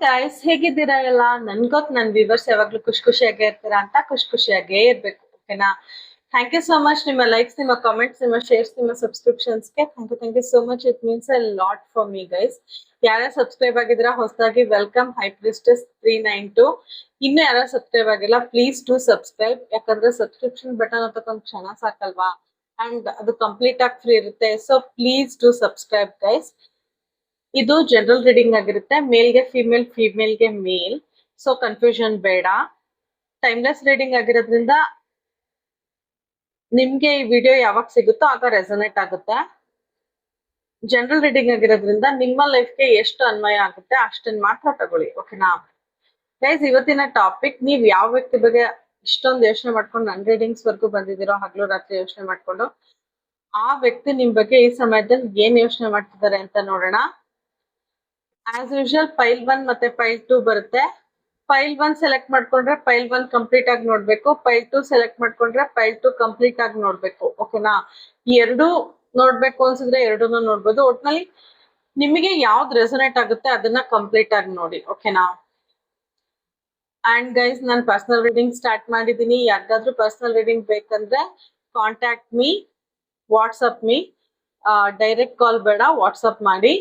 Guys, ಹೇಗಿದ್ದೀರಾ ಎಲ್ಲ? ನನ್ಗೊತ್ ನನ್ ವ್ಯೂವರ್ಸ್ ಯಾವಾಗ್ಲೂ ಖುಷಿಯಾಗೇ ಇರ್ತೀರಾ ಅಂತ ಖುಷಿಯಾಗೇ ಇರ್ಬೇಕು. ಓಕೆನಾ? Thank you so much. ನಿಮ್ಮ ಲೈಕ್ಸ್, ನಿಮ್ಮ ಕಾಮೆಂಟ್ಸ್, ನಿಮ್ಮ ಶೇರ್ಸ್, ನಿಮ್ಮ ಸಬ್ಸ್ಕ್ರಿಪ್ಷನ್ಸ್ಗೆ thank you so much. It means a lot for me guys. ಯಾರ್ಯಾರು ಸಬ್ಸ್ಕ್ರೈಬ್ ಆಗಿದ್ದೀರಾ ಹೊಸದಾಗಿ ವೆಲ್ಕಮ್. ಹೈ ಪ್ರಿಸ್ಟೆಸ್ 392. ಇನ್ನು ಯಾರ್ಯಾರು ಸಬ್ಸ್ಕ್ರೈಬ್ ಆಗಿಲ್ಲ ಪ್ಲೀಸ್ ಟು ಸಬ್ಸ್ಕ್ರೈಬ್. ಯಾಕಂದ್ರೆ ಸಬ್ಸ್ಕ್ರಿಪ್ಷನ್ ಬಟನ್ ಒಂದು ಕ್ಷಣ ಸಾಕಲ್ವಾ, ಅಂಡ್ ಅದು ಕಂಪ್ಲೀಟ್ ಆಗಿ ಫ್ರೀ ಇರುತ್ತೆ. So please to subscribe guys. ಇದು ಜನರಲ್ ರೀಡಿಂಗ್ ಆಗಿರುತ್ತೆ. ಮೇಲ್ಗೆ ಫಿಮೇಲ್, ಫಿಮೇಲ್ಗೆ ಮೇಲ್. ಸೊ ಕನ್ಫ್ಯೂಷನ್ ಬೇಡ. ಟೈಮ್ಲೆಸ್ ರೀಡಿಂಗ್ ಆಗಿರೋದ್ರಿಂದ ನಿಮ್ಗೆ ಈ ವಿಡಿಯೋ ಯಾವಾಗ ಸಿಗುತ್ತೋ ಆಗ ರೆಸನೇಟ್ ಆಗುತ್ತೆ. ಜನರಲ್ ರೀಡಿಂಗ್ ಆಗಿರೋದ್ರಿಂದ ನಿಮ್ಮ ಲೈಫ್ಗೆ ಎಷ್ಟು ಅನ್ವಯ ಆಗುತ್ತೆ ಅಷ್ಟನ್ನ ಮಾತ್ರ ತಗೊಳ್ಳಿ. ಓಕೆನಾ ಗೈಸ್? ಇವತ್ತಿನ ಟಾಪಿಕ್, ನೀವ್ ಯಾವ ವ್ಯಕ್ತಿ ಬಗ್ಗೆ ಇಷ್ಟೊಂದು ಯೋಚನೆ ಮಾಡ್ಕೊಂಡು ನನ್ ರೀಡಿಂಗ್ಸ್ ವರ್ಗು ಬಂದಿದ್ದೀರೋ, ಹಗಲು ರಾತ್ರಿ ಯೋಚನೆ ಮಾಡ್ಕೊಂಡು, ಆ ವ್ಯಕ್ತಿ ನಿಮ್ ಬಗ್ಗೆ ಈ ಸಮಯದಲ್ಲಿ ಏನ್ ಯೋಚನೆ ಮಾಡ್ತಿದ್ದಾರೆ ಅಂತ ನೋಡೋಣ. ಆಸ್ ಯೂಶುವಲ್ ಪೈಲ್ 1 ಮತ್ತೆ ಪೈಲ್ 2 ಬರುತ್ತೆ. ಪೈಲ್ 1 ಸೆಲೆಕ್ಟ್ ಮಾಡ್ಕೊಂಡ್ರೆ ಪೈಲ್ 1 ಕಂಪ್ಲೀಟ್ ಆಗಿ ನೋಡ್ಬೇಕು. ಪೈಲ್ 2 ಸೆಲೆಕ್ಟ್ ಮಾಡ್ಕೊಂಡ್ರೆ ಪೈಲ್ 2 ಕಂಪ್ಲೀಟ್ ಆಗಿ ನೋಡ್ಬೇಕು. ಓಕೆನಾ? ಈ ಎರಡು ನೋಡ್ಬೇಕು ಅನ್ಸಿದ್ರೆ ಎರಡನ್ನೂ ನೋಡ್ಬೋದು. ಒಟ್ನಲ್ಲಿ ನಿಮಗೆ ಯಾವ್ದು ರೆಸನೇಟ್ ಆಗುತ್ತೆ ಅದನ್ನ ಕಂಪ್ಲೀಟ್ ಆಗಿ ನೋಡಿ. ಓಕೆನಾ? ಅಂಡ್ ಗೈಸ್, ನಾನು ಪರ್ಸನಲ್ ರೀಡಿಂಗ್ ಸ್ಟಾರ್ಟ್ ಮಾಡಿದೀನಿ. ಯಾರಿಗಾದ್ರೂ ಪರ್ಸನಲ್ ರೀಡಿಂಗ್ ಬೇಕಂದ್ರೆ contact me, WhatsApp me. Direct ಕಾಲ್ ಬೇಡ, ವಾಟ್ಸಪ್ ಮಾಡಿ,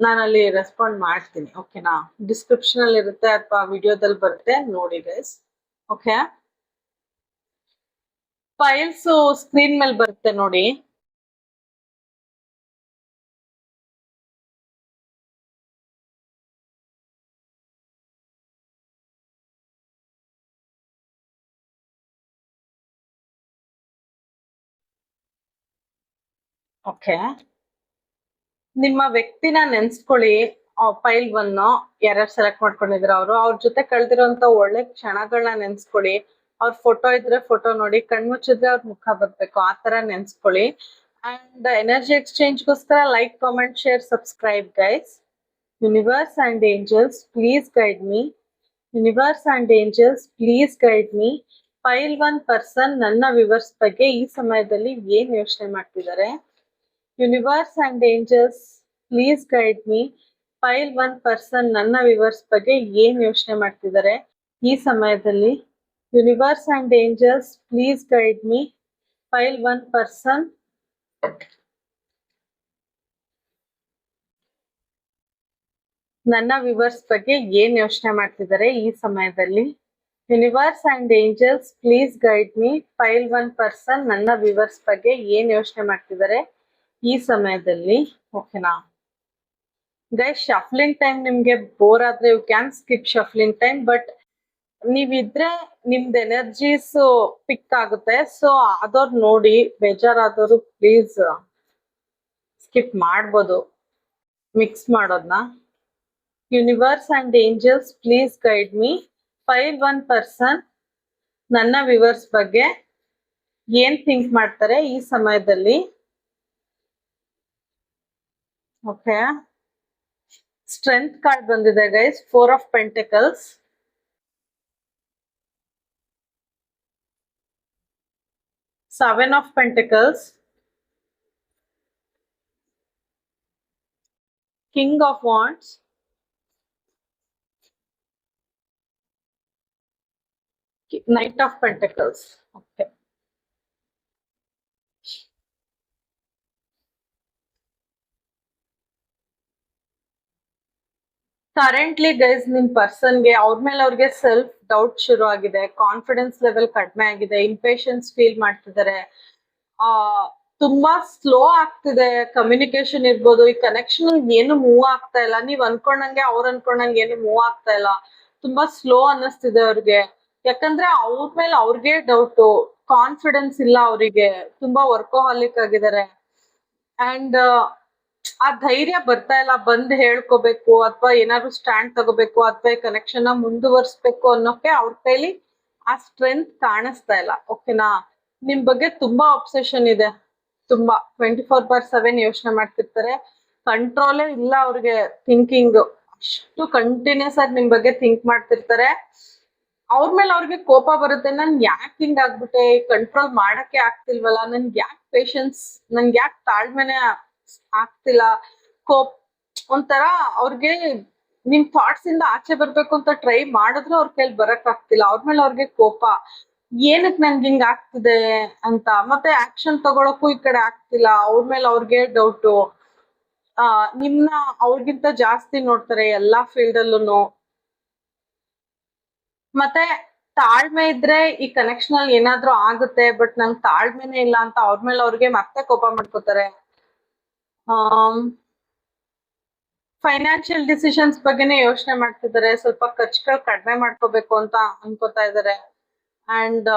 ನಾನು ಅಲ್ಲಿ ರೆಸ್ಪಾಂಡ್ ಮಾಡ್ತೀನಿ. ಓಕೆನಾ? ಡಿಸ್ಕ್ರಿಪ್ಷನ್ ಅಲ್ಲಿ ಇರುತ್ತೆ ಅಥವಾ ವಿಡಿಯೋದಲ್ಲಿ ಬರುತ್ತೆ, ನೋಡಿ ಗೈಸ್. ಓಕೆ, ಫೈಲ್ಸ್ ಸ್ಕ್ರೀನ್ ಮೇಲೆ ಬರುತ್ತೆ ನೋಡಿ. ಓಕೆ, ನಿಮ್ಮ ವ್ಯಕ್ತಿನ ನೆನ್ಸ್ಕೊಳ್ಳಿ. ಫೈಲ್ 1 ಯಾರ್ಯಾರು ಸೆಲೆಕ್ಟ್ ಮಾಡ್ಕೊಂಡಿದ್ರ ಅವ್ರ ಜೊತೆ ಕಳೆದಿರೋಂತ ಒಳ್ಳೆ ಕ್ಷಣಗಳನ್ನ ನೆನ್ಸ್ಕೊಳ್ಳಿ. ಅವ್ರ ಫೋಟೋ ಇದ್ರೆ ಫೋಟೋ ನೋಡಿ, ಕಣ್ಮುಚ್ಚಿದ್ರೆ ಅವ್ರ ಮುಖ ಬರ್ಬೇಕು, ಆ ತರ ನೆನ್ಸ್ಕೊಳ್ಳಿ. ಅಂಡ್ ಎನರ್ಜಿ ಎಕ್ಸ್ಚೇಂಜ್ಗೋಸ್ಕರ like, comment, share, subscribe guys. Universe and angels please guide me. Universe and angels please guide me. Pile 1 person ನನ್ನ ವ್ಯೂವರ್ಸ್ ಬಗ್ಗೆ ಈ ಸಮಯದಲ್ಲಿ ಏನ್ ಯೋಚನೆ ಮಾಡ್ತಿದ್ದಾರೆ? Universe and angels please guide me. Pile 1 person ನನ್ನ ವ್ಯೂವರ್ಸ್ ಬಗ್ಗೆ ಏನ್ ಯೋಚನೆ ಮಾಡ್ತಿದ್ದಾರೆ ಈ ಸಮಯದಲ್ಲಿ? Universe and angels please guide me. Pile 1 person ನನ್ನ ವ್ಯೂವರ್ಸ್ ಬಗ್ಗೆ ಏನ್ ಯೋಚನೆ ಮಾಡ್ತಿದ್ದಾರೆ ಈ ಸಮಯದಲ್ಲಿ? Universe and angels please guide me. Pile 1 person ನನ್ನ ವ್ಯೂವರ್ಸ್ ಬಗ್ಗೆ ಏನ್ ಯೋಚನೆ ಮಾಡ್ತಿದ್ದಾರೆ ಈ ಸಮಯದಲ್ಲಿ? ಓಕೆನಾ ಗೈಸ್? ಶಫ್ಲಿಂಗ್ ಟೈಮ್ ನಿಮ್ಗೆ ಬೋರ್ ಆದ್ರೆ you can skip shuffling time, but ನೀವಿದ್ರೆ ನಿಮ್ದು ಎನರ್ಜೀಸ್ ಪಿಕ್ ಆಗುತ್ತೆ. ಸೊ ಆದವ್ರು ನೋಡಿ, ಬೇಜಾರಾದವರು ಪ್ಲೀಸ್ ಸ್ಕಿಪ್ ಮಾಡ್ಬೋದು ಮಿಕ್ಸ್ ಮಾಡೋದನ್ನ. Universe and angels please guide me. Pile 1 person ನನ್ನ ವ್ಯೂವರ್ಸ್ ಬಗ್ಗೆ ಏನ್ ಥಿಂಕ್ ಮಾಡ್ತಾರೆ ಈ ಸಮಯದಲ್ಲಿ? ಓಕೆ, ಸ್ಟ್ರೆಂತ್ ಕಾರ್ಡ್ ಬಂದಿದೆ guys. 4 of pentacles, Seven of Pentacles, King of Wands, Knight of Pentacles. Okay. Currently guys, ನಿಮ್ ಪರ್ಸನ್ಗೆ ಅವ್ರ ಮೇಲೆ ಅವ್ರಿಗೆ ಸೆಲ್ಫ್ ಡೌಟ್ ಶುರು ಆಗಿದೆ, ಕಾನ್ಫಿಡೆನ್ಸ್ ಲೆವೆಲ್ ಕಡಿಮೆ ಆಗಿದೆ, ಇಂಪೇಷನ್ಸ್ ಫೀಲ್ ಮಾಡ್ತಿದ್ದಾರೆ, ತುಂಬಾ ಸ್ಲೋ ಆಗ್ತಿದೆ ಕಮ್ಯುನಿಕೇಶನ್ ಇರ್ಬೋದು. ಈ ಕನೆಕ್ಷನ್ ಏನು ಮೂವ್ ಆಗ್ತಾ ಇಲ್ಲ. ನೀವ್ ಅನ್ಕೊಂಡಂಗೆ ಅವ್ರ ಅನ್ಕೊಂಡಂಗೆ ಏನು ಮೂವ್ ಆಗ್ತಾ ಇಲ್ಲ. ತುಂಬಾ ಸ್ಲೋ ಅನ್ನಿಸ್ತಿದೆ ಅವ್ರಿಗೆ. ಯಾಕಂದ್ರೆ ಅವ್ರ ಮೇಲೆ ಅವ್ರಿಗೆ ಡೌಟು, ಕಾನ್ಫಿಡೆನ್ಸ್ ಇಲ್ಲ ಅವರಿಗೆ, ತುಂಬಾ ವರ್ಕೋಹಾಲಿಕ್ ಆಗಿದ್ದಾರೆ. ಅಂಡ್ ಆ ಧೈರ್ಯ ಬರ್ತಾ ಇಲ್ಲ, ಬಂದ್ ಹೇಳ್ಕೋಬೇಕು ಅಥವಾ ಏನಾದ್ರು ಸ್ಟ್ಯಾಂಡ್ ತಗೋಬೇಕು ಅಥವಾ ಕನೆಕ್ಷನ್ ನ ಮುಂದುವರ್ಸ್ಬೇಕು ಅನ್ನೋಕೆ ಅವ್ರ ಕೈಲಿ ಆ ಸ್ಟ್ರೆಂತ್ ಕಾಣಿಸ್ತಾ ಇಲ್ಲ. ಓಕೆನಾ? ನಿಮ್ ಬಗ್ಗೆ ತುಂಬಾ ಅಬ್ಸೆಷನ್ ಇದೆ, ತುಂಬಾ 24/7 ಯೋಚನೆ ಮಾಡ್ತಿರ್ತಾರೆ. ಕಂಟ್ರೋಲೇ ಇಲ್ಲ ಅವ್ರಿಗೆ ಥಿಂಕಿಂಗ್, ಅಷ್ಟು ಕಂಟಿನ್ಯೂಸ್ ಆಗಿ ನಿಮ್ ಬಗ್ಗೆ ಥಿಂಕ್ ಮಾಡ್ತಿರ್ತಾರೆ. ಅವ್ರ ಮೇಲೆ ಅವ್ರಿಗೆ ಕೋಪ ಬರುತ್ತೆ. ನನ್ ಯಾಕೆ ಹಿಂಗ್ ಆಗ್ಬಿಟ್ಟೆ, ಕಂಟ್ರೋಲ್ ಮಾಡಕ್ಕೆ ಆಗ್ತಿಲ್ವಲ್ಲ, ನನ್ಗೆ ಯಾಕೆ ಪೇಶನ್ಸ್, ನನ್ಗೆ ಯಾಕೆ ತಾಳ್ಮೆನೆ ಆಗ್ತಿಲ್ಲ, ಒಂಥರ ಅವ್ರಿಗೆ ನಿಮ್ ಥಾಟ್ಸ್ ಇಂದ ಆಚೆ ಬರ್ಬೇಕು ಅಂತ ಟ್ರೈ ಮಾಡಿದ್ರು ಅವ್ರ ಕೈಲಿ ಬರಕ್ ಆಗ್ತಿಲ್ಲ. ಅವ್ರ ಮೇಲೆ ಅವ್ರಿಗೆ ಕೋಪ, ಏನಕ್ ನನ್ಗೆ ಹಿಂಗ್ ಆಗ್ತಿದೆ ಅಂತ. ಮತ್ತೆ ಆಕ್ಷನ್ ತಗೊಳಕ್ಕೂ ಈ ಕಡೆ ಆಗ್ತಿಲ್ಲ. ಅವ್ರ ಮೇಲೆ ಅವ್ರಿಗೆ ಡೌಟು. ನಿಮ್ನ ಅವ್ರಿಗಿಂತ ಜಾಸ್ತಿ ನೋಡ್ತಾರೆ ಎಲ್ಲಾ ಫೀಲ್ಡ್ ಅಲ್ಲೂ. ಮತ್ತೆ ತಾಳ್ಮೆ ಇದ್ರೆ ಈ ಕನೆಕ್ಷನ್ ಅಲ್ಲಿ ಏನಾದ್ರೂ ಆಗುತ್ತೆ, ಬಟ್ ನಂಗೆ ತಾಳ್ಮೆನೆ ಇಲ್ಲ ಅಂತ ಅವ್ರ ಮೇಲೆ ಅವ್ರಿಗೆ ಮತ್ತೆ ಕೋಪ ಮಾಡ್ಕೋತಾರೆ. ಫೈನಾನ್ಷಿಯಲ್ ಡಿಸಿಷನ್ಸ್ ಬಗ್ಗೆನೇ ಯೋಚನೆ ಮಾಡ್ತಿದ್ದಾರೆ. ಸ್ವಲ್ಪ ಖರ್ಚುಗಳು ಕಡಿಮೆ ಮಾಡ್ಕೋಬೇಕು ಅಂತ ಅನ್ಕೋತಾ ಇದಾರೆ. ಅಂಡ್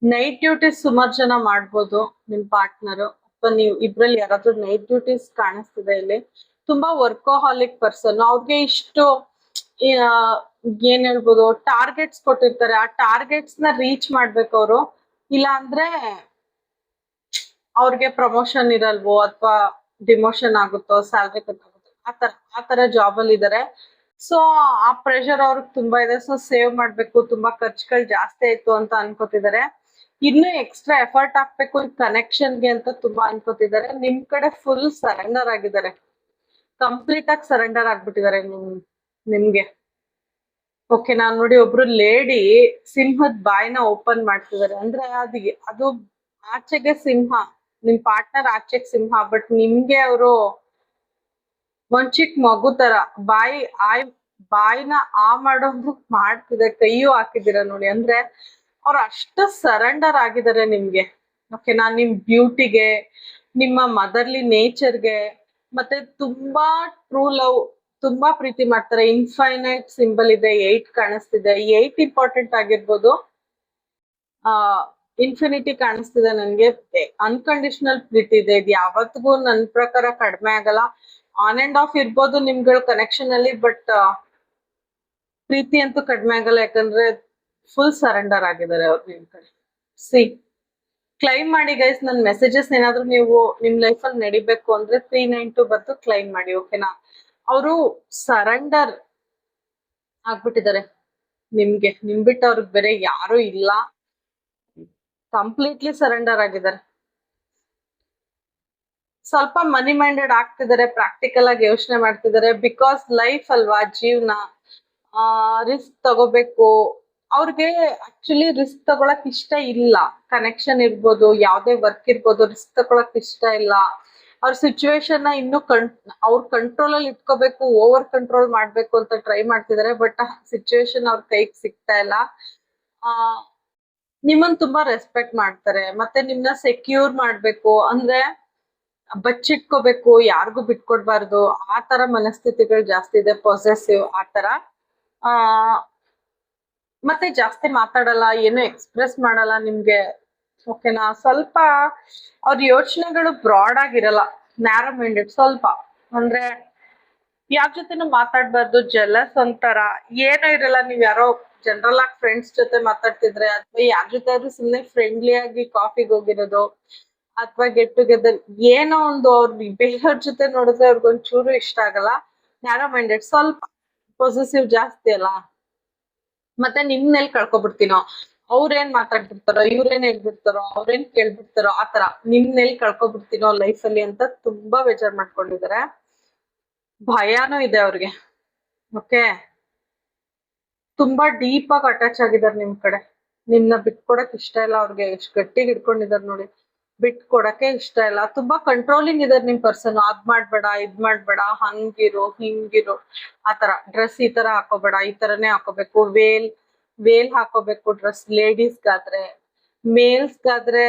ನೈಟ್ ಡ್ಯೂಟೀಸ್ ಸುಮಾರು ಜನ ಮಾಡ್ಬೋದು ನಿಮ್ ಪಾರ್ಟ್ನರ್, ಅಥವಾ ನೀವು ಇಬ್ರಲ್ಲಿ ಯಾರಾದ್ರೂ ನೈಟ್ ಡ್ಯೂಟೀಸ್ ಕಾಣಿಸ್ತಿದೆ ಇಲ್ಲಿ. ತುಂಬಾ ವರ್ಕೋಹಾಲಿಕ್ ಪರ್ಸನ್. ಅವ್ರಿಗೆ ಇಷ್ಟು ಏನ್ ಹೇಳ್ಬೋದು, ಟಾರ್ಗೆಟ್ಸ್ ಕೊಟ್ಟಿರ್ತಾರೆ. ಆ ಟಾರ್ಗೆಟ್ಸ್ ನ ರೀಚ್ ಮಾಡ್ಬೇಕು ಅವರು. ಇಲ್ಲ ಅಂದ್ರೆ ಅವ್ರಿಗೆ ಪ್ರಮೋಷನ್ ಇರಲ್ವೋ, ಅಥವಾ ಡಿಮೋಷನ್ ಆಗುತ್ತೋ, ಸ್ಯಾಲ್ರಿ ಕಟ್ ಆಗುತ್ತೋ, ಆತರ ಜಾಬ್ ಅಲ್ಲಿ ಇದಾರೆ. ಸೊ ಆ ಪ್ರೆಷರ್ ಅವ್ರಿಗೆ ತುಂಬಾ ಇದೆ. ಸೊ ಸೇವ್ ಮಾಡ್ಬೇಕು, ತುಂಬಾ ಖರ್ಚುಗಳು ಜಾಸ್ತಿ ಆಯ್ತು ಅಂತ ಅನ್ಕೋತಿದ್ದಾರೆ. ಇನ್ನು ಎಕ್ಸ್ಟ್ರಾ ಎಫರ್ಟ್ ಹಾಕ್ಬೇಕು ಈ ಕನೆಕ್ಷನ್ಗೆ ಅಂತ ತುಂಬಾ ಅನ್ಕೋತಿದ್ದಾರೆ. ನಿಮ್ ಕಡೆ ಫುಲ್ ಸರೆಂಡರ್ ಆಗಿದ್ದಾರೆ, ಕಂಪ್ಲೀಟ್ ಆಗಿ ಸರೆಂಡರ್ ಆಗ್ಬಿಟ್ಟಿದ್ದಾರೆ ನಿಮ್ಗೆ. ಓಕೆ, ನಾನ್ ನೋಡಿ ಒಬ್ರು ಲೇಡಿ ಸಿಂಹದ ಬಾಯಿನ ಓಪನ್ ಮಾಡ್ತಿದ್ದಾರೆ. ಅಂದ್ರೆ ಅದು ಆಚೆಗೆ ಸಿಂಹ, ನಿಮ್ ಪಾರ್ಟ್ನರ್ ಆಚೆಗೆ ಸಿಂಹ, ಬಟ್ ನಿಮ್ಗೆ ಅವರು ಒಂದ್ ಚಿಕ್ಕ ಮಗು ತರ ಬಾಯಿನ ಮಾಡೋದು ಮಾಡ್ತಿದೆ. ಕೈಯೂ ಹಾಕಿದ್ದೀರ ನೋಡಿ. ಅಂದ್ರೆ ಅವ್ರು ಅಷ್ಟು ಸರೆಂಡರ್ ಆಗಿದ್ದಾರೆ ನಿಮ್ಗೆ. ಓಕೆ, ನಾನ್ ನಿಮ್ ಬ್ಯೂಟಿಗೆ, ನಿಮ್ಮ ಮದರ್ಲಿ ನೇಚರ್ಗೆ, ಮತ್ತೆ ತುಂಬಾ ಟ್ರೂ ಲವ್, ತುಂಬಾ ಪ್ರೀತಿ ಮಾಡ್ತಾರೆ. ಇನ್ಫೈನೈಟ್ ಸಿಂಬಲ್ ಇದೆ, 8 ಕಾಣಿಸ್ತಿದೆ. 8 ಇಂಪಾರ್ಟೆಂಟ್ ಆಗಿರ್ಬೋದು, ಇನ್ಫಿನಿಟಿ ಕಾಣಿಸ್ತಿದೆ ನನ್ಗೆ. ಅನ್ಕಂಡೀಷನಲ್ ಪ್ರೀತಿ ಇದೆ. ಇದು ಯಾವತ್ತಿಗೂ ನನ್ ಪ್ರಕಾರ ಕಡಿಮೆ ಆಗಲ್ಲ. ಆನ್ ಅಂಡ್ ಆಫ್ ಇರ್ಬೋದು ನಿಮ್ಗಳ ಕನೆಕ್ಷನ್ ಅಲ್ಲಿ, ಬಟ್ ಪ್ರೀತಿ ಅಂತೂ ಕಡಿಮೆ ಆಗಲ್ಲ. ಯಾಕಂದ್ರೆ ಫುಲ್ ಸರೆಂಡರ್ ಆಗಿದ್ದಾರೆ ಅವ್ರು ನಿಮ್ ಕಡೆ. ಸಿ, ಕ್ಲೈಮ್ ಮಾಡಿ ಗೈಸ್. ನನ್ ಮೆಸೇಜಸ್ ಏನಾದ್ರು ನೀವು ನಿಮ್ ಲೈಫ್ ಅಲ್ಲಿ ನಡಿಬೇಕು ಅಂದ್ರೆ 392 ಬರ್ತು ಕ್ಲೈಮ್ ಮಾಡಿ. ಓಕೆನಾ? ಅವರು ಸರೆಂಡರ್ ಆಗ್ಬಿಟ್ಟಿದ್ದಾರೆ ನಿಮ್ಗೆ. ನಿಮ್ ಬಿಟ್ಟು ಅವ್ರಿಗೆ ಬೇರೆ ಯಾರು ಇಲ್ಲ. ಕಂಪ್ಲೀಟ್ಲಿ ಸರೆಂಡರ್ ಆಗಿದ್ದಾರೆ. ಸ್ವಲ್ಪ ಮನಿ ಮೈಂಡೆಡ್ ಆಗ್ತಿದ್ದಾರೆ, ಪ್ರಾಕ್ಟಿಕಲ್ ಆಗಿ ಯೋಚನೆ ಮಾಡ್ತಿದ್ದಾರೆ. ಬಿಕಾಸ್ ಲೈಫ್ ಅಲ್ವಾ, ಜೀವನ, ರಿಸ್ಕ್ ತಗೋಬೇಕು. ಅವ್ರಿಗೆ ಆಕ್ಚುಲಿ ರಿಸ್ಕ್ ತಗೊಳಕ್ ಇಷ್ಟ ಇಲ್ಲ. ಕನೆಕ್ಷನ್ ಇರ್ಬೋದು, ಯಾವ್ದೇ ವರ್ಕ್ ಇರ್ಬೋದು, ರಿಸ್ಕ್ ತಗೊಳಕ್ ಇಷ್ಟ ಇಲ್ಲ. ಅವ್ರ ಸಿಚುವೇಶನ್ ನ ಇನ್ನು ಅವ್ರ ಕಂಟ್ರೋಲ್ ಅಲ್ಲಿ ಇಟ್ಕೋಬೇಕು, ಓವರ್ ಕಂಟ್ರೋಲ್ ಮಾಡ್ಬೇಕು ಅಂತ ಟ್ರೈ ಮಾಡ್ತಿದ್ದಾರೆ. ಬಟ್ ಸಿಚುವೇಶನ್ ಅವ್ರ ಕೈಗೆ ಸಿಗ್ತಾ ಇಲ್ಲ. ನಿಮ್ಮನ್ ತುಂಬಾ ರೆಸ್ಪೆಕ್ಟ್ ಮಾಡ್ತಾರೆ. ಮತ್ತೆ ನಿಮ್ನ ಸೆಕ್ಯೂರ್ ಮಾಡ್ಬೇಕು ಅಂದ್ರೆ ಬಚ್ಚಿಟ್ಕೋಬೇಕು, ಯಾರಿಗೂ ಬಿಟ್ಕೊಡ್ಬಾರ್ದು. ಆ ತರ ಮನಸ್ಥಿತಿಗಳು ಜಾಸ್ತಿ ಇದೆ. ಪೊಸೆಸಿವ್ ಆತರ. ಮತ್ತೆ ಜಾಸ್ತಿ ಮಾತಾಡಲ್ಲ, ಏನು ಎಕ್ಸ್ಪ್ರೆಸ್ ಮಾಡಲ್ಲ ನಿಮ್ಗೆ. ಓಕೆನಾ? ಸ್ವಲ್ಪ ಅವ್ರ ಯೋಚನೆಗಳು ಬ್ರಾಡ್ ಆಗಿರಲ್ಲ, ನ್ಯಾರೋ ಮೈಂಡೆಡ್ ಸ್ವಲ್ಪ. ಅಂದ್ರೆ ಯಾರ ಜೊತೆನೂ ಮಾತಾಡ್ಬಾರ್ದು, ಜೆಲಸ್ ಅಂತಾರ, ಏನೂ ಇರಲ್ಲ. ನೀವ್ ಯಾರೋ ಜನರಲ್ ಆಗಿ ಫ್ರೆಂಡ್ಸ್ ಜೊತೆ ಮಾತಾಡ್ತಿದ್ರೆ, ಅಥವಾ ಯಾರ ಜೊತೆ ಆದ್ರೂ ಸುಮ್ನೆ ಫ್ರೆಂಡ್ಲಿ ಆಗಿ ಕಾಫಿಗೆ ಹೋಗಿರೋದು, ಅಥವಾ ಗೆಟ್ ಟುಗೆದರ್, ಏನೋ ಒಂದು ಅವ್ರ ಬೇರೆಯವ್ರ ಜೊತೆ ನೋಡಿದ್ರೆ ಅವ್ರಿಗೊಂಚೂರು ಇಷ್ಟ ಆಗಲ್ಲ. ನ್ಯಾರೋ ಮೈಂಡೆಡ್, ಸ್ವಲ್ಪ ಪೊಸೆಸಿವ್ ಜಾಸ್ತಿ ಅಲ್ಲ. ಮತ್ತೆ ನಿಮ್ನೆಲ್ ಕಳ್ಕೊಬಿಡ್ತೀನೋ, ಅವ್ರೇನ್ ಮಾತಾಡ್ಬಿಡ್ತಾರೋ, ಇವ್ರೇನ್ ಹೇಳ್ಬಿಡ್ತಾರೋ, ಅವ್ರೇನ್ ಕೇಳ್ಬಿಡ್ತಾರೋ, ಆತರ ನಿಮ್ನೆಲ್ ಕಳ್ಕೊಬಿಡ್ತೀನೋ ಲೈಫ್ ಅಲ್ಲಿ ಅಂತ ತುಂಬಾ ಬೇಜಾರ್ ಮಾಡ್ಕೊಂಡಿದ್ದಾರೆ. ಭಯಾನೂ ಇದೆ ಅವ್ರಿಗೆ. ಓಕೆ, ತುಂಬಾ ಡೀಪ್ ಆಗಿ ಅಟ್ಯಾಚ್ ಆಗಿದ್ದಾರೆ ನಿಮ್ ಕಡೆ. ನಿಮ್ನ ಬಿಟ್ಕೊಡಕ್ ಇಷ್ಟ ಇಲ್ಲ ಅವ್ರಿಗೆ. ಎಷ್ಟು ಗಟ್ಟಿಗೆ ಹಿಡ್ಕೊಂಡಿದಾರೆ ನೋಡಿ, ಬಿಟ್ಕೊಡಕ್ಕೆ ಇಷ್ಟ ಇಲ್ಲ. ತುಂಬಾ ಕಂಟ್ರೋಲಿಂಗ್ ಇದಾರೆ ನಿಮ್ ಪರ್ಸನ್. ಅದ್ ಮಾಡ್ಬೇಡ, ಇದ್ ಮಾಡ್ಬೇಡ, ಹಂಗಿರು ಹಿಂಗಿರು, ಆತರ. ಡ್ರೆಸ್ ಈ ತರ ಹಾಕೋಬೇಡ, ಈ ತರನೇ ಹಾಕೋಬೇಕು. ವೇಲ್ ಹಾಕೋಬೇಕು ಡ್ರೆಸ್ ಲೇಡೀಸ್ಗಾದ್ರೆ. ಮೇಲ್ಸ್ಗಾದ್ರೆ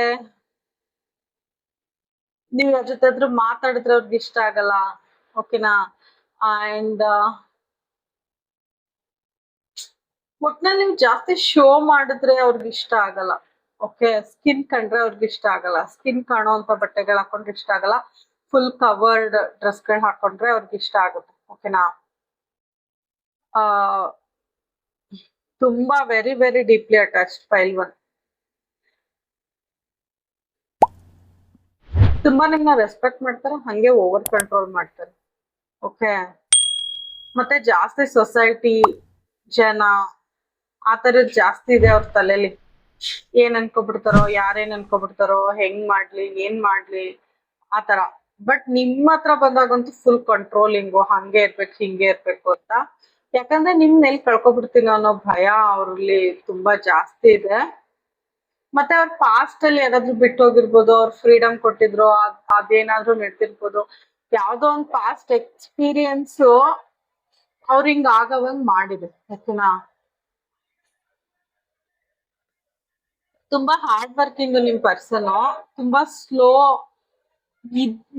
ನೀವ್ ಯಾರ ಜೊತೆ ಆದ್ರೂ ಮಾತಾಡಿದ್ರೆ ಅವ್ರಿಗೆ ಇಷ್ಟ ಆಗಲ್ಲ. ಓಕೆನಾ? ಅಂಡ್ ಒಟ್ನಲ್ಲಿ ನೀವು ಜಾಸ್ತಿ ಶೋ ಮಾಡಿದ್ರೆ ಅವ್ರಿಗೆ ಇಷ್ಟ ಆಗಲ್ಲ. ಓಕೆ, ಸ್ಕಿನ್ ಕಂಡ್ರೆ ಅವ್ರಿಗೆ ಇಷ್ಟ ಆಗಲ್ಲ. ಸ್ಕಿನ್ ಕಾಣೋ ಅಂತ ಬಟ್ಟೆಗಳು ಹಾಕೊಂಡ್ರೆ ಇಷ್ಟ ಆಗಲ್ಲ. ಫುಲ್ ಕವರ್ಡ್ ಡ್ರೆಸ್ಗಳು ಹಾಕೊಂಡ್ರೆ ಅವ್ರಿಗೆ ಇಷ್ಟ ಆಗುತ್ತೆ. ಓಕೆನಾ? ತುಂಬಾ very very deeply attached. File 1 ತುಂಬಾ ನಿಮ್ನ ರೆಸ್ಪೆಕ್ಟ್ ಮಾಡ್ತಾರೆ, ಹಂಗೆ ಓವರ್ ಕಂಟ್ರೋಲ್ ಮಾಡ್ತಾರೆ. ಓಕೆ, ಮತ್ತೆ ಜಾಸ್ತಿ ಸೊಸೈಟಿ, ಜನ, ಆತರದ್ ಜಾಸ್ತಿ ಇದೆ ಅವ್ರ ತಲೆಲಿ. ಏನ್ ಅನ್ಕೋಬಿಡ್ತಾರೋ, ಯಾರೇನ್ ಅನ್ಕೋಬಿಡ್ತಾರೋ, ಹೆಂಗ್ ಮಾಡ್ಲಿ, ಏನ್ ಮಾಡ್ಲಿ, ಆತರ ಬಟ್ ನಿಮ್ಮ ಹತ್ರ ಬಂದಾಗಂತೂ ಫುಲ್ ಕಂಟ್ರೋಲಿಂಗು, ಹಂಗೆ ಇರ್ಬೇಕು ಹಿಂಗೆ ಇರ್ಬೇಕು ಅಂತ. ಯಾಕಂದ್ರೆ ನಿಮ್ನ ಎಲ್ಲಿ ಕಳ್ಕೊಬಿಡ್ತೀನಿ ಅನ್ನೋ ಭಯ ಅವ್ರಲ್ಲಿ ತುಂಬಾ ಜಾಸ್ತಿ ಇದೆ. ಮತ್ತೆ ಅವ್ರ ಪಾಸ್ಟ್ ಅಲ್ಲಿ ಯಾರಾದ್ರೂ ಬಿಟ್ಟು ಹೋಗಿರ್ಬೋದು, ಅವ್ರ ಫ್ರೀಡಮ್ ಕೊಟ್ಟಿದ್ರು, ಅದೇನಾದ್ರೂ ನಡೆದಿರ್ಬೋದು. ಯಾವ್ದೋ ಒಂದ್ ಪಾಸ್ಟ್ ಎಕ್ಸ್ಪೀರಿಯನ್ಸ್ ಅವ್ರ ಹಿಂಗ ಆಗವಂಗ್ ಮಾಡಿದೆ, ಓಕೆನಾ. ತುಂಬಾ ಹಾರ್ಡ್ ವರ್ಕಿಂಗ್ ನಿಮ್ ಪರ್ಸನ್, ತುಂಬಾ ಸ್ಲೋ.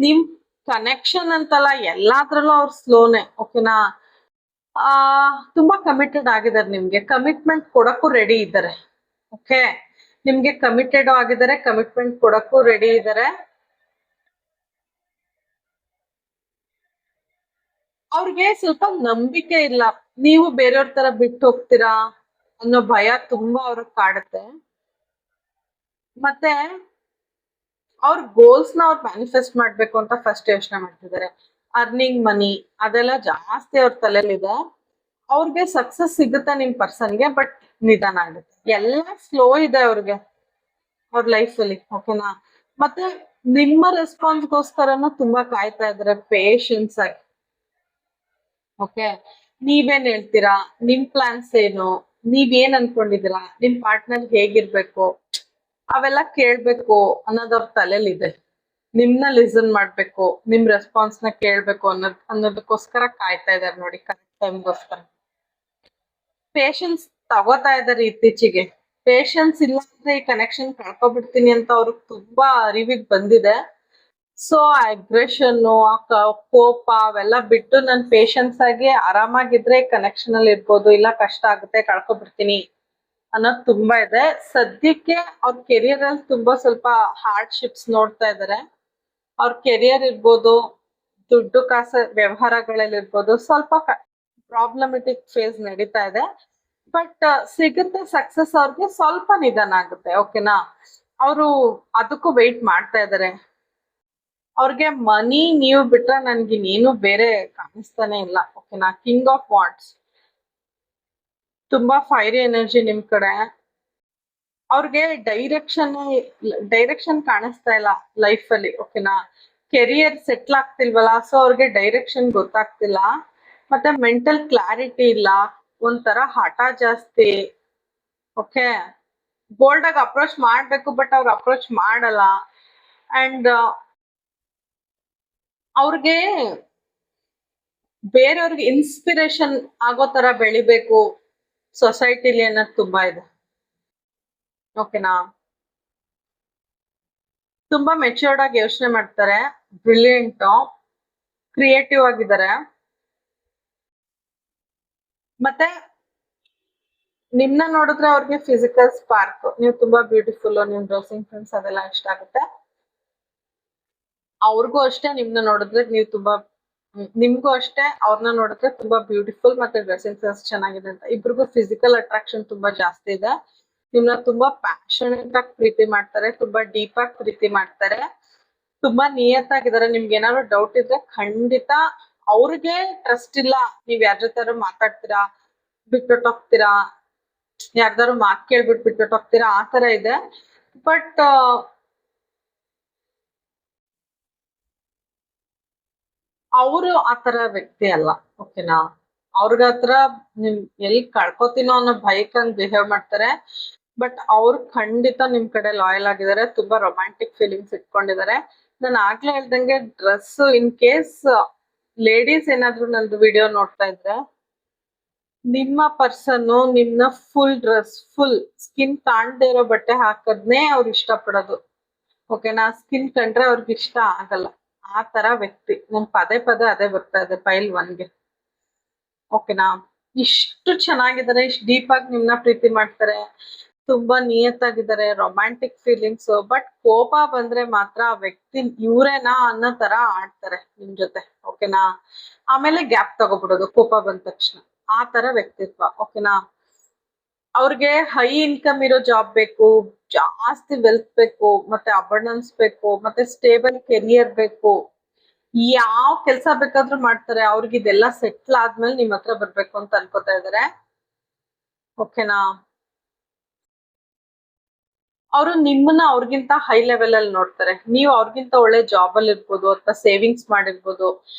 ನಿಮ್ ಕನೆಕ್ಷನ್ ಅಂತಲ್ಲ, ಎಲ್ಲಾದ್ರಲ್ಲೂ ಅವ್ರು ಸ್ಲೋನೆ, ಓಕೆನಾ. ಆ ತುಂಬಾ ಕಮಿಟೆಡ್ ಆಗಿದ್ದಾರೆ ನಿಮ್ಗೆ, ಕಮಿಟ್ಮೆಂಟ್ ಕೊಡಕ್ಕೂ ರೆಡಿ ಇದ್ದಾರೆ. ಓಕೆ, ನಿಮ್ಗೆ ಕಮಿಟೆಡ್ ಆಗಿದ್ದಾರೆ, ಕಮಿಟ್ಮೆಂಟ್ ಕೊಡಕ್ಕೂ ರೆಡಿ ಇದ್ದಾರೆ. ಅವ್ರಿಗೆ ಸ್ವಲ್ಪ ನಂಬಿಕೆ ಇಲ್ಲ, ನೀವು ಬೇರೆಯವ್ರ ತರ ಬಿಟ್ಟು ಹೋಗ್ತೀರಾ ಅನ್ನೋ ಭಯ ತುಂಬಾ ಅವ್ರಿಗೆ ಕಾಡುತ್ತೆ. ಮತ್ತೆ ಅವ್ರ ಗೋಲ್ಸ್ ನ ಅವ್ರು ಮ್ಯಾನಿಫೆಸ್ಟ್ ಮಾಡ್ಬೇಕು ಅಂತ ಫಸ್ಟ್ ಯೋಚನೆ ಮಾಡ್ತಿದ್ದಾರೆ. ಅರ್ನಿಂಗ್ ಮನಿ ಅದೆಲ್ಲ ಜಾಸ್ತಿ ಅವ್ರ ತಲೆಯಲ್ಲಿದೆ. ಅವ್ರಿಗೆ ಸಕ್ಸಸ್ ಸಿಗುತ್ತೆ ನಿಮ್ ಪರ್ಸನ್ಗೆ, ಬಟ್ ನಿಧಾನ ಆಗುತ್ತೆ, ಎಲ್ಲ ಸ್ಲೋ ಇದೆ ಅವ್ರಿಗೆ ಅವ್ರ ಲೈಫ್ ಅಲ್ಲಿ, ಓಕೆನಾ. ಮತ್ತೆ ನಿಮ್ಮ ರೆಸ್ಪಾನ್ಸ್ಗೋಸ್ಕರನು ತುಂಬಾ ಕಾಯ್ತಾ ಇದಾರೆ ಪೇಶನ್ಸ್ ಆಗಿ. ಓಕೆ, ನೀವೇನ್ ಹೇಳ್ತೀರಾ, ನಿಮ್ ಪ್ಲಾನ್ಸ್ ಏನು, ನೀವೇನ್ ಅನ್ಕೊಂಡಿದೀರಾ, ನಿಮ್ ಪಾರ್ಟ್ನರ್ ಹೇಗಿರ್ಬೇಕು ಅವೆಲ್ಲ ಕೇಳ್ಬೇಕು ಅನ್ನೋದ್ ಅವ್ರ ತಲೆಯಲ್ಲಿದೆ. ನಿಮ್ನ ಲಿಸನ್ ಮಾಡ್ಬೇಕು, ನಿಮ್ ರೆಸ್ಪಾನ್ಸ್ ನ ಕೇಳ್ಬೇಕು ಅನ್ನೋದಕ್ಕೋಸ್ಕರ ಕಾಯ್ತಾ ಇದಾರೆ ನೋಡಿ, ಕರೆಕ್ಟ್ ಟೈಮ್ಗೋಸ್ಕರ. ಪೇಶನ್ಸ್ ತಗೋತಾ ಇದಾರೆ ಇತ್ತೀಚೆಗೆ. ಪೇಶನ್ಸ್ ಇಲ್ಲ ಅಂದ್ರೆ ಈ ಕನೆಕ್ಷನ್ ಕಳ್ಕೊಬಿಡ್ತೀನಿ ಅಂತ ಅವ್ರಿಗೆ ತುಂಬಾ ಅರಿವಿಗೆ ಬಂದಿದೆ. ಸೊ ಅಗ್ರೆಷನ್, ಕೋಪ ಅವೆಲ್ಲ ಬಿಟ್ಟು ನನ್ ಪೇಶನ್ಸ್ ಆಗಿ ಆರಾಮಾಗಿದ್ರೆ ಕನೆಕ್ಷನ್ ಅಲ್ಲಿ ಇರ್ಬೋದು, ಇಲ್ಲ ಕಷ್ಟ ಆಗುತ್ತೆ ಕಳ್ಕೊಬಿಡ್ತೀನಿ ಅನ್ನೋದು ತುಂಬಾ ಇದೆ. ಸದ್ಯಕ್ಕೆ ಅವ್ರ ಕೆರಿಯರ್ ಅಲ್ಲಿ ತುಂಬಾ ಸ್ವಲ್ಪ ಹಾರ್ಡ್ಶಿಪ್ಸ್ ನೋಡ್ತಾ ಇದಾರೆ. ಅವ್ರ ಕೆರಿಯರ್ ಇರ್ಬೋದು, ದುಡ್ಡು ಕಾಸು ವ್ಯವಹಾರಗಳಲ್ಲಿ ಇರ್ಬೋದು, ಸ್ವಲ್ಪ ಪ್ರಾಬ್ಲಮೆಟಿಕ್ ಫೇಸ್ ನಡೀತಾ ಇದೆ. ಬಟ್ ಸಿಗುತ್ತೆ ಸಕ್ಸಸ್, ಅವ್ರಿಗೆ ಸ್ವಲ್ಪ ನಿಧಾನ ಆಗುತ್ತೆ, ಓಕೆನಾ. ಅವರು ಅದಕ್ಕೂ ವೆಯ್ಟ್ ಮಾಡ್ತಾ ಇದಾರೆ. ಅವ್ರಿಗೆ ಮನಿ ನೀವು ಬಿಟ್ರೆ ನನ್ಗೆ ಇನ್ನೇನು ಬೇರೆ ಕಾಣಿಸ್ತಾನೆ ಇಲ್ಲ, ಓಕೆನಾ. ಕಿಂಗ್ ಆಫ್ ವಾಂಡ್ಸ್, ತುಂಬಾ ಫೈರಿ ಎನರ್ಜಿ ನಿಮ್ ಕಡೆ. ಅವ್ರಿಗೆ ಡೈರೆಕ್ಷನ್ ಕಾಣಿಸ್ತಾ ಇಲ್ಲ ಲೈಫ್ ಅಲ್ಲಿ, ಓಕೆನಾ. ಕೆರಿಯರ್ ಸೆಟ್ಲ್ ಆಗ್ತಿಲ್ವಲ್ಲ, ಸೊ ಅವ್ರಿಗೆ ಡೈರೆಕ್ಷನ್ ಗೊತ್ತಾಗ್ತಿಲ್ಲ. ಮತ್ತೆ ಮೆಂಟಲ್ ಕ್ಲಾರಿಟಿ ಇಲ್ಲ, ಒಂಥರ ಹಠ ಜಾಸ್ತಿ. ಓಕೆ, ಬೋಲ್ಡ್ ಆಗಿ ಅಪ್ರೋಚ್ ಮಾಡ್ಬೇಕು, ಬಟ್ ಅವ್ರು ಅಪ್ರೋಚ್ ಮಾಡಲ್ಲ. ಅಂಡ್ ಅವ್ರಿಗೆ ಬೇರೆಯವ್ರಿಗೆ ಇನ್ಸ್ಪಿರೇಷನ್ ಆಗೋ ತರ ಬೆಳಿಬೇಕು ಸೊಸೈಟಿಲಿ ಅನ್ನೋದು ತುಂಬಾ ಇದೆ, ಓಕೆನಾ. ತುಂಬಾ ಮೆಚ್ಯೂರ್ಡ್ ಆಗಿ ಯೋಚನೆ ಮಾಡ್ತಾರೆ, ಬ್ರಿಲಿಯಂಟ್, ಕ್ರಿಯೇಟಿವ್ ಆಗಿದ್ದಾರೆ. ಮತ್ತೆ ನಿಮ್ನ ನೋಡಿದ್ರೆ ಅವ್ರಿಗೆ ಫಿಸಿಕಲ್ ಸ್ಪಾರ್ಕ್, ನೀವು ತುಂಬಾ ಬ್ಯೂಟಿಫುಲ್, ನಿಮ್ ಡ್ರೆಸ್ಸಿಂಗ್ ಸೆನ್ಸ್ ಅದೆಲ್ಲ ಇಷ್ಟ ಆಗುತ್ತೆ. ಅವ್ರಿಗೂ ಅಷ್ಟೇ ನಿಮ್ನ ನೋಡಿದ್ರೆ ನೀವು ತುಂಬಾ, ನಿಮ್ಗೂ ಅಷ್ಟೇ ಅವ್ರನ್ನ ನೋಡಿದ್ರೆ ತುಂಬಾ ಬ್ಯೂಟಿಫುಲ್ ಮತ್ತೆ ಡ್ರೆಸ್ಸಿಂಗ್ ಸೆನ್ಸ್ ಚೆನ್ನಾಗಿದೆ ಅಂತ. ಇಬ್ರಿಗೂ ಫಿಸಿಕಲ್ ಅಟ್ರಾಕ್ಷನ್ ತುಂಬಾ ಜಾಸ್ತಿ ಇದೆ. ನಿಮ್ನ ತುಂಬಾ ಪ್ಯಾಷನೇಟ್ ಆಗಿ ಪ್ರೀತಿ ಮಾಡ್ತಾರೆ, ತುಂಬಾ ಡೀಪ್ ಆಗಿ ಪ್ರೀತಿ ಮಾಡ್ತಾರೆ, ತುಂಬಾ ನಿಯತ್ತಾಗಿದ್ದಾರೆ. ನಿಮ್ಗೆ ಏನಾದ್ರು ಡೌಟ್ ಇದ್ರೆ ಖಂಡಿತ, ಅವ್ರಿಗೆ ಟ್ರಸ್ಟ್ ಇಲ್ಲ ನೀವ್ ಯಾರ ಜೊತೆ ಮಾತಾಡ್ತೀರಾ ಬಿಟ್ಟೊಟ್ಟೋಗ್ತೀರಾ, ಯಾರ್ದಾರು ಮಾತ್ ಕೇಳ್ಬಿಟ್ಟು ಬಿಟ್ಟೊಟ್ಟೋಗ್ತೀರಾ, ಆ ತರ ಇದೆ. ಬಟ್ ಅವರು ಆತರ ವ್ಯಕ್ತಿ ಅಲ್ಲ, ಓಕೆನಾ. ಅವ್ರ ಹತ್ರ ನಿಮ್ ಎಲ್ಲಿ ಕಳ್ಕೊತೀನೋ ಅನ್ನೋ ಭಯಕ್ಕಂಗ್ ಬಿಹೇವ್ ಮಾಡ್ತಾರೆ. ಬಟ್ ಅವ್ರು ಖಂಡಿತ ನಿಮ್ ಕಡೆ ಲಾಯಲ್ ಆಗಿದ್ದಾರೆ, ತುಂಬಾ ರೊಮ್ಯಾಂಟಿಕ್ ಫೀಲಿಂಗ್ಸ್ ಇಟ್ಕೊಂಡಿದ್ದಾರೆ. ನಾನು ಆಗ್ಲೇ ಹೇಳ್ದಂಗೆ ಡ್ರೆಸ್, ಇನ್ ಕೇಸ್ ಲೇಡೀಸ್ ಏನಾದ್ರು ನಂದು ವಿಡಿಯೋ ನೋಡ್ತಾ ಇದ್ರೆ, ನಿಮ್ಮ ಪರ್ಸನ್ ನಿಮ್ನ ಫುಲ್ ಡ್ರೆಸ್, ಫುಲ್ ಸ್ಕಿನ್ ಕಾಣ್ದೇ ಇರೋ ಬಟ್ಟೆ ಹಾಕದ್ನೇ ಅವ್ರು ಇಷ್ಟ ಪಡೋದು, ಓಕೆನಾ. ಸ್ಕಿನ್ ಕಂಡ್ರೆ ಅವ್ರಿಗೆ ಇಷ್ಟ ಆಗಲ್ಲ, ಆ ತರ ವ್ಯಕ್ತಿ. ನನ್ ಪದೇ ಪದೇ ಅದೇ ಬರ್ತಾ ಇದೆ ಫೈಲ್ 1ಗೆ, ಓಕೆನಾ. ಇಷ್ಟು ಚೆನ್ನಾಗಿದ್ದಾರೆ, ಇಷ್ಟು ಡೀಪ್ ಆಗಿ ನಿಮ್ನ ಪ್ರೀತಿ ಮಾಡ್ತಾರೆ, ತುಂಬಾ ನಿಯತ್ತಾಗಿದ್ದಾರೆ, ರೊಮ್ಯಾಂಟಿಕ್ ಫೀಲಿಂಗ್ಸ್. ಬಟ್ ಕೋಪ ಬಂದ್ರೆ ಮಾತ್ರ ಆ ವ್ಯಕ್ತಿ ಇವ್ರೇನಾ ಅನ್ನೋ ತರ ಆಡ್ತಾರೆ ನಿಮ್ ಜೊತೆ, ಓಕೆನಾ. ಆಮೇಲೆ ಗ್ಯಾಪ್ ತಗೋಬಿಡೋದು ಕೋಪ ಬಂದ ತಕ್ಷಣ, ಆ ತರ ವ್ಯಕ್ತಿತ್ವ, ಓಕೆನಾ. ಅವ್ರಿಗೆ ಹೈ ಇನ್ಕಮ್ ಇರೋ ಜಾಬ್ ಬೇಕು, ಜಾಸ್ತಿ ವೆಲ್ತ್ ಬೇಕು, ಮತ್ತೆ ಅಬಂಡೆನ್ಸ್ ಬೇಕು, ಮತ್ತೆ ಸ್ಟೇಬಲ್ ಕೆರಿಯರ್ ಬೇಕು. ಯಾವ ಕೆಲ್ಸ ಬೇಕಾದ್ರೂ ಮಾಡ್ತಾರೆ. ಅವ್ರಿಗೆ ಇದೆಲ್ಲ ಸೆಟ್ಲ್ ಆದ್ಮೇಲೆ ನಿಮ್ ಹತ್ರ ಬರ್ಬೇಕು ಅಂತ ಅನ್ಕೋತಾ ಇದಾರೆ, ಓಕೆನಾ. ಅವರು ನಿಮ್ಮನ್ನ ಅವ್ರಿಗಿಂತ ಹೈ ಲೆವೆಲ್ ಅಲ್ಲಿ ನೋಡ್ತಾರೆ. ನೀವು ಅವ್ರಿಗಿಂತ ಒಳ್ಳೆ ಜಾಬ್ ಅಲ್ಲಿ ಇರ್ಬೋದು ಅಥವಾ ಸೇವಿಂಗ್ಸ್ ಮಾಡಿರ್ಬೋದು,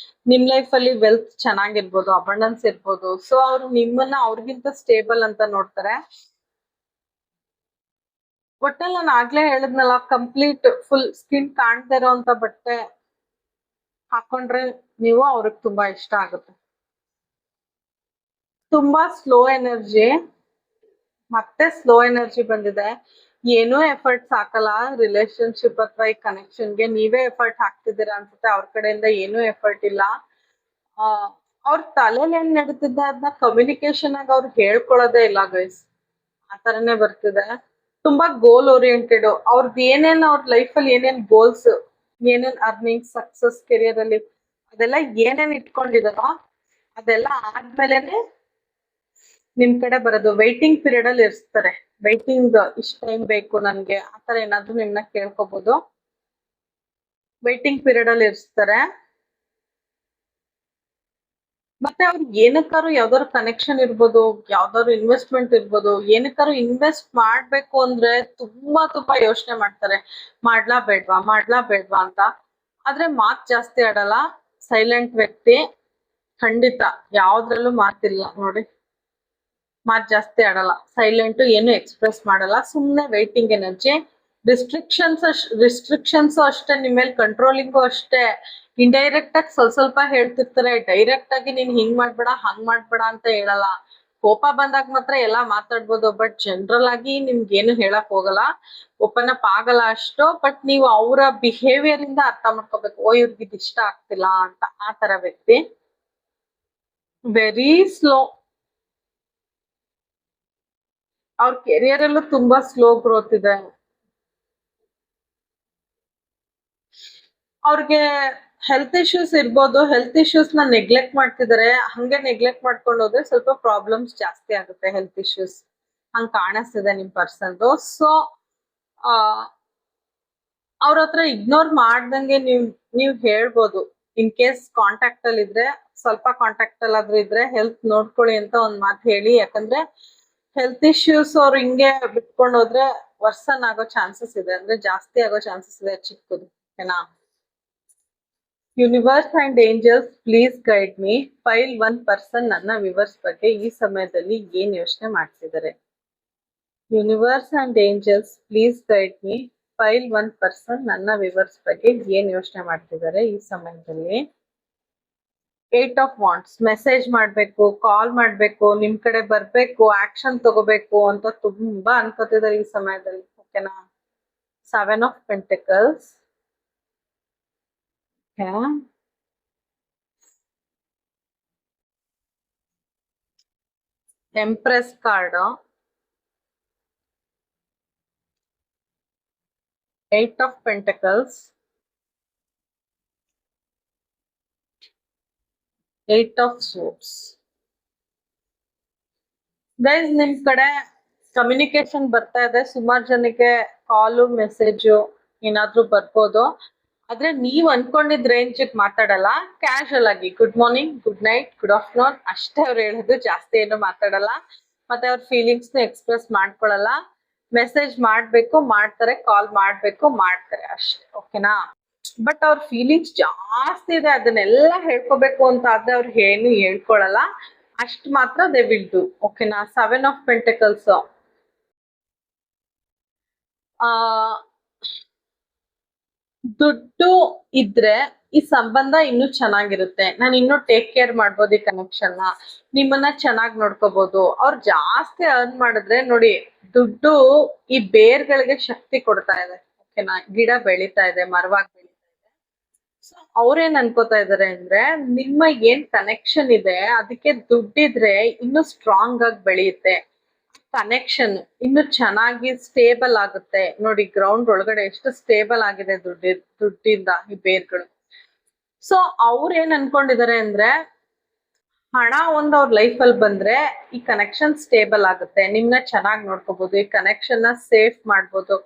ನಿಮ್ ಲೈಫ್ ಅಲ್ಲಿ ವೆಲ್ತ್ ಚೆನ್ನಾಗಿರ್ಬೋದು, ಅಬಂಡೆನ್ಸ್ ಇರ್ಬೋದು. ಸೊ ಅವ್ರು ನಿಮ್ಮನ್ನ ಅವ್ರಿಗಿಂತ ಸ್ಟೇಬಲ್ ಅಂತ ನೋಡ್ತಾರೆ. ಒಟ್ಟಲ್ಲಿ ನಾನು ಆಗ್ಲೇ ಹೇಳಿದ್ನಲ್ಲ, ಕಂಪ್ಲೀಟ್ ಫುಲ್ ಸ್ಕಿನ್ ಕಾಣ್ತಾ ಇರೋಂತ ಬಟ್ಟೆ ಹಾಕೊಂಡ್ರೆ ನೀವು ಅವ್ರಿಗೆ ತುಂಬಾ ಇಷ್ಟ ಆಗುತ್ತೆ. ತುಂಬಾ ಸ್ಲೋ ಎನರ್ಜಿ, ಮತ್ತೆ ಸ್ಲೋ ಎನರ್ಜಿ ಬಂದಿದೆ. ಏನೂ ಎಫರ್ಟ್ಸ್ ಹಾಕಲ್ಲ ರಿಲೇಶನ್ಶಿಪ್ ಅಥವಾ ಈ ಕನೆಕ್ಷನ್ಗೆ. ನೀವೇ ಎಫರ್ಟ್ ಹಾಕ್ತಿದ್ದೀರಾ ಅನ್ಸುತ್ತೆ, ಅವ್ರ ಕಡೆಯಿಂದ ಏನೂ ಎಫರ್ಟ್ ಇಲ್ಲ. ಅವ್ರ ತಲೆಯಲ್ಲಿ ಏನ್ ನಡೀತಿದೆ ಅದನ್ನ ಕಮ್ಯುನಿಕೇಶನ್ ಆಗಿ ಅವ್ರು ಹೇಳ್ಕೊಳ್ಳೋದೇ ಇಲ್ಲ ಗೈಸ್. ಆ ತರನೇ ಬರ್ತಿದೆ. ತುಂಬಾ ಗೋಲ್ ಓರಿಯೆಂಟೆಡ್. ಅವ್ರದ್ದು ಏನೇನ್ ಅವ್ರ ಲೈಫ್ ಅಲ್ಲಿ ಏನೇನ್ ಗೋಲ್ಸ್, ಏನೇನ್ ಅರ್ನಿಂಗ್, ಸಕ್ಸಸ್, ಕೆರಿಯರ್ ಅಲ್ಲಿ ಅದೆಲ್ಲ ಏನೇನ್ ಇಟ್ಕೊಂಡಿದಾರೋ ಅದೆಲ್ಲ ಆದ್ಮೇಲೆನೆ ನಿಮ್ ಕಡೆ ಬರೋದು. ವೈಟಿಂಗ್ ಪೀರಿಯಡ್ ಅಲ್ಲಿ ಇರ್ತಾರೆ. ವೈಟಿಂಗ್ ಇಷ್ಟ ಟೈಮ್ ಬೇಕು ನನ್ಗೆ, ಆತರ ಏನಾದ್ರು ನಿಮ್ನ ಕೇಳ್ಕೊಬಹುದು. ವೈಟಿಂಗ್ ಪೀರಿಯಡ್ ಅಲ್ಲಿ ಇರ್ತಾರೆ. ಮತ್ತೆ ಅವ್ರಿಗೆ ಏನಕ್ಕಾರು ಯಾವ್ದಾದ್ರು ಕನೆಕ್ಷನ್ ಇರ್ಬೋದು, ಯಾವ್ದಾದ್ರು ಇನ್ವೆಸ್ಟ್ಮೆಂಟ್ ಇರ್ಬೋದು, ಏನಕ್ಕಾರು ಇನ್ವೆಸ್ಟ್ ಮಾಡ್ಬೇಕು ಅಂದ್ರೆ ತುಂಬಾ ತುಂಬಾ ಯೋಚನೆ ಮಾಡ್ತಾರೆ. ಮಾಡ್ಲಾ ಬೇಡ್ವಾ ಅಂತ. ಆದ್ರೆ ಮಾತ್ ಜಾಸ್ತಿ ಆಡಲ್ಲ. ಸೈಲೆಂಟ್ ವ್ಯಕ್ತಿ. ಖಂಡಿತ ಯಾವ್ದ್ರಲ್ಲೂ ಮಾತಿಲ್ಲ ನೋಡಿ. ಮಾತ್ ಜಾಸ್ತಿ ಆಡಲ್ಲ, ಸೈಲೆಂಟ್, ಏನು ಎಕ್ಸ್ಪ್ರೆಸ್ ಮಾಡಲ್ಲ, ಸುಮ್ನೆ ವೈಟಿಂಗ್ ಎನರ್ಜಿ. ರಿಸ್ಟ್ರಿಕ್ಷನ್ಸ್ ಅಷ್ಟೇ, ನಿಮ್ ಮೇಲೆ ಕಂಟ್ರೋಲಿಂಗು ಅಷ್ಟೇ. ಇಂಡೈರೆಕ್ಟ್ ಆಗಿ ಸ್ವಲ್ಪ ಹೇಳ್ತಿರ್ತಾರೆ. ಡೈರೆಕ್ಟ್ ಆಗಿ ನೀನ್ ಹಿಂಗ್ ಮಾಡ್ಬೇಡ ಹಂಗ್ ಮಾಡ್ಬೇಡ ಅಂತ ಹೇಳಲ್ಲ. ಕೋಪ ಬಂದಾಗ ಮಾತ್ರ ಎಲ್ಲಾ ಮಾತಾಡ್ಬೋದು, ಬಟ್ ಜನರಲ್ ಆಗಿ ನಿಮ್ಗೆ ಏನು ಹೇಳಕ್ ಹೋಗಲ್ಲ. ಓಪನ್ ಅಪ್ ಆಗಲ್ಲ ಅಷ್ಟು. ಬಟ್ ನೀವು ಅವರ ಬಿಹೇವಿಯರ್ ಇಂದ ಅರ್ಥ ಮಾಡ್ಕೋಬೇಕು, ಓ ಇವ್ರಿಗೆ ಇದು ಇಷ್ಟ ಆಗ್ತಿಲ್ಲ ಅಂತ. ಆ ತರ ವ್ಯಕ್ತಿ. Very slow. ಅವ್ರ ಕೆರಿಯರ್ ಅಲ್ಲೂ ತುಂಬಾ ಸ್ಲೋ ಗ್ರೋತ್ ಇದೆ. ಅವ್ರಿಗೆ ಹೆಲ್ತ್ ಇಶ್ಯೂಸ್ ಇರ್ಬೋದು. ಹೆಲ್ತ್ ಇಶ್ಯೂಸ್ ನ ನೆಗ್ಲೆಕ್ಟ್ ಮಾಡ್ತಿದ್ದಾರೆ. ಹಂಗೆ ನೆಗ್ಲೆಕ್ಟ್ ಮಾಡ್ಕೊಂಡು ಹೋದ್ರೆ ಸ್ವಲ್ಪ ಪ್ರಾಬ್ಲಮ್ಸ್ ಜಾಸ್ತಿ ಆಗುತ್ತೆ. ಹೆಲ್ತ್ ಇಶ್ಯೂಸ್ ಹಂಗ್ ಕಾಣಿಸ್ತಿದೆ ನಿಮ್ ಪರ್ಸನ್ದು. ಸೊ ಅವ್ರ ಹತ್ರ ಇಗ್ನೋರ್ ಮಾಡ್ದಂಗೆ ನೀವ್ ಹೇಳ್ಬೋದು. ಇನ್ ಕೇಸ್ ಕಾಂಟ್ಯಾಕ್ಟ್ ಅಲ್ಲಿ ಇದ್ರೆ, ಸ್ವಲ್ಪ ಕಾಂಟ್ಯಾಕ್ಟ್ ಅಲ್ಲಾದ್ರೂ ಇದ್ರೆ ಹೆಲ್ತ್ ನೋಡ್ಕೊಳ್ಳಿ ಅಂತ ಒಂದ್ ಮಾತು ಹೇಳಿ. ಯಾಕಂದ್ರೆ ಹೆಲ್ತ್ ಇಶ್ಯೂಸ್ ಅವ್ರು ಹಿಂಗೆ ಬಿಟ್ಕೊಂಡು ಹೋದ್ರೆ ವರ್ಸನ್ ಆಗೋ ಚಾನ್ಸಸ್ ಇದೆ, ಅಂದ್ರೆ ಜಾಸ್ತಿ ಆಗೋ ಚಾನ್ಸಸ್ ಇದೆ ಚಿಕ್ಕದು. ಓಕೆನಾ? Universe and angels please guide me. Pile 1 person ನನ್ನ ವಿವರ್ಸ್ ಬಗ್ಗೆ ಈ ಸಮಯದಲ್ಲಿ ಏನ್ ಯೋಚನೆ ಮಾಡ್ತಿದ್ದಾರೆ. Universe and angels please guide me. Pile 1 person ನನ್ನ ವಿವರ್ಸ್ ಬಗ್ಗೆ ಏನ್ ಯೋಚನೆ ಮಾಡ್ತಿದ್ದಾರೆ ಈ ಸಮಯದಲ್ಲಿ. 8 ಆಫ್ ವಾಂಡ್ಸ್. ಮೆಸೇಜ್ ಮಾಡ್ಬೇಕು, ಕಾಲ್ ಮಾಡ್ಬೇಕು, ನಿಮ್ ಕಡೆ ಬರ್ಬೇಕು, ಆಕ್ಷನ್ ತಗೋಬೇಕು ಅಂತ ತುಂಬಾ ಅನ್ಕೋತಿದ್ದಾರೆ ಈ ಸಮಯದಲ್ಲಿ. ಓಕೆನಾ? 7 of pentacles. Empress card. 8 of pentacles. 8 of swords. Guys, ನಿಮ್ ಕಡೆ ಕಮ್ಯುನಿಕೇಶನ್ ಬರ್ತಾ ಇದೆ. ಸುಮಾರು ಜನಕ್ಕೆ ಕಾಲು ಮೆಸೇಜು ಏನಾದ್ರೂ ಬರ್ಬೋದು. ಆದ್ರೆ ನೀವ್ ಅನ್ಕೊಂಡಿದ್ ರೇಂಜ್ ಮಾತಾಡಲ್ಲ. ಕ್ಯಾಶುವಲ್ ಆಗಿ good morning, good night, good afternoon ಅಷ್ಟೇ ಅವ್ರು ಹೇಳೋದು. ಜಾಸ್ತಿ ಏನು ಮಾತಾಡಲ್ಲ. ಮತ್ತೆ ಅವ್ರ ಫೀಲಿಂಗ್ಸ್ ನ ಎಕ್ಸ್ಪ್ರೆಸ್ ಮಾಡ್ಕೊಳಲ್ಲ. ಮೆಸೇಜ್ ಮಾಡ್ಬೇಕು ಮಾಡ್ತಾರೆ, ಕಾಲ್ ಮಾಡ್ಬೇಕು ಮಾಡ್ತಾರೆ ಅಷ್ಟೇ. ಓಕೆನಾ? ಬಟ್ ಅವ್ರ ಫೀಲಿಂಗ್ಸ್ ಜಾಸ್ತಿ ಇದೆ. ಅದನ್ನೆಲ್ಲ ಹೇಳ್ಕೋಬೇಕು ಅಂತ ಆದ್ರೆ ಅವ್ರು ಏನು ಹೇಳ್ಕೊಳಲ್ಲ. ಅಷ್ಟ್ ಮಾತ್ರ ದೇ ವಿಲ್ ಡೂ. ಓಕೆನಾ? 7 ಆಫ್ ಪೆಂಟಿಕಲ್ಸ್. ದುಡ್ಡು ಇದ್ರೆ ಈ ಸಂಬಂಧ ಇನ್ನೂ ಚೆನ್ನಾಗಿರುತ್ತೆ. ನಾನು ಇನ್ನೂ ಟೇಕ್ ಕೇರ್ ಮಾಡ್ಬೋದು ಈ ಕನೆಕ್ಷನ್ ನ. ನಿಮ್ಮನ್ನ ಚೆನ್ನಾಗಿ ನೋಡ್ಕೋಬಹುದು. ಅವ್ರು ಜಾಸ್ತಿ ಅರ್ನ್ ಮಾಡಿದ್ರೆ ನೋಡಿ, ದುಡ್ಡು ಈ ಬೇರ್ಗಳಿಗೆ ಶಕ್ತಿ ಕೊಡ್ತಾ ಇದೆ. ಓಕೆನಾ? ಗಿಡ ಬೆಳೀತಾ ಇದೆ, ಮರವಾಗಿ ಬೆಳೀತಾ ಇದೆ. ಸೊ ಅವ್ರೇನ್ ಅನ್ಕೋತಾ ಇದಾರೆ ಅಂದ್ರೆ, ನಿಮ್ಮ ಏನ್ ಕನೆಕ್ಷನ್ ಇದೆ ಅದಕ್ಕೆ ದುಡ್ಡಿದ್ರೆ ಇನ್ನೂ ಸ್ಟ್ರಾಂಗ್ ಆಗಿ ಬೆಳೆಯುತ್ತೆ. ಕನೆಕ್ಷನ್ ಇನ್ನು ಚೆನ್ನಾಗಿ ಸ್ಟೇಬಲ್ ಆಗುತ್ತೆ. ನೋಡಿ, ಗ್ರೌಂಡ್ ಒಳಗಡೆ ಎಷ್ಟು ಸ್ಟೇಬಲ್ ಆಗಿದೆ ದುಡ್ಡಿಂದ ಈ ಬೇರ್ಗಳು. ಸೊ ಅವ್ರ ಏನ್ ಅನ್ಕೊಂಡಿದ್ದಾರೆ ಅಂದ್ರೆ, ಹಣ ಒಂದ್ ಅವ್ರ ಲೈಫ್ ಅಲ್ಲಿ ಬಂದ್ರೆ ಈ ಕನೆಕ್ಷನ್ ಸ್ಟೇಬಲ್ ಆಗುತ್ತೆ, ನಿಮ್ನ ಚೆನ್ನಾಗಿ ನೋಡ್ಕೋಬಹುದು, ಈ ಕನೆಕ್ಷನ್ ನ ಸೇಫ್ ಮಾಡ್ಬೋದು,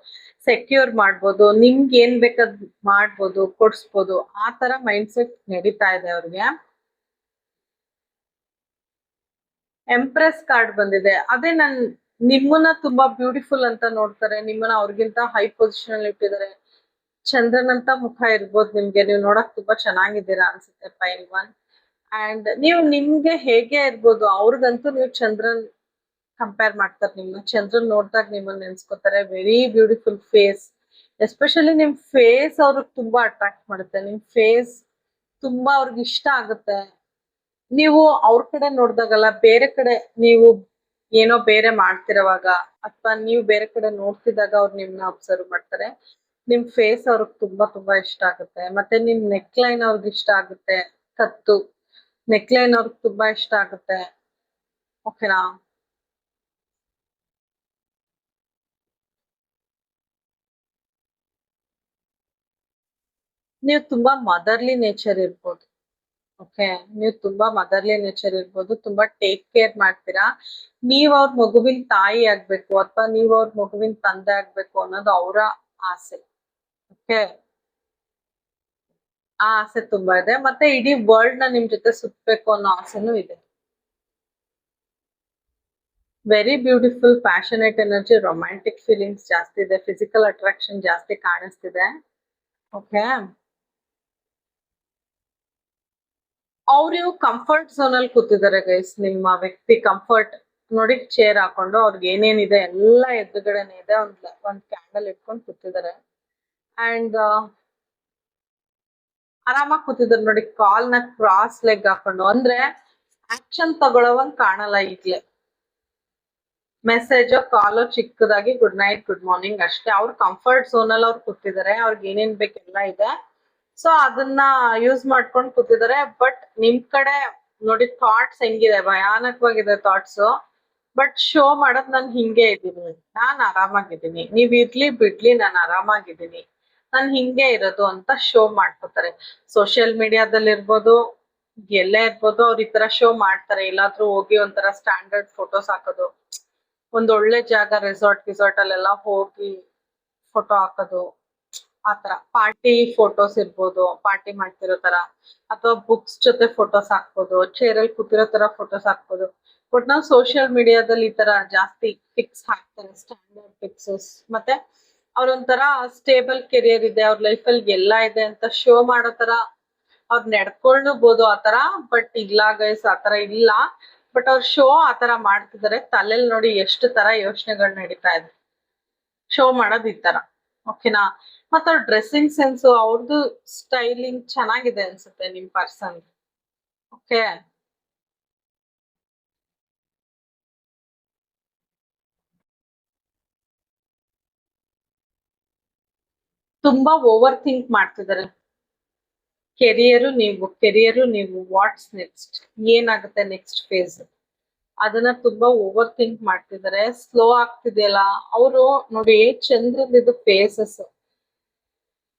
ಸೆಕ್ಯೂರ್ ಮಾಡ್ಬೋದು, ನಿಮ್ಗೆ ಏನ್ ಬೇಕಾದ್ ಮಾಡ್ಬೋದು, ಕೊಡ್ಸ್ಬೋದು. ಆ ತರ ಮೈಂಡ್ ಸೆಟ್ ನಡೀತಾ ಇದೆ ಅವ್ರಿಗೆ. ಎಂಪ್ರೆಸ್ ಕಾರ್ಡ್ ಬಂದಿದೆ. ಅದೇ ನಿಮ್ಮನ್ನ ತುಂಬಾ ಬ್ಯೂಟಿಫುಲ್ ಅಂತ ನೋಡ್ತಾರೆ, ನಿಮ್ಮನ್ನ ಅವ್ರಿಗಿಂತ ಹೈ ಪೊಸಿಷನ್ ಅಲ್ಲಿ ಇಟ್ಟಿದ್ದಾರೆ. ಚಂದ್ರನ್ ಅಂತ ಮುಖ ಇರ್ಬೋದು ನಿಮ್ಗೆ, ನೀವು ನೋಡಕ್ ತುಂಬಾ ಚೆನ್ನಾಗಿದ್ದೀರಾ ಅನ್ಸುತ್ತೆ ಫೈನ್ ಒನ್. ಅಂಡ್ ನೀವು ನಿಮ್ಗೆ ಹೇಗೆ ಇರ್ಬೋದು, ಅವ್ರಿಗಂತೂ ನೀವು ಚಂದ್ರನ್ ಕಂಪೇರ್ ಮಾಡ್ತಾರೆ. ನಿಮ್ನ ಚಂದ್ರನ್ ನೋಡ್ದಾಗ ನಿಮ್ಮನ್ನ ನೆನ್ಸ್ಕೊತಾರೆ. ವೆರಿ ಬ್ಯೂಟಿಫುಲ್ ಫೇಸ್, ಎಸ್ಪೆಷಲಿ ನಿಮ್ ಫೇಸ್ ಅವ್ರಿಗೆ ತುಂಬಾ ಅಟ್ರಾಕ್ಟ್ ಮಾಡುತ್ತೆ. ನಿಮ್ ಫೇಸ್ ತುಂಬಾ ಅವ್ರಿಗೆ ಇಷ್ಟ ಆಗುತ್ತೆ. ನೀವು ಅವ್ರ ಕಡೆ ನೋಡ್ದಾಗಲ್ಲ, ಬೇರೆ ಕಡೆ ನೀವು ಏನೋ ಬೇರೆ ಮಾಡ್ತಿರೋವಾಗ ಅಥವಾ ನೀವು ಬೇರೆ ಕಡೆ ನೋಡ್ತಿದ್ದಾಗ ಅವ್ರು ನಿಮ್ನ ಅಬ್ಸರ್ವ್ ಮಾಡ್ತಾರೆ. ನಿಮ್ ಫೇಸ್ ಅವ್ರಿಗೆ ತುಂಬಾ ತುಂಬಾ ಇಷ್ಟ ಆಗುತ್ತೆ. ಮತ್ತೆ ನಿಮ್ ನೆಕ್ ಲೈನ್ ಅವ್ರಿಗೆ ಇಷ್ಟ ಆಗುತ್ತೆ. ಕತ್ತು ನೆಕ್ ಲೈನ್ ಅವ್ರಿಗೆ ತುಂಬಾ ಇಷ್ಟ ಆಗುತ್ತೆ. ಓಕೆನಾ? ನೀವು ತುಂಬಾ ಮದರ್ಲಿ ನೇಚರ್ ಇರ್ಬೋದು. ಓಕೆ, ನೀವು ತುಂಬಾ ಮದರ್ಲಿ ನೇಚರ್ ಇರ್ಬೋದು, ತುಂಬಾ ಟೇಕ್ ಕೇರ್ ಮಾಡ್ತೀರಾ. ನೀವ್ ಅವ್ರ ಮಗುವಿನ ತಾಯಿ ಆಗ್ಬೇಕು ಅಥವಾ ನೀವ್ ಅವ್ರ ಮಗುವಿನ ತಂದೆ ಆಗ್ಬೇಕು ಅನ್ನೋದು ಅವರ ಆಸೆ. ಓಕೆ, ಆ ಆಸೆ ತುಂಬಾ ಇದೆ. ಮತ್ತೆ ಇಡೀ ವರ್ಲ್ಡ್ ನ ನಿಮ್ ಜೊತೆ ಸುತ್ಬೇಕು ಅನ್ನೋ ಆಸೆನೂ ಇದೆ. Very beautiful, passionate energy, romantic feelings ಜಾಸ್ತಿ ಇದೆ, ಫಿಸಿಕಲ್ ಅಟ್ರಾಕ್ಷನ್ ಜಾಸ್ತಿ ಕಾಣಿಸ್ತಿದೆ. ಓಕೆ, ಅವ್ರು ಕಂಫರ್ಟ್ ಝೋನ್ ಅಲ್ಲಿ ಕೂತಿದ್ದಾರೆ ಗೈಸ್. ನಿಮ್ಮ ವ್ಯಕ್ತಿ ಕಂಫರ್ಟ್ ನೋಡಿ, ಚೇರ್ ಹಾಕೊಂಡು ಅವ್ರಿಗೆ ಏನೇನಿದೆ ಎಲ್ಲ ಎದುರುಗಡೆನೆ ಇದೆ. ಒಂದ್ ಕ್ಯಾಂಡಲ್ ಇಟ್ಕೊಂಡು ಕೂತಿದ್ದಾರೆ. ಅಂಡ್ ಆರಾಮಾಗಿ ಕೂತಿದ್ದಾರೆ ನೋಡಿ, ಕಾಲ್ ನ ಕ್ರಾಸ್ ಲೆಗ್ ಹಾಕೊಂಡು. ಅಂದ್ರೆ ಆಕ್ಷನ್ ತಗೊಳ್ಳೋವಂಗ್ ಕಾಣಲ್ಲ ಈಗ್ಲೇ. ಮೆಸೇಜ್ ಕಾಲು ಚಿಕ್ಕದಾಗಿ ಗುಡ್ ನೈಟ್ ಗುಡ್ ಮಾರ್ನಿಂಗ್ ಅಷ್ಟೇ. ಅವ್ರ ಕಂಫರ್ಟ್ ಝೋನ್ ಅಲ್ಲಿ ಅವ್ರು ಕೂತಿದ್ದಾರೆ. ಅವ್ರಿಗೆ ಏನೇನ್ ಬೇಕೆಲ್ಲ ಇದೆ, ಸೊ ಅದನ್ನ ಯೂಸ್ ಮಾಡ್ಕೊಂಡು ಕೂತಿದ್ದಾರೆ. ಬಟ್ ನಿಮ್ ಕಡೆ ನೋಡಿ ಥಾಟ್ಸ್ ಹೆಂಗಿದೆ, ಭಯಾನಕವಾಗಿದೆ ಥಾಟ್ಸ್. ಬಟ್ ಶೋ ಮಾಡೋದ್ ನಾನ್ ಹಿಂಗೆ ಇದ್ದೀನಿ, ನಾನ್ ಆರಾಮಾಗಿದ್ದೀನಿ, ನೀವ್ ಇರ್ಲಿ ಬಿಡ್ಲಿ ನಾನ್ ಆರಾಮಾಗಿದ್ದೀನಿ, ನಾನ್ ಹಿಂಗೆ ಇರೋದು ಅಂತ ಶೋ ಮಾಡ್ಕೋತಾರೆ. ಸೋಷಿಯಲ್ ಮೀಡಿಯಾದಲ್ಲಿ ಇರ್ಬೋದು, ಎಲ್ಲೇ ಇರ್ಬೋದು, ಅವ್ರ ಈ ತರ ಶೋ ಮಾಡ್ತಾರೆ. ಎಲ್ಲಾದ್ರೂ ಹೋಗಿ ಒಂಥರ ಸ್ಟ್ಯಾಂಡರ್ಡ್ ಫೋಟೋಸ್ ಹಾಕೋದು, ಒಂದ್ ಒಳ್ಳೆ ಜಾಗ ರೆಸಾರ್ಟ್ ಅಲ್ಲೆಲ್ಲ ಹೋಗಿ ಫೋಟೋ ಹಾಕೋದು, ಆತರ ಪಾರ್ಟಿ ಫೋಟೋಸ್ ಇರ್ಬೋದು, ಪಾರ್ಟಿ ಮಾಡ್ತಿರೋ ತರ, ಅಥವಾ ಬುಕ್ಸ್ ಜೊತೆ ಫೋಟೋಸ್ ಹಾಕ್ಬೋದು, ಚೇರ್ ಅಲ್ಲಿ ಕೂತಿರೋ ತರ ಫೋಟೋಸ್ ಹಾಕ್ಬೋದು. ಬಟ್ ನಾವು ಸೋಷಿಯಲ್ ಮೀಡಿಯಾದಲ್ಲಿ ಈ ತರ ಜಾಸ್ತಿ ಪಿಕ್ಸ್ ಹಾಕ್ತಾರೆ, ಸ್ಟ್ಯಾಂಡರ್ಡ್ ಪಿಕ್ಸಸ್. ಮತ್ತೆ ಅವ್ರೊಂಥರ ಸ್ಟೇಬಲ್ ಕೆರಿಯರ್ ಇದೆ, ಅವ್ರ ಲೈಫ್ ಅಲ್ಲಿ ಎಲ್ಲ ಇದೆ ಅಂತ ಶೋ ಮಾಡೋ ತರ ಅವ್ರು ನಡ್ಕೊಳ್ಬಹುದು ಆತರ. ಬಟ್ ಇಲ್ಲ ಗೈಸ್, ಆತರ ಇಲ್ಲ. ಬಟ್ ಅವ್ರ ಶೋ ಆತರ ಮಾಡ್ತಿದ್ದಾರೆ. ತಲೆಲ್ ನೋಡಿ ಎಷ್ಟು ತರ ಯೋಚನೆಗಳು ನಡೀತಾ ಇದೆ, ಶೋ ಮಾಡೋದ್ ಈ ತರ. ಓಕೆನಾ? ಮತ್ತ ಅವ್ರ ಡ್ರೆಸ್ಸಿಂಗ್ ಸೆನ್ಸ್, ಅವ್ರದ್ದು ಸ್ಟೈಲಿಂಗ್ ಚೆನ್ನಾಗಿದೆ ಅನ್ಸುತ್ತೆ ನಿಮ್ ಪರ್ಸನ್. ಓಕೆ, ತುಂಬಾ ಓವರ್ ಥಿಂಕ್ ಮಾಡ್ತಿದ್ದಾರೆ. ಕೆರಿಯರು ನೀವು ವಾಟ್ಸ್ ನೆಕ್ಸ್ಟ್, ಏನಾಗುತ್ತೆ ನೆಕ್ಸ್ಟ್ ಫೇಸ್, ಅದನ್ನ ತುಂಬಾ ಓವರ್ ಥಿಂಕ್ ಮಾಡ್ತಿದ್ದಾರೆ. ಸ್ಲೋ ಆಗ್ತಿದೆಯಲ್ಲ ಅವರು ನೋಡಿ. ಚಂದ್ರನಿದು ಫೇಸಸ್,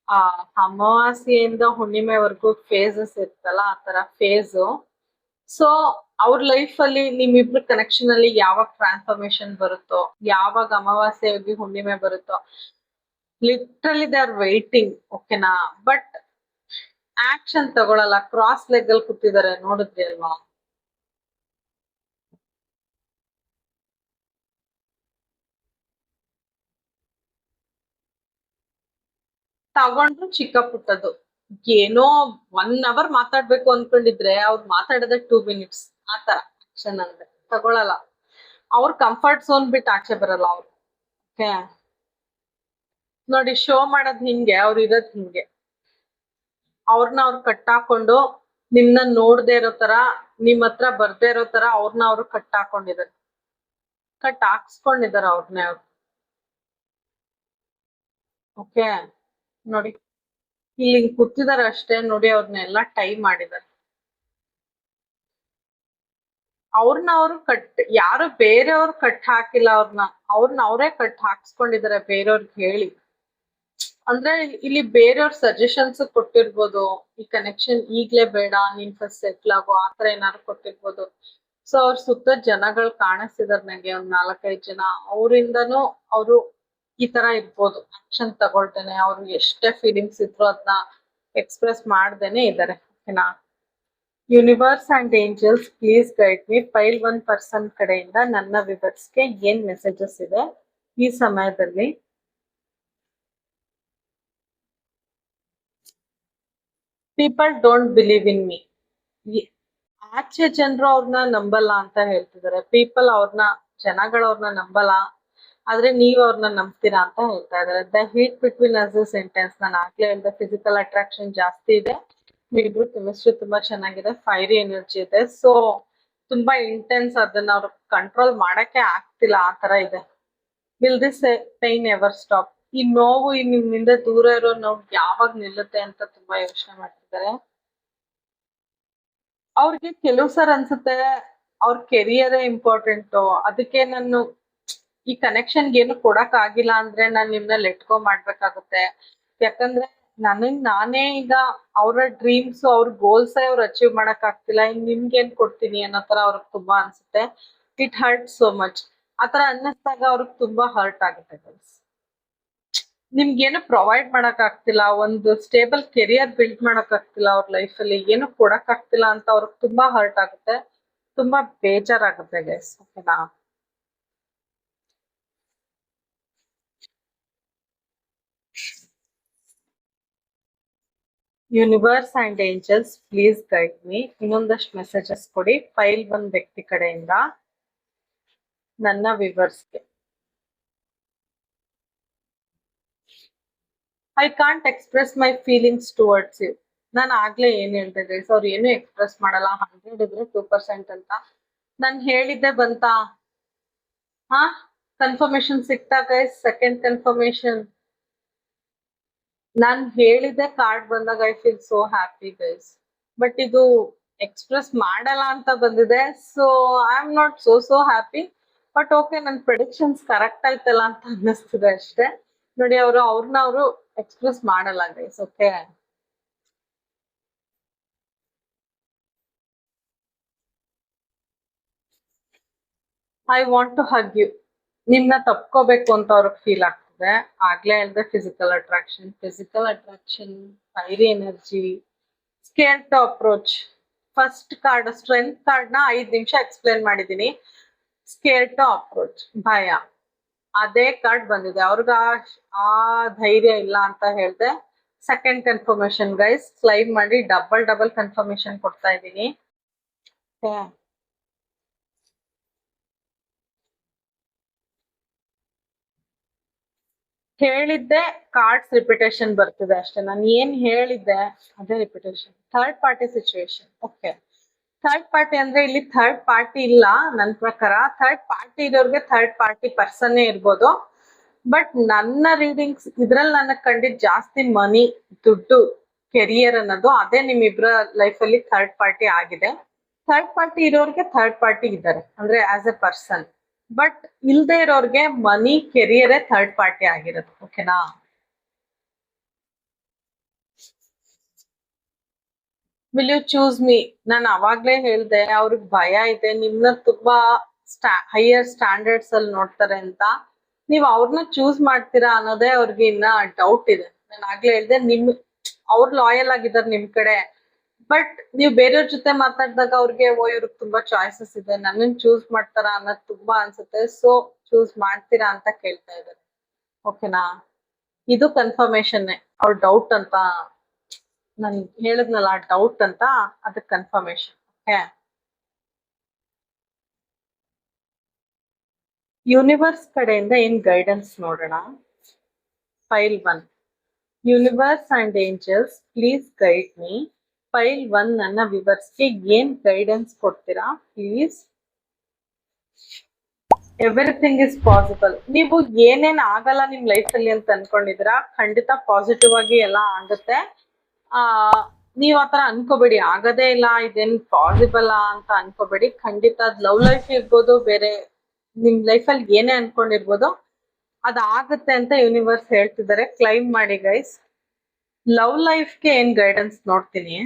ಆ ಅಮಾವಾಸ್ಯೆಯಿಂದ ಹುಣ್ಣಿಮೆವರೆಗೂ ಫೇಸಸ್ ಇರ್ತಲ್ಲ, ಆ ತರ ಫೇಸ್. ಸೊ ಅವ್ರ ಲೈಫ್ ಅಲ್ಲಿ ನಿಮ್ಮಿಬ್ರು ಕನೆಕ್ಷನ್ ಅಲ್ಲಿ ಯಾವಾಗ ಟ್ರಾನ್ಸ್ಫಾರ್ಮೇಶನ್ ಬರುತ್ತೋ, ಯಾವಾಗ ಅಮಾವಾಸ್ಯೆ ಹೋಗಿ ಹುಣ್ಣಿಮೆ ಬರುತ್ತೋ, ಲಿಟ್ರಲಿ ದೇ ಆರ್ ವೈಟಿಂಗ್. ಓಕೆನಾ? ಬಟ್ ಆಕ್ಷನ್ ತಗೊಳಲ್ಲ, ಕ್ರಾಸ್ ಲೆಗ್ ಅಲ್ಲಿ ಕೂತಿದ್ದಾರೆ, ನೋಡಿದ್ರಿ ಅಲ್ವಾ? ತಗೊಂಡ್ರು ಚಿಕ್ಕ ಪುಟ್ಟದ್ದು, ಏನೋ 1 hour ಮಾತಾಡ್ಬೇಕು ಅನ್ಕೊಂಡಿದ್ರೆ ಅವ್ರು ಮಾತಾಡೋದೇ 2 minutes, ಆತರ ಆಕ್ಷನ್ ಅಂದ್ರೆ ತಗೊಳಲ್ಲ. ಅವ್ರ ಕಂಫರ್ಟ್ ಝೋನ್ ಬಿಟ್ಟು ಆಚೆ ಬರಲ್ಲ ಅವ್ರು. ಓಕೆ, ನೋಡಿ ಶೋ ಮಾಡೋದ್ ಹಿಂಗೆ, ಅವ್ರು ಇರೋದ್ ಹಿಂಗೆ. ಅವ್ರನ್ನ ಅವ್ರು ಕಟ್ಟಾಕೊಂಡು ನಿಮ್ನ ನೋಡ್ದೇ ಇರೋ ತರ, ನಿಮ್ ಹತ್ರ ಬರ್ದೇ ಇರೋ ತರ ಅವ್ರನ್ನ ಅವ್ರು ಕಟ್ಟಾಕೊಂಡಿದ್ದಾರೆ, ಕಟ್ ಹಾಕ್ಸ್ಕೊಂಡಿದಾರೆ ಅವ್ರನ್ನೇ ಅವ್ರು. ಓಕೆ, ನೋಡಿ ಇಲ್ಲಿ ಹಿಂಗ್ ಕೂತಿದಾರೆ ಅಷ್ಟೇ. ನೋಡಿ ಅವ್ರನ್ನೆಲ್ಲ ಟೈ ಮಾಡಿದ್ದಾರೆ. ಅವ್ರನ್ನ ಅವ್ರು ಯಾರು ಬೇರೆಯವ್ರು ಕಟ್ ಹಾಕಿಲ್ಲ ಅವ್ರನ್ನ, ಅವರೇ ಕಟ್ ಹಾಕ್ಸ್ಕೊಂಡಿದ್ದಾರೆ ಬೇರೆಯವ್ರಿಗೆ ಹೇಳಿ. ಅಂದ್ರೆ ಇಲ್ಲಿ ಬೇರೆಯವ್ರ ಸಜೆಷನ್ಸ್ ಕೊಟ್ಟಿರ್ಬೋದು, ಈ ಕನೆಕ್ಷನ್ ಈಗ್ಲೇ ಬೇಡ, ನೀನ್ ಫಸ್ಟ್ ಸೆಟ್ಲ್ ಆಗೋ, ಆತರ ಏನಾದ್ರು ಕೊಟ್ಟಿರ್ಬೋದು. ಸೊ ಅವ್ರ ಸುತ್ತ ಜನಗಳು ಕಾಣಿಸ್ತಿದಾರೆ ನಂಗೆ, ಒಂದ್ 4-5 ಜನ. ಅವರಿಂದನೂ ಅವರು ಈ ತರ ಇರ್ಬೋದು, ಆಕ್ಷನ್ ತಗೊಳ್ತೇನೆ, ಅವ್ರು ಎಷ್ಟೇ ಫೀಲಿಂಗ್ಸ್ ಇದ್ರು ಅದನ್ನ ಎಕ್ಸ್ಪ್ರೆಸ್ ಮಾಡ್ದೇನೆ ಇದ್ದಾರೆ. ಓಕೆನಾ? Universe and angels please guide me. Pile 1 person ಕಡೆಯಿಂದ ನನ್ನ ವಿವರ್ಸ್ಗೆ ಏನ್ ಮೆಸೇಜಸ್ ಇದೆ ಈ ಸಮಯದಲ್ಲಿ. People don't believe in me. ಆಚೆ ಜನರು ಅವ್ರನ್ನ ನಂಬಲ್ಲ ಅಂತ ಹೇಳ್ತಿದ್ದಾರೆ. ಪೀಪಲ್ ಜನಗಳು ಅವ್ರನ್ನ ನಂಬಲ್ಲ, ಆದ್ರೆ ನೀವ್ ಅವ್ರನ್ನ ನಂಬ್ತೀರಾ ಅಂತ ಹೇಳ್ತಾ ಇದಾರೆ. The heat between us is intense. ನಾನು ಆಗ್ಲೇ ಹೇಳಿದೆ ಫಿಸಿಕಲ್ ಅಟ್ರಾಕ್ಷನ್ ಜಾಸ್ತಿ ಇದೆ, ನೀವಿಬ್ರು ಕೆಮಿಸ್ಟ್ರಿ ತುಂಬಾ ಚೆನ್ನಾಗಿದೆ, ಫೈರಿ ಎನರ್ಜಿ ಇದೆ. ಸೊ ತುಂಬಾ ಇಂಟೆನ್ಸ್, ಅದನ್ನ ಅವ್ರು ಕಂಟ್ರೋಲ್ ಮಾಡಕ್ಕೆ ಆಗ್ತಿಲ್ಲ, ಆ ತರ ಇದೆ. Will this pain ever stop? ಈ ನೋವು, ಈ ನಿಮ್ಮಿಂದ ದೂರ ಇರೋ ನೋವು ಯಾವಾಗ ನಿಲ್ಲುತ್ತೆ ಅಂತ ತುಂಬಾ ಯೋಚನೆ ಮಾಡ್ತಿದ್ದಾರೆ. ಅವ್ರಿಗೆ ಕೆಲವು ಸರ್ ಅನ್ಸುತ್ತೆ ಅವ್ರ ಕೆರಿಯರ್ ಇಂಪಾರ್ಟೆಂಟ್, ಅದಕ್ಕೆ ನಾನು ಈ ಕನೆಕ್ಷನ್ ಏನು ಕೊಡಕ್ ಆಗಿಲ್ಲ ಅಂದ್ರೆ ನಾನು ನಿಮ್ನ ಲೆಟ್ ಗೋ ಮಾಡ್ಬೇಕಾಗುತ್ತೆ. ಯಾಕಂದ್ರೆ ನಾನೇ ಈಗ ಅವ್ರ ಡ್ರೀಮ್ಸ್, ಅವ್ರ ಗೋಲ್ಸ್ ಅವ್ರು ಅಚೀವ್ ಮಾಡಕ್ ಆಗ್ತಿಲ್ಲ, ಇನ್ ನಿಮ್ಗೇನ್ ಕೊಡ್ತೀನಿ ಅನ್ನೋ ತರ ಅವ್ರಿಗೆ ತುಂಬಾ ಅನ್ಸುತ್ತೆ. It hurt so much. ಆತರ ಅನ್ನಿಸ್ದಾಗ ಅವ್ರಿಗೆ ತುಂಬಾ ಹರ್ಟ್ ಆಗುತ್ತೆ ಗೈಸ್. ನಿಮ್ಗೇನು ಪ್ರೊವೈಡ್ ಮಾಡಕ್ ಆಗ್ತಿಲ್ಲ, ಒಂದು ಸ್ಟೇಬಲ್ ಕೆರಿಯರ್ ಬಿಲ್ಡ್ ಮಾಡಕ್ ಆಗ್ತಿಲ್ಲ, ಅವ್ರ ಲೈಫ್ ಅಲ್ಲಿ ಏನು ಕೊಡಕ್ ಆಗ್ತಿಲ್ಲ ಅಂತ ಅವ್ರಿಗೆ ತುಂಬಾ ಹರ್ಟ್ ಆಗುತ್ತೆ, ತುಂಬಾ ಬೇಜಾರಾಗುತ್ತೆ ಗೈಸ್. ಓಕೆನಾ? Universe and angels please guide me. ಇನ್ನೊಂದಷ್ಟು ಮೆಸೇಜಸ್ ಕೊಡಿ ಫೈಲ್ 1 ವ್ಯಕ್ತಿ ಕಡೆಯಿಂದ ನನ್ನ ವಿವರ್ಸ್ಗೆ. I can't express my feelings towards you. ನಾನು ಆಗ್ಲೇ ಏನ್ ಹೇಳ್ದೆ ಗೈಸ್, ಅವ್ರು ಏನು ಎಕ್ಸ್ಪ್ರೆಸ್ ಮಾಡಲ್ಲ. 100 ಇದ್ರೆ 2% ಅಂತ ನಾನು ಹೇಳಿದ್ದೆ ಬಂತಾ? ಹಾ, ಕನ್ಫರ್ಮೇಶನ್ ಸಿಕ್ತಾ ಗೈಸ್? ಸೆಕೆಂಡ್ ಕನ್ಫರ್ಮೇಶನ್ ನಾನ್ ಹೇಳಿದ್ದೆ ಕಾರ್ಡ್ ಬಂದಾಗ I feel so happy guys. But ಇದು ಎಕ್ಸ್ಪ್ರೆಸ್ ಮಾಡಲ್ಲ ಅಂತ ಬಂದಿದೆ, so I am not so happy. But okay, ನನ್ನ ಪ್ರೆಡಿಕ್ಷನ್ಸ್ ಕರೆಕ್ಟ್ ಆಯ್ತಲ್ಲ ಅಂತ ಅನ್ನಿಸ್ತಿದೆ ಅಷ್ಟೇ. ನೋಡಿ, ಅವ್ರನ್ನ ಎಕ್ಸ್ಪ್ರೆಸ್ ಮಾಡಲ್ಲ guys. Okay, I want to hug you. ನಿಮ್ನ ತಪ್ಕೋಬೇಕು ಅಂತ ಅವ್ರಿಗೆ ಫೀಲ್ ಆಗ್ತಿದೆ. ಆಗ್ಲೇ ಹೇಳಿದೆ physical attraction, fiery energy, scare to approach. First card strength card ನ 5 ನಿಮಿಷ ಎಕ್ಸ್ಪ್ಲೇನ್ ಮಾಡಿದೀನಿ. ಸ್ಕೇರ್ ಟು ಅಪ್ರೋಚ್, ಭಯ, ಅದೇ ಕಾರ್ಡ್ ಬಂದಿದೆ. ಅವ್ರಿಗೆ ಆ ಧೈರ್ಯ ಇಲ್ಲ ಅಂತ ಹೇಳ್ದೆ. ಸೆಕೆಂಡ್ ಕನ್ಫರ್ಮೇಶನ್ ಗೈಸ್, ಕ್ಲೈಮ್ ಮಾಡಿ ಡಬಲ್ ಕನ್ಫರ್ಮೇಶನ್ ಕೊಡ್ತಾ ಇದ್ದೀನಿ. ಹೇಳಿದ್ದೆ ಕಾರ್ಡ್ಸ್ ರಿಪಿಟೇಷನ್ ಬರ್ತಿದೆ ಅಷ್ಟೇ. ನಾನು ಏನ್ ಹೇಳಿದ್ದೆ ಅದೇ repetition. Third party situation. Okay, third party ಅಂದ್ರೆ ಇಲ್ಲಿ ಥರ್ಡ್ ಪಾರ್ಟಿ ಇಲ್ಲ ನನ್ನ ಪ್ರಕಾರ. ಥರ್ಡ್ ಪಾರ್ಟಿ ಇರೋರ್ಗೆ ಥರ್ಡ್ ಪಾರ್ಟಿ ಪರ್ಸನ್ನೇ ಇರ್ಬೋದು. ಬಟ್ ನನ್ನ ರೀಡಿಂಗ್ಸ್ ಇದ್ರಲ್ಲಿ ನನಗೆ ಕಂಡಿದ್ ಜಾಸ್ತಿ ಮನಿ, ದುಡ್ಡು, ಕೆರಿಯರ್ ಅನ್ನೋದು, ಅದೇ ನಿಮ್ಮಿಬ್ರ ಲೈಫ್ ಅಲ್ಲಿ ಥರ್ಡ್ ಪಾರ್ಟಿ ಆಗಿದೆ. ಥರ್ಡ್ ಪಾರ್ಟಿ ಇರೋರ್ಗೆ ಥರ್ಡ್ ಪಾರ್ಟಿ ಇದ್ದಾರೆ ಅಂದ್ರೆ ಆಸ್ ಎ ಪರ್ಸನ್. ಬಟ್ ಇಲ್ದೇ ಇರೋರ್ಗೆ ಮನಿ, ಕೆರಿಯರೇ ಥರ್ಡ್ ಪಾರ್ಟಿ ಆಗಿರೋದು. ಓಕೆನಾ? Will you choose me? ನಾನು ಅವಾಗ್ಲೇ ಹೇಳ್ದೆ ಅವ್ರಿಗೆ ಭಯ ಇದೆ, ನಿಮ್ನ ತುಂಬಾ ಹೈಯರ್ ಸ್ಟ್ಯಾಂಡರ್ಡ್ಸ್ ಅಲ್ಲಿ ನೋಡ್ತಾರೆ ಅಂತ. ನೀವ್ ಅವ್ರನ್ನ ಚೂಸ್ ಮಾಡ್ತೀರಾ ಅನ್ನೋದೇ ಅವ್ರಿಗೆ ಇನ್ನ ಡೌಟ್ ಇದೆ. ನಾನು ಆಗ್ಲೇ ಹೇಳ್ದೆ ಅವ್ರು ಲಾಯಲ್ ಆಗಿದ್ದಾರೆ ನಿಮ್ ಕಡೆ. ಬಟ್ ನೀವ್ ಬೇರೆಯವ್ರ ಜೊತೆ ಮಾತಾಡಿದಾಗ ಅವ್ರಿಗೆ ಇವ್ರಿಗೆ ತುಂಬಾ ಚಾಯ್ಸಸ್ ಇದೆ, ನನ್ನನ್ ಚೂಸ್ ಮಾಡ್ತಾರ ಅನ್ನೋದು ತುಂಬಾ ಅನ್ಸುತ್ತೆ. ಸೊ ಚೂಸ್ ಮಾಡ್ತೀರಾ ಅಂತ ಕೇಳ್ತಾ ಇದ್ದಾರೆ. ಓಕೆನಾ? ಇದು ಕನ್ಫರ್ಮೇಶನ್. ಅವ್ರ ಡೌಟ್ ಅಂತ ನನ್ ಹೇಳಿದ್ನಲ್ಲ, ಡೌಟ್ ಅಂತ, ಅದಕ್ಕೆ ಕನ್ಫರ್ಮೇಶನ್. ಓಕೆ, ಯೂನಿವರ್ಸ್ ಕಡೆಯಿಂದ ಏನ್ ಗೈಡೆನ್ಸ್ ನೋಡೋಣ. File 1, universe and angels please guide me. Pile 1 ನನ್ನ ವಿವರ್ಸ್ಗೆ ಏನ್ ಗೈಡೆನ್ಸ್ ಕೊಡ್ತೀರಾ ಪ್ಲೀಸ್. Everything is possible. ನೀವು ಏನೇನ್ ಆಗಲ್ಲ ನಿಮ್ ಲೈಫ್ ಅಲ್ಲಿ ಅಂತ ಅನ್ಕೊಂಡಿದ್ದೀರಾ, ಖಂಡಿತ ಪಾಸಿಟಿವ್ ಆಗಿ ಎಲ್ಲ ಆಗುತ್ತೆ. ನೀವ್ ಆತರ ಅನ್ಕೋಬೇಡಿ, ಆಗದೇ ಇಲ್ಲ, ಇದೇನ್ ಪಾಸಿಬಲ್ ಅಂತ ಅನ್ಕೋಬೇಡಿ. ಖಂಡಿತ ಅದ್ ಲವ್ ಲೈಫ್ ಇರ್ಬೋದು, ಬೇರೆ ನಿಮ್ ಲೈಫ್ ಅಲ್ಲಿ ಏನೇ ಅನ್ಕೊಂಡಿರ್ಬೋದು, ಅದಾಗುತ್ತೆ ಅಂತ ಯೂನಿವರ್ಸ್ ಹೇಳ್ತಿದ್ದಾರೆ. ಕ್ಲೈಮ್ ಮಾಡಿ ಗೈಸ್. ಲವ್ ಲೈಫ್ಗೆ ಏನ್ ಗೈಡೆನ್ಸ್ ನೋಡ್ತೀನಿ.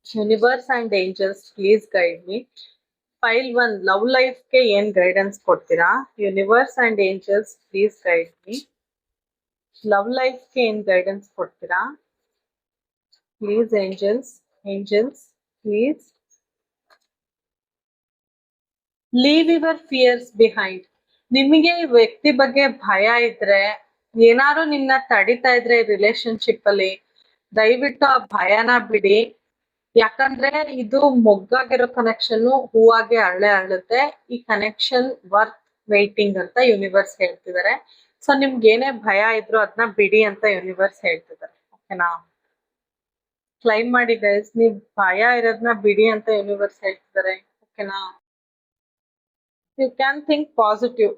Universe and angels please guide me. Pile 1 love ಲೈಫ್ಗೆ ಏನ್ ಗೈಡೆನ್ಸ್ ಕೊಡ್ತೀರಾ. Universe and angels please guide me. Love ಲೈಫ್ಗೆ ಏನ್ ಗೈಡೆನ್ಸ್ ಕೊಡ್ತೀರಾ. Please angels, angels please leave your fears behind. ನಿಮಗೆ ಈ ವ್ಯಕ್ತಿ ಬಗ್ಗೆ ಭಯ ಇದ್ರೆ, ಏನಾದ್ರು ನಿನ್ನ ತಡಿತಾ ಇದ್ರೆ ರಿಲೇಶನ್ಶಿಪ್ ಅಲ್ಲಿ, ದಯವಿಟ್ಟು ಆ ಭಯನ ಬಿಡಿ. ಯಾಕಂದ್ರೆ ಇದು ಮೊಗ್ಗಾಗಿರೋ ಕನೆಕ್ಷನ್ ಹೂವಾಗಿ ಅರಳುತ್ತೆ. ಈ ಕನೆಕ್ಷನ್ ವರ್ತ್ ವೈಟಿಂಗ್ ಅಂತ ಯೂನಿವರ್ಸ್ ಹೇಳ್ತಿದ್ದಾರೆ. ಸೊ ನಿಮ್ಗೆ ಏನೇ ಭಯ ಇದ್ರು ಅದನ್ನ ಬಿಡಿ ಅಂತ ಯೂನಿವರ್ಸ್ ಹೇಳ್ತಿದ್ದಾರೆ. ಓಕೆನಾ? ಕ್ಲೈಮ್ ಮಾಡಿ ಗೈಸ್, ನೀವ್ ಭಯ ಇರೋದನ್ನ ಬಿಡಿ ಅಂತ ಯೂನಿವರ್ಸ್ ಹೇಳ್ತಿದ್ದಾರೆ. ಓಕೆನಾ? You can think positive.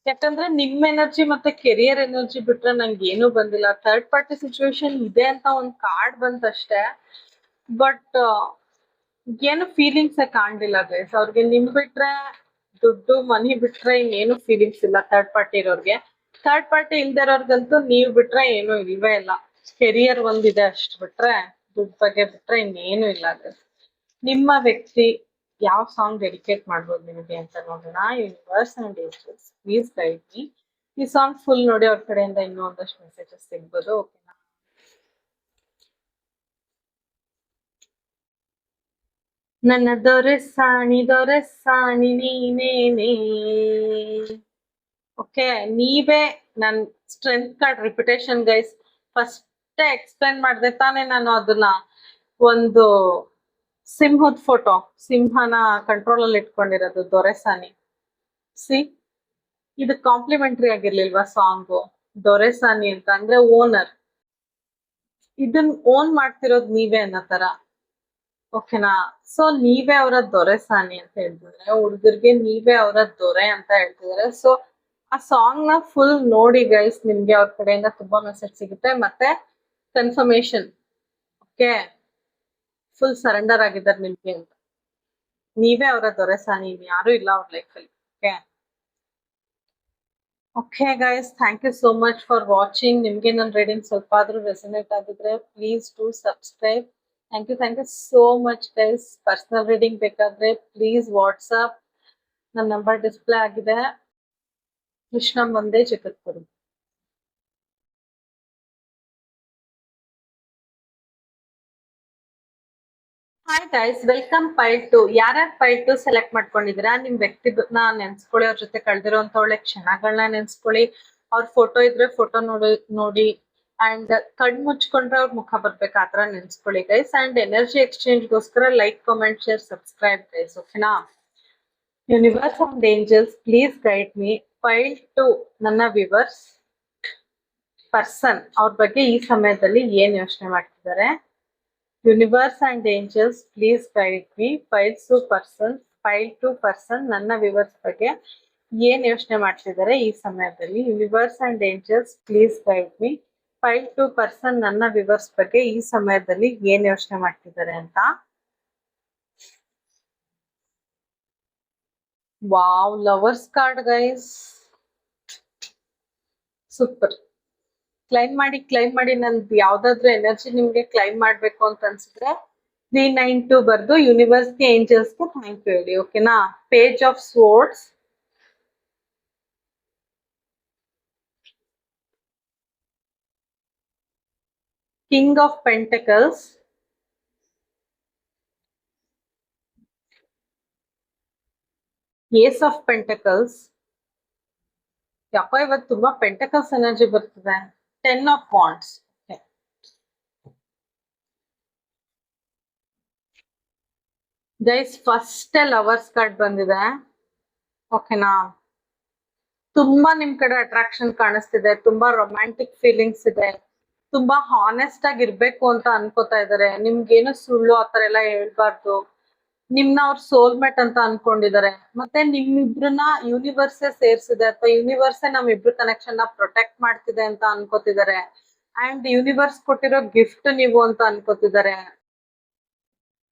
ಯಾಕಂದ್ರೆ ನಿಮ್ ಎನರ್ಜಿ ಮತ್ತೆ ಕೆರಿಯರ್ ಎನರ್ಜಿ ಬಿಟ್ರೆ ನಂಗೆ ಏನು ಬಂದಿಲ್ಲ. ಥರ್ಡ್ ಪಾರ್ಟಿ ಸಿಚುವೇಶನ್ ಇದೆ ಅಂತ ಒಂದ್ ಕಾರ್ಡ್ ಬಂತಷ್ಟೇ. ಬಟ್ ಏನು ಫೀಲಿಂಗ್ಸ್ ಕಾಣ್ಲಿಲ್ಲ ಗೈಸ್. ಅವ್ರಿಗೆ ನಿಮ್ ಬಿಟ್ರೆ, ದುಡ್ಡು ಮನಿ ಬಿಟ್ರೆ ಇನ್ನೇನು ಫೀಲಿಂಗ್ಸ್ ಇಲ್ಲ ಥರ್ಡ್ ಪಾರ್ಟಿ ಇರೋರ್ಗೆ. ಥರ್ಡ್ ಪಾರ್ಟಿ ಇಲ್ದಿರೋರ್ಗಂತೂ ನೀವ್ ಬಿಟ್ರೆ ಏನು ಇಲ್ವೇ ಇಲ್ಲ. ಕೆರಿಯರ್ ಒಂದಿದೆ ಅಷ್ಟು ಬಿಟ್ರೆ, ದುಡ್ಡು ಬಗ್ಗೆ ಬಿಟ್ರೆ ಇನ್ನೇನು ಇಲ್ಲ ಗೈಸ್. ನಿಮ್ಮ ವ್ಯಕ್ತಿ ಯಾವ ಸಾಂಗ್ ಡೆಡಿಕೇಟ್ ಮಾಡ್ಬೋದು ನಿಮಗೆ ಅಂತ ನೋಡೋಣ. Universe and angels please guide me. ಈ ಸಾಂಗ್ ಫುಲ್ ನೋಡಿ, ಅವ್ರ ಕಡೆಯಿಂದ ಇನ್ನೂ ಒಂದಷ್ಟು ಮೆಸೇಜಸ್ ಸಿಗ್ಬೋದು. ಓಕೆನಾ? ನನ್ನ ದೊರೆ ಸಾಣಿ ನೀನೇನೆ. ಓಕೆ, ನೀವೇ ನನ್ strength card repetition guys. First explain ಮಾಡಿದೆ ತಾನೇ ನಾನು ಅದನ್ನ. ಒಂದು ಸಿಂಹದ ಫೋಟೋ, ಸಿಂಹನ ಕಂಟ್ರೋಲ್ ಅಲ್ಲಿ ಇಟ್ಕೊಂಡಿರೋದು ದೊರೆಸಾನಿ. ಸಿ, ಇದು ಕಾಂಪ್ಲಿಮೆಂಟರಿ ಆಗಿರ್ಲಿಲ್ವಾ ಸಾಂಗು? ದೊರೆಸಾನಿ ಅಂತ ಅಂದ್ರೆ ಓನರ್. ಇದನ್ ಓನ್ ಮಾಡ್ತಿರೋದು ನೀವೇ ಅನ್ನೋ ತರ. ಓಕೆನಾ? ಸೊ ನೀವೇ ಅವರ ದೊರೆಸಾನಿ ಅಂತ ಹೇಳ್ತಿದ್ರೆ, ಹುಡುಗರಿಗೆ ನೀವೇ ಅವರ ದೊರೆ ಅಂತ ಹೇಳ್ತಿದಾರೆ. ಸೊ ಆ ಸಾಂಗ್ ನ ಫುಲ್ ನೋಡಿ ಗೈಸ್, ನಿಮ್ಗೆ ಅವ್ರ ಕಡೆಯಿಂದ ತುಂಬಾ ಮೆಸೇಜ್ ಸಿಗುತ್ತೆ. ಮತ್ತೆ ಕನ್ಫರ್ಮೇಶನ್. ಓಕೆ, ಫುಲ್ ಸರೆಂಡರ್ ಆಗಿದ್ದಾರೆ ನಿಮ್ಗೆ ಅಂತ. ನೀವೇ ಅವರ ದೊರೆಸಾನಿ, ಯಾರು ಇಲ್ಲ ಅವ್ರ ಲೈಫಲ್ಲಿ. Okay, okay guys, thank you so much for watching. ನಿಮ್ಗೆ ನನ್ನ ರೀಡಿಂಗ್ ಸ್ವಲ್ಪ ಆದ್ರೂ ರೆಸನೇಟ್ ಆಗಿದ್ರೆ please do subscribe. Thank you so much guys. Personal reading ಬೇಕಾದ್ರೆ ಪ್ಲೀಸ್ ವಾಟ್ಸಪ್. ನನ್ನ ನಂಬರ್ ಡಿಸ್ಪ್ಲೇ ಆಗಿದೆ. ಕೃಷ್ಣ ಮುಂದೆ ಜಗದ್ಗುರು. Hi guys, welcome pile 2. ಯಾರ್ಯಾರು ಪೈಲ್ 2 ಸೆಲೆಕ್ಟ್ ಮಾಡ್ಕೊಂಡಿದ್ದೀರಾ, ನಿಮ್ ವ್ಯಕ್ತಿನ ನೆನ್ಸ್ಕೊಳ್ಳಿ, ಅವ್ರ ಜೊತೆ ಕಳೆದಿರೋಂತ ಒಳ್ಳೆ ಕ್ಷಣಗಳನ್ನ ನೆನ್ಸ್ಕೊಳ್ಳಿ. ಅವ್ರ ಫೋಟೋ ಇದ್ರೆ ಫೋಟೋ ನೋಡಿ ಅಂಡ್ ಕಣ್ ಮುಚ್ಕೊಂಡ್ರೆ ಅವ್ರ ಮುಖ ಬರ್ಬೇಕು, ಆತರ ನೆನ್ಸ್ಕೊಳ್ಳಿ ಗೈಸ್. ಅಂಡ್ ಎನರ್ಜಿ ಎಕ್ಸ್ಚೇಂಜ್ಗೋಸ್ಕರ like, comment, share, subscribe guys. ಓಕೆನಾ? Universe and angels please guide me. Pile 2 ನನ್ನ ವಿವರ್ಸ್ ಪರ್ಸನ್ ಅವ್ರ ಬಗ್ಗೆ ಈ ಸಮಯದಲ್ಲಿ ಏನ್ ಯೋಚನೆ ಮಾಡ್ತಿದ್ದಾರೆ. Universe and angels please guide me. Pile 2 person ನನ್ನ ವಿವರ್ಸ್ ಬಗ್ಗೆ ಏನ್ ಯೋಚನೆ ಮಾಡ್ತಿದ್ದಾರೆ ಈ ಸಮಯದಲ್ಲಿ. Universe and angels please guide me. Pile 2 person ನನ್ನ ವಿವರ್ಸ್ ಬಗ್ಗೆ ಈ ಸಮಯದಲ್ಲಿ ಏನ್ ಯೋಚನೆ ಮಾಡ್ತಿದ್ದಾರೆ ಅಂತ. Wow, lovers card guys, super. Claim ಮಾಡಿ. ನಂದು ಯಾವ್ದಾದ್ರು ಎನರ್ಜಿ ನಿಮ್ಗೆ ಕ್ಲೈಮ್ ಮಾಡ್ಬೇಕು ಅಂತ ಅನ್ಸಿದ್ರೆ 392 ಬರ್ದು ಯೂನಿವರ್ಸ್ಗೆ, ಏಂಜಲ್ಸ್ಗೆ ಥ್ಯಾಂಕ್ ಯು ಹೇಳಿ. ಓಕೆನಾ? Page of swords, king of pentacles, ace of pentacles. ಯಾಕೋ ಇವತ್ತು ತುಂಬಾ ಪೆಂಟಕಲ್ಸ್ ಎನರ್ಜಿ ಬರ್ತದೆ. 10 of wands. Guys, first lovers card ಬಂದಿದೆ. ಓಕೆನಾ? ತುಂಬಾ ನಿಮ್ ಕಡೆ ಅಟ್ರಾಕ್ಷನ್ ಕಾಣಿಸ್ತಿದೆ, ತುಂಬಾ ರೊಮ್ಯಾಂಟಿಕ್ ಫೀಲಿಂಗ್ಸ್ ಇದೆ, ತುಂಬಾ ಹಾನೆಸ್ಟ್ ಆಗಿ ಇರ್ಬೇಕು ಅಂತ ಅನ್ಕೋತಾ ಇದಾರೆ. ನಿಮ್ಗೇನು ಸುಳ್ಳು ಆತರ ಎಲ್ಲ ಹೇಳ್ಬಾರ್ದು. ನಿಮ್ನ ಅವ್ರ ಸೋಲ್ಮೇಟ್ ಅಂತ ಅನ್ಕೊಂಡಿದ್ದಾರೆ. ಮತ್ತೆ ನಿಮ್ಮಿಬ್ರನ್ನ ಯೂನಿವರ್ಸೇ ಸೇರ್ಸಿದೆ, ಅಥವಾ ಯೂನಿವರ್ಸೇ ನಮ್ಮಿಬ್ರು ಕನೆಕ್ಷನ್ ನ ಪ್ರೊಟೆಕ್ಟ್ ಮಾಡ್ತಿದೆ ಅಂತ ಅನ್ಕೋತಿದ್ದಾರೆ. ಅಂಡ್ ಯೂನಿವರ್ಸ್ ಕೊಟ್ಟಿರೋ ಗಿಫ್ಟ್ ನೀವು ಅಂತ ಅನ್ಕೋತಿದ್ದಾರೆ.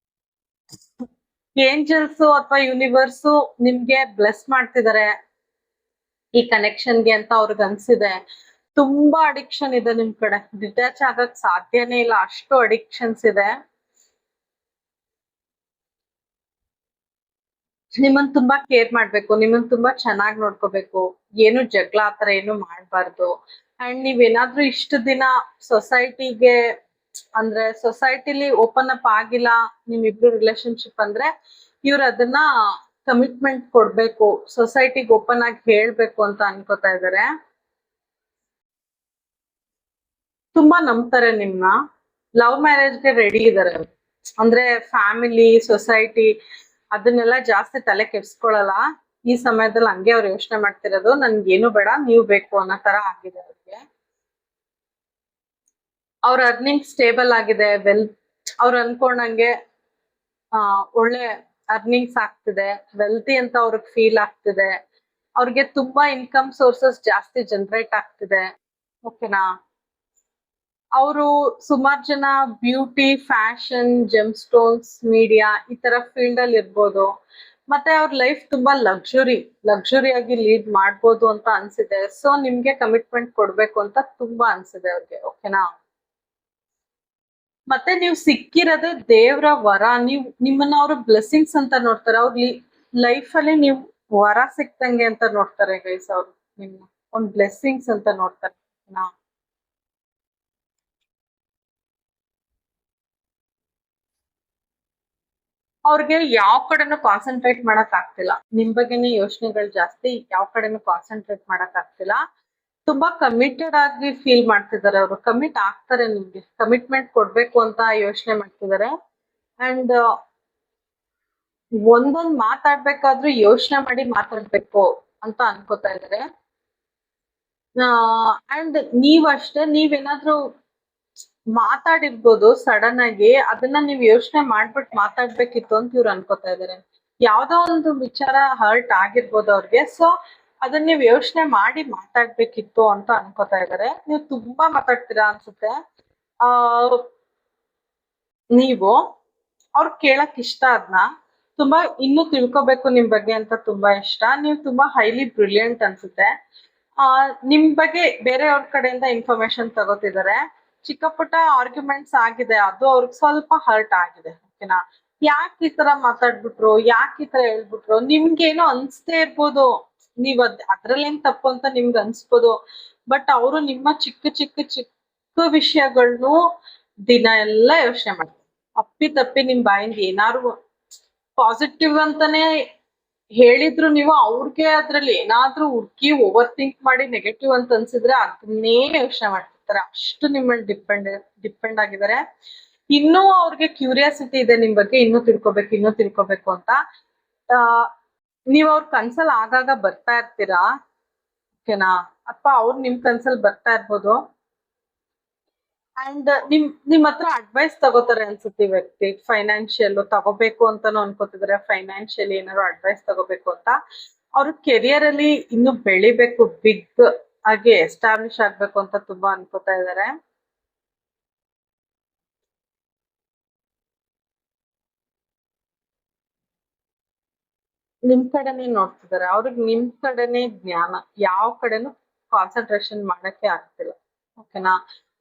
ಏಂಜಲ್ಸ್ ಅಥವಾ ಯೂನಿವರ್ಸ್ ನಿಮ್ಗೆ ಬ್ಲೆಸ್ ಮಾಡ್ತಿದ್ದಾರೆ ಈ ಕನೆಕ್ಷನ್ಗೆ ಅಂತ ಅವ್ರಿಗೆ ಅನ್ಸಿದೆ. ತುಂಬಾ ಅಡಿಕ್ಷನ್ ಇದೆ ನಿಮ್ ಕಡೆ, ಡಿಟ್ಯಾಚ್ ಆಗಕ್ ಸಾಧ್ಯನೇ ಇಲ್ಲ, ಅಷ್ಟು ಅಡಿಕ್ಷನ್ಸ್ ಇದೆ. ನಿಮ್ಮನ್ ತುಂಬಾ ಕೇರ್ ಮಾಡ್ಬೇಕು, ನಿಮ್ಮನ್ ತುಂಬಾ ಚೆನ್ನಾಗಿ ನೋಡ್ಕೋಬೇಕು, ಏನು ಜಗಳ ಆತರ ಏನು ಮಾಡ್ಬಾರ್ದು. ಅಂಡ್ ನೀವೇನಾದ್ರೂ ಇಷ್ಟು ದಿನ ಸೊಸೈಟಿಗೆ ಅಂದ್ರೆ ಸೊಸೈಟಿಲಿ ಓಪನ್ ಅಪ್ ಆಗಿಲ್ಲ ನಿಮ್ಮಿಬ್ರು ರಿಲೇಶನ್ಶಿಪ್ ಅಂದ್ರೆ ಇವ್ರು ಅದನ್ನ ಕಮಿಟ್ಮೆಂಟ್ ಕೊಡ್ಬೇಕು, ಸೊಸೈಟಿಗೆ ಓಪನ್ ಆಗಿ ಹೇಳ್ಬೇಕು ಅಂತ ಅನ್ಕೋತಾ ಇದಾರೆ. ತುಂಬಾ ನಂಬ್ತಾರೆ ನಿಮ್ನ, ಲವ್ ಮ್ಯಾರೇಜ್ಗೆ ರೆಡಿ ಇದಾರೆ. ಅಂದ್ರೆ ಫ್ಯಾಮಿಲಿ ಸೊಸೈಟಿ ಅದನ್ನೆಲ್ಲ ಜಾಸ್ತಿ ತಲೆ ಕೆಡ್ಸ್ಕೊಳಲ್ಲ. ಈ ಸಮಯದಲ್ಲಿ ಹಂಗೆ ಅವ್ರು ಯೋಚನೆ ಮಾಡ್ತಿರೋದು, ನನ್ಗೇನು ಬೇಡ ನೀವು ಬೇಕು ಅನ್ನೋ ತರ ಆಗಿದೆ ಅವ್ರಿಗೆ. ಅವ್ರ ಅರ್ನಿಂಗ್ ಸ್ಟೇಬಲ್ ಆಗಿದೆ, ಅವ್ರು ಅನ್ಕೊಂಡಂಗೆ ಒಳ್ಳೆ ಅರ್ನಿಂಗ್ಸ್ ಆಗ್ತಿದೆ, ವೆಲ್ತಿ ಅಂತ ಅವ್ರಿಗೆ ಫೀಲ್ ಆಗ್ತಿದೆ, ಅವ್ರಿಗೆ ತುಂಬಾ ಇನ್ಕಮ್ ಸೋರ್ಸಸ್ ಜಾಸ್ತಿ ಜನರೇಟ್ ಆಗ್ತಿದೆ. ಓಕೆನಾ? ಅವರು ಸುಮಾರು ಜನ beauty, fashion, GeM stones, media ಈ ತರ ಫೀಲ್ಡ್ ಅಲ್ಲಿ ಇರ್ಬೋದು. ಮತ್ತೆ ಅವ್ರ ಲೈಫ್ ತುಂಬಾ ಲಕ್ಸುರಿ ಆಗಿ ಲೀಡ್ ಮಾಡ್ಬೋದು ಅಂತ ಅನ್ಸಿದೆ. ಸೊ ನಿಮ್ಗೆ ಕಮಿಟ್ಮೆಂಟ್ ಕೊಡ್ಬೇಕು ಅಂತ ತುಂಬಾ ಅನ್ಸಿದೆ ಅವ್ರಿಗೆ. ಓಕೆನಾ? ಮತ್ತೆ ನೀವು ಸಿಕ್ಕಿರೋದೇ ದೇವ್ರ ವರ. ನಿಮ್ಮನ್ನ ಅವ್ರ ಬ್ಲೆಸ್ಸಿಂಗ್ಸ್ ಅಂತ ನೋಡ್ತಾರೆ. ಅವ್ರ ಲೈಫ್ ಅಲ್ಲಿ ನೀವು ವರ ಸಿಕ್ತಂಗೆ ಅಂತ ನೋಡ್ತಾರೆ ಗೈಸ್. ಅವ್ರು ನಿಮ್ನ ಒಂದ್ ಬ್ಲೆಸ್ಸಿಂಗ್ಸ್ ಅಂತ ನೋಡ್ತಾರೆ. ಓಕೆನಾ? ಅವ್ರಿಗೆ ಯಾವ ಕಡೆನೂ ಕಾನ್ಸಂಟ್ರೇಟ್ ಮಾಡಕ್ ಆಗ್ತಿಲ್ಲ, ನಿಮ್ ಬಗ್ಗೆನೇ ಯೋಚನೆಗಳು ಜಾಸ್ತಿ, ಯಾವ ಕಡೆನೂ ಕಾನ್ಸಂಟ್ರೇಟ್ ಮಾಡಕ್ ಆಗ್ತಿಲ್ಲ. ತುಂಬಾ ಕಮಿಟೆಡ್ ಆಗಿ ಫೀಲ್ ಮಾಡ್ತಿದ್ದಾರೆ ಅವರು. ಕಮಿಟ್ ಆಗ್ತಾರೆ, ನಿಮ್ಗೆ ಕಮಿಟ್ಮೆಂಟ್ ಕೊಡ್ಬೇಕು ಅಂತ ಯೋಚನೆ ಮಾಡ್ತಿದ್ದಾರೆ. ಅಂಡ್ ಒಂದೊಂದ್ ಮಾತಾಡ್ಬೇಕಾದ್ರೂ ಯೋಚನೆ ಮಾಡಿ ಮಾತಾಡ್ಬೇಕು ಅಂತ ಅನ್ಕೋತಾ ಇದಾರೆ. ಅಂಡ್ ನೀವಷ್ಟೇ, ನೀವೇನಾದ್ರೂ ಮಾತಾಡಿರ್ಬೋದು ಸಡನ್ ಆಗಿ, ಅದನ್ನ ನೀವ್ ಯೋಚನೆ ಮಾಡ್ಬಿಟ್ಟು ಮಾತಾಡ್ಬೇಕಿತ್ತು ಅಂತ ಇವ್ರು ಅನ್ಕೋತಾ ಇದಾರೆ. ಯಾವ್ದೋ ಒಂದು ವಿಚಾರ ಹರ್ಟ್ ಆಗಿರ್ಬೋದು ಅವ್ರಿಗೆ, ಸೊ ಅದನ್ನ ನೀವ್ ಯೋಚನೆ ಮಾಡಿ ಮಾತಾಡ್ಬೇಕಿತ್ತು ಅಂತ ಅನ್ಕೋತಾ ಇದಾರೆ. ನೀವು ತುಂಬಾ ಮಾತಾಡ್ತೀರಾ ಅನ್ಸುತ್ತೆ. ಆ ನೀವು ಅವ್ರು ಕೇಳಕ್ ಇಷ್ಟ ಅದ್ನ, ತುಂಬಾ ಇನ್ನೂ ತಿಳ್ಕೊಬೇಕು ನಿಮ್ ಬಗ್ಗೆ ಅಂತ ತುಂಬಾ ಇಷ್ಟ. ನೀವು ತುಂಬಾ ಹೈಲಿ ಬ್ರಿಲಿಯಂಟ್ ಅನ್ಸುತ್ತೆ. ನಿಮ್ ಬಗ್ಗೆ ಬೇರೆಯವ್ರ ಕಡೆಯಿಂದ ಇನ್ಫಾರ್ಮೇಶನ್ ತಗೋತಿದ್ದಾರೆ. ಚಿಕ್ಕ ಪುಟ್ಟ ಆರ್ಗ್ಯುಮೆಂಟ್ಸ್ ಆಗಿದೆ, ಅದು ಅವ್ರಿಗೆ ಸ್ವಲ್ಪ ಹರ್ಟ್ ಆಗಿದೆ. ಓಕೆನಾ? ಯಾಕೆ ಈ ತರ ಮಾತಾಡ್ಬಿಟ್ರು, ಯಾಕೆ ಈ ತರ ಹೇಳ್ಬಿಟ್ರು, ನಿಮ್ಗೇನೋ ಅನ್ಸ್ತೇ ಇರ್ಬೋದು, ನೀವ್ ಅದ್ರಲ್ಲೇನ್ ತಪ್ಪು ಅಂತ ನಿಮ್ಗೆ ಅನ್ಸ್ಬೋದು. ಬಟ್ ಅವರು ನಿಮ್ಮ ಚಿಕ್ಕ ವಿಷಯಗಳನ್ನು ದಿನ ಎಲ್ಲ ಯೋಚನೆ ಮಾಡ್ತಾರೆ. ಅಪ್ಪಿ ತಪ್ಪಿ ನಿಮ್ ಬಾಯಿಂದ ಏನಾರು ಪಾಸಿಟಿವ್ ಅಂತಾನೆ ಹೇಳಿದ್ರು ನೀವು ಅವ್ರಿಗೆ ಅದ್ರಲ್ಲಿ ಏನಾದ್ರೂ ಹುಡ್ಕಿ ಓವರ್ ಥಿಂಕ್ ಮಾಡಿ ನೆಗೆಟಿವ್ ಅಂತ ಅನ್ಸಿದ್ರೆ ಅದನ್ನೇ ಯೋಚನೆ ಮಾಡ್ತಿರ್ತಾರೆ. ಅಷ್ಟು ನಿಮ್ಮಲ್ಲಿ ಡಿಪೆಂಡ್ ಆಗಿದ್ದಾರೆ. ಇನ್ನೂ ಅವ್ರಿಗೆ ಕ್ಯೂರಿಯಾಸಿಟಿ ಇದೆ ನಿಮ್ ಬಗ್ಗೆ, ಇನ್ನೂ ತಿಳ್ಕೊಬೇಕು ಅಂತ. ಆ ನೀವ್ ಅವ್ರ ಕನ್ಸಲ್ ಆಗಾಗ ಬರ್ತಾ ಇರ್ತೀರಾ. ಓಕೆನಾ? ಅಥವಾ ಅವ್ರು ನಿಮ್ ಕನ್ಸಲ್ ಬರ್ತಾ ಇರ್ಬೋದು. ಅಂಡ್ ನಿಮ್ ಹತ್ರ ಅಡ್ವೈಸ್ ತಗೋತಾರೆ ಅನ್ಸುತ್ತೆ ಈ ವ್ಯಕ್ತಿ. ಫೈನಾನ್ಷಿಯಲ್ ತಗೋಬೇಕು ಅಂತಾನು ಅನ್ಕೋತಿದಾರೆ, ಫೈನಾನ್ಷಿಯಲಿ ಏನಾದ್ರು ಅಡ್ವೈಸ್ ತಗೋಬೇಕು ಅಂತ. ಅವ್ರ ಕೆರಿಯರ್ ಅಲ್ಲಿ ಇನ್ನು ಬೆಳಿಬೇಕು, ಬಿಗ್ ಆಗಿ ಎಸ್ಟಾಬ್ಲಿಷ್ ಆಗ್ಬೇಕು ಅಂತ ತುಂಬಾ ಅನ್ಕೋತಾ ಇದಾರೆ. ನಿಮ್ ಕಡೆನೇ ನೋಡ್ತಿದಾರೆ, ಅವ್ರಿಗೆ ನಿಮ್ ಕಡೆನೇ ಜ್ಞಾನ, ಯಾವ ಕಡೆನೂ ಕಾನ್ಸಂಟ್ರೇಷನ್ ಮಾಡಕ್ಕೆ ಆಗ್ತಿಲ್ಲ. ಓಕೆನಾ?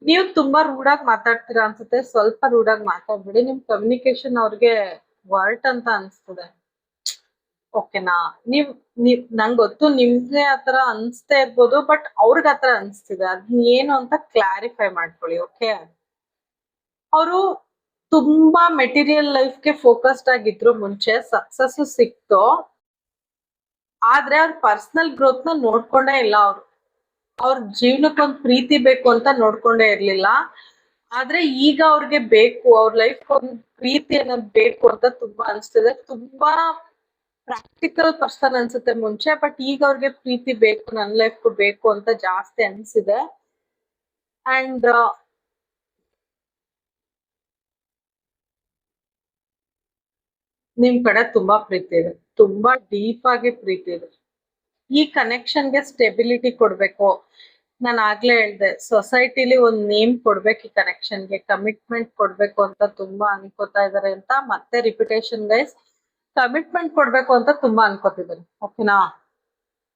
ನೀವು ತುಂಬಾ ರೂಢಾಗಿ ಮಾತಾಡ್ತೀರಾ ಅನ್ಸುತ್ತೆ, ಸ್ವಲ್ಪ ರೂಢಾಗಿ ಮಾತಾಡ್ಬಿಡಿ. ನಿಮ್ ಕಮ್ಯುನಿಕೇಶನ್ ಅವ್ರಿಗೆ ವರ್ಟ್ ಅಂತ ಅನ್ಸ್ತದೆ. ಓಕೆನಾ? ನಂಗ್ ಗೊತ್ತು ನಿಮ್ಗೆ ಆತರ ಅನ್ಸ್ತಾ ಇರ್ಬೋದು, ಬಟ್ ಅವ್ರಿಗೆ ಆತರ ಅನ್ಸ್ತಿದೆ. ಅದ್ ಏನು ಅಂತ ಕ್ಲಾರಿಫೈ ಮಾಡ್ಕೊಳ್ಳಿ. ಓಕೆ? ಅವರು ತುಂಬಾ ಮೆಟೀರಿಯಲ್ ಲೈಫ್ಗೆ ಫೋಕಸ್ಡ್ ಆಗಿದ್ರು ಮುಂಚೆ, ಸಕ್ಸಸ್ ಸಿಕ್ತು. ಆದ್ರೆ ಅವ್ರ ಪರ್ಸನಲ್ ಗ್ರೋತ್ ನ ನೋಡ್ಕೊಂಡೇ ಇಲ್ಲ ಅವ್ರು. ಅವ್ರ ಜೀವನಕ್ಕೊಂದ್ ಪ್ರೀತಿ ಬೇಕು ಅಂತ ನೋಡ್ಕೊಂಡೇ ಇರ್ಲಿಲ್ಲ. ಆದ್ರೆ ಈಗ ಅವ್ರಿಗೆ ಬೇಕು, ಅವ್ರ ಲೈಫ್ ಒಂದ್ ಪ್ರೀತಿ ಅನ್ನೋದ್ ಬೇಕು ಅಂತ ತುಂಬಾ ಅನ್ಸ್ತಿದೆ. ತುಂಬಾ ಪ್ರಾಕ್ಟಿಕಲ್ ಪರ್ಸನ್ ಅನ್ಸುತ್ತೆ ಮುಂಚೆ, ಬಟ್ ಈಗ ಅವ್ರಿಗೆ ಪ್ರೀತಿ ಬೇಕು, ನನ್ ಲೈಫ್ ಬೇಕು ಅಂತ ಜಾಸ್ತಿ ಅನ್ಸಿದೆ. ಅಂಡ್ ನಿಮ್ ಕಡೆ ತುಂಬಾ ಪ್ರೀತಿ ಇದೆ, ತುಂಬಾ ಡೀಪ್ ಆಗಿ ಪ್ರೀತಿ ಇದೆ. ಈ ಕನೆಕ್ಷನ್ಗೆ ಸ್ಟೆಬಿಲಿಟಿ ಕೊಡ್ಬೇಕು. ನಾನು ಆಗ್ಲೇ ಹೇಳ್ದೆ, ಸೊಸೈಟಿಲಿ ಒಂದ್ ನೇಮ್ ಕೊಡ್ಬೇಕು, ಈ ಕನೆಕ್ಷನ್ಗೆ ಕಮಿಟ್ಮೆಂಟ್ ಕೊಡ್ಬೇಕು ಅಂತ ತುಂಬಾ ಅನ್ಕೋತಾ ಇದಾರೆ ಅಂತ ಮತ್ತೆ ರಿಪಿಟೇಷನ್ ಗೈಸ್. ಕಮಿಟ್ಮೆಂಟ್ ಕೊಡ್ಬೇಕು ಅಂತ ತುಂಬಾ ಅನ್ಕೋತಿದ್ದಾರೆ. ಓಕೆನಾ?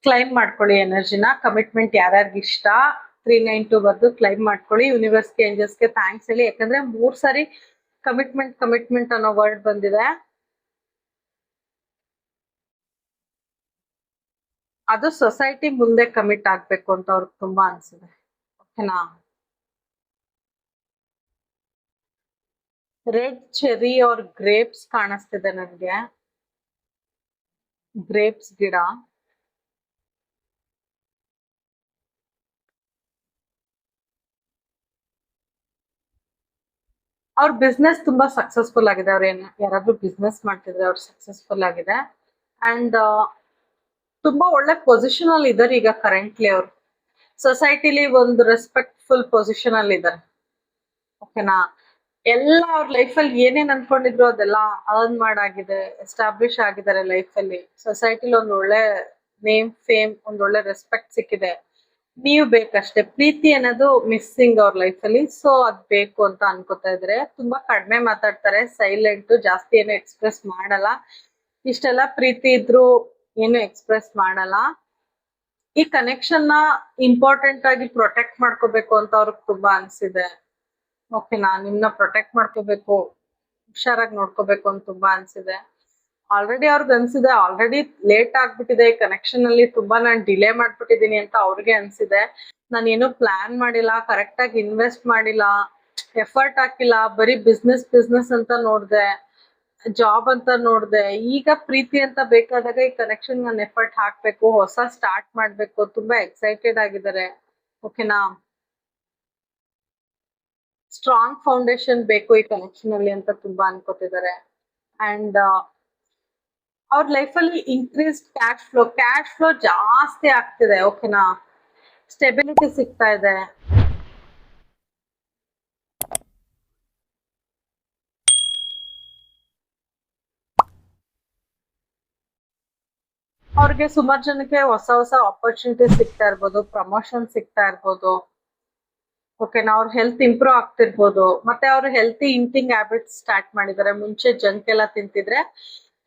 ಕ್ಲೈಮ್ ಮಾಡ್ಕೊಳ್ಳಿ ಎನರ್ಜಿನ. ಕಮಿಟ್ಮೆಂಟ್ ಯಾರ್ಯಾರಿಗೆ ಇಷ್ಟ 392 ಬರ್ದು ಕ್ಲೈಮ್ ಮಾಡ್ಕೊಳ್ಳಿ. ಯೂನಿವರ್ಸ್ಗೆ, ಏಂಜಲ್ಸ್ಗೆ ಥ್ಯಾಂಕ್ಸ್ ಹೇಳಿ, ಯಾಕಂದ್ರೆ 3 ಸಾರಿ ಕಮಿಟ್ಮೆಂಟ್ ಅನ್ನೋ ವರ್ಡ್ ಬಂದಿದೆ. ಅದು ಸೊಸೈಟಿ ಮುಂದೆ ಕಮಿಟ್ ಆಗ್ಬೇಕು ಅಂತ ಅವ್ರಿಗೆ ತುಂಬಾ ಅನ್ಸಿದೆ. ಓಕೆನಾ. ರೆಡ್ ಚೆರಿ ಅವ್ರ ಗ್ರೇಪ್ಸ್ ಕಾಣಿಸ್ತಿದೆ ನನ್ಗೆ. ಗ್ರೇಪ್ಸ್ ಗಿಡ. ಅವ್ರ ಬಿಸ್ನೆಸ್ ತುಂಬಾ ಸಕ್ಸಸ್ಫುಲ್ ಆಗಿದೆ. ಅವ್ರ ಯಾರಾದ್ರೂ ಬಿಸ್ನೆಸ್ ಮಾಡ್ತಿದ್ರೆ ಅವ್ರು ಸಕ್ಸಸ್ಫುಲ್ ಆಗಿದೆ. ಅಂಡ್ ತುಂಬಾ ಒಳ್ಳೆ ಪೊಸಿಷನ್ ಅಲ್ಲಿ ಇದಾರೆ ಈಗ ಕರೆಂಟ್ಲಿ. ಅವ್ರು ಸೊಸೈಟಿಲಿ ಒಂದು ರೆಸ್ಪೆಕ್ಟ್ಫುಲ್ ಪೊಸಿಷನ್ ಅಲ್ಲಿ ಇದ್ದಾರೆ. ಓಕೆನಾ. ಎಲ್ಲ ಅವ್ರ ಲೈಫಲ್ಲಿ ಏನೇನ್ ಅನ್ಕೊಂಡಿದ್ರು ಅದೆಲ್ಲ ಅರ್ನ್ ಮಾಡಾಗಿದೆ, ಎಸ್ಟಾಬ್ಲಿಷ್ ಆಗಿದ್ದಾರೆ ಲೈಫಲ್ಲಿ. ಸೊಸೈಟಿಲಿ ಒಂದ್ ಒಳ್ಳೆ ನೇಮ್, ಫೇಮ್, ಒಂದ್ ಒಳ್ಳೆ ರೆಸ್ಪೆಕ್ಟ್ ಸಿಕ್ಕಿದೆ. ನೀವು ಬೇಕಷ್ಟೇ. ಪ್ರೀತಿ ಅನ್ನೋದು ಮಿಸ್ಸಿಂಗ್ ಅವ್ರ ಲೈಫಲ್ಲಿ. ಸೊ ಅದ್ ಬೇಕು ಅಂತ ಅನ್ಕೋತಾ ಇದ್ರೆ. ತುಂಬಾ ಕಡಿಮೆ ಮಾತಾಡ್ತಾರೆ, ಸೈಲೆಂಟ್, ಜಾಸ್ತಿ ಏನು ಎಕ್ಸ್ಪ್ರೆಸ್ ಮಾಡಲ್ಲ. ಇಷ್ಟೆಲ್ಲ ಪ್ರೀತಿ ಇದ್ರು ಏನು ಎಕ್ಸ್ಪ್ರೆಸ್ ಮಾಡಲ್ಲ. ಈ ಕನೆಕ್ಷನ್ ನ ಇಂಪಾರ್ಟೆಂಟ್ ಆಗಿ ಪ್ರೊಟೆಕ್ಟ್ ಮಾಡ್ಕೋಬೇಕು ಅಂತ ಅವ್ರಿಗೆ ತುಂಬಾ ಅನ್ಸಿದೆ. ಓಕೆನಾ. ನಿಮ್ನ ಪ್ರೊಟೆಕ್ಟ್ ಮಾಡ್ಕೋಬೇಕು, ಹುಷಾರಾಗಿ ನೋಡ್ಕೋಬೇಕು ಅಂತ ತುಂಬಾ ಅನ್ಸಿದೆ. ಆಲ್ರೆಡಿ ಅವ್ರಿಗೆ ಅನ್ಸಿದೆ, ಆಲ್ರೆಡಿ ಲೇಟ್ ಆಗ್ಬಿಟ್ಟಿದೆ ಈ ಕನೆಕ್ಷನ್ ಅಲ್ಲಿ, ತುಂಬಾ ನಾನು ಡಿಲೇ ಮಾಡ್ಬಿಟ್ಟಿದೀನಿ ಅಂತ ಅವ್ರಿಗೆ ಅನ್ಸಿದೆ. ನಾನು ಏನು ಪ್ಲಾನ್ ಮಾಡಿಲ್ಲ, ಕರೆಕ್ಟ್ ಆಗಿ ಇನ್ವೆಸ್ಟ್ ಮಾಡಿಲ್ಲ, ಎಫರ್ಟ್ ಹಾಕಿಲ್ಲ, ಬರೀ ಬಿಸ್ನೆಸ್ ಅಂತ ನೋಡ್ದೆ, ಜಾಬ್ ಅಂತ ನೋಡ್ದೆ. ಈಗ ಪ್ರೀತಿ ಅಂತ ಬೇಕಾದಾಗ ಈ ಕನೆಕ್ಷನ್ ನಾನು ಎಫರ್ಟ್ ಹಾಕ್ಬೇಕು, ಹೊಸ ಸ್ಟಾರ್ಟ್ ಮಾಡ್ಬೇಕು, ತುಂಬಾ ಎಕ್ಸೈಟೆಡ್ ಆಗಿದ್ದಾರೆ. ಓಕೆನಾ. ಸ್ಟ್ರಾಂಗ್ ಫೌಂಡೇಶನ್ ಬೇಕು ಈ ಕನೆಕ್ಷನ್ ಅಲ್ಲಿ ಅಂತ ತುಂಬಾ ಅನ್ಕೋತಿದ್ದಾರೆ. ಅಂಡ್ ಅವ್ರ ಲೈಫಲ್ಲಿ ಇನ್ಕ್ರೀಸ್ ಕ್ಯಾಶ್ ಫ್ಲೋ ಜಾಸ್ತಿ ಆಗ್ತಿದೆ. ಓಕೆನಾ. ಸ್ಟೆಬಿಲಿಟಿ ಸಿಗ್ತಾ ಇದೆ. ಅವ್ರಿಗೆ ಸುಮಾರು ಜನಕ್ಕೆ ಹೊಸ ಹೊಸ ಆಪರ್ಚುನಿಟಿ ಸಿಗ್ತಾ ಇರ್ಬೋದು, ಪ್ರಮೋಷನ್ ಸಿಗ್ತಾ ಇರ್ಬೋದು. ಓಕೆನಾ. ಅವ್ರ ಹೆಲ್ತ್ ಇಂಪ್ರೂವ್ ಆಗ್ತಿರ್ಬೋದು. ಮತ್ತೆ ಅವ್ರು ಹೆಲ್ತಿ ಈಟಿಂಗ್ ಹ್ಯಾಬಿಟ್ಸ್ ಸ್ಟಾರ್ಟ್ ಮಾಡಿದ್ದಾರೆ. ಮುಂಚೆ ಜಂಕ್ ಎಲ್ಲ ತಿಂತಿದ್ರೆ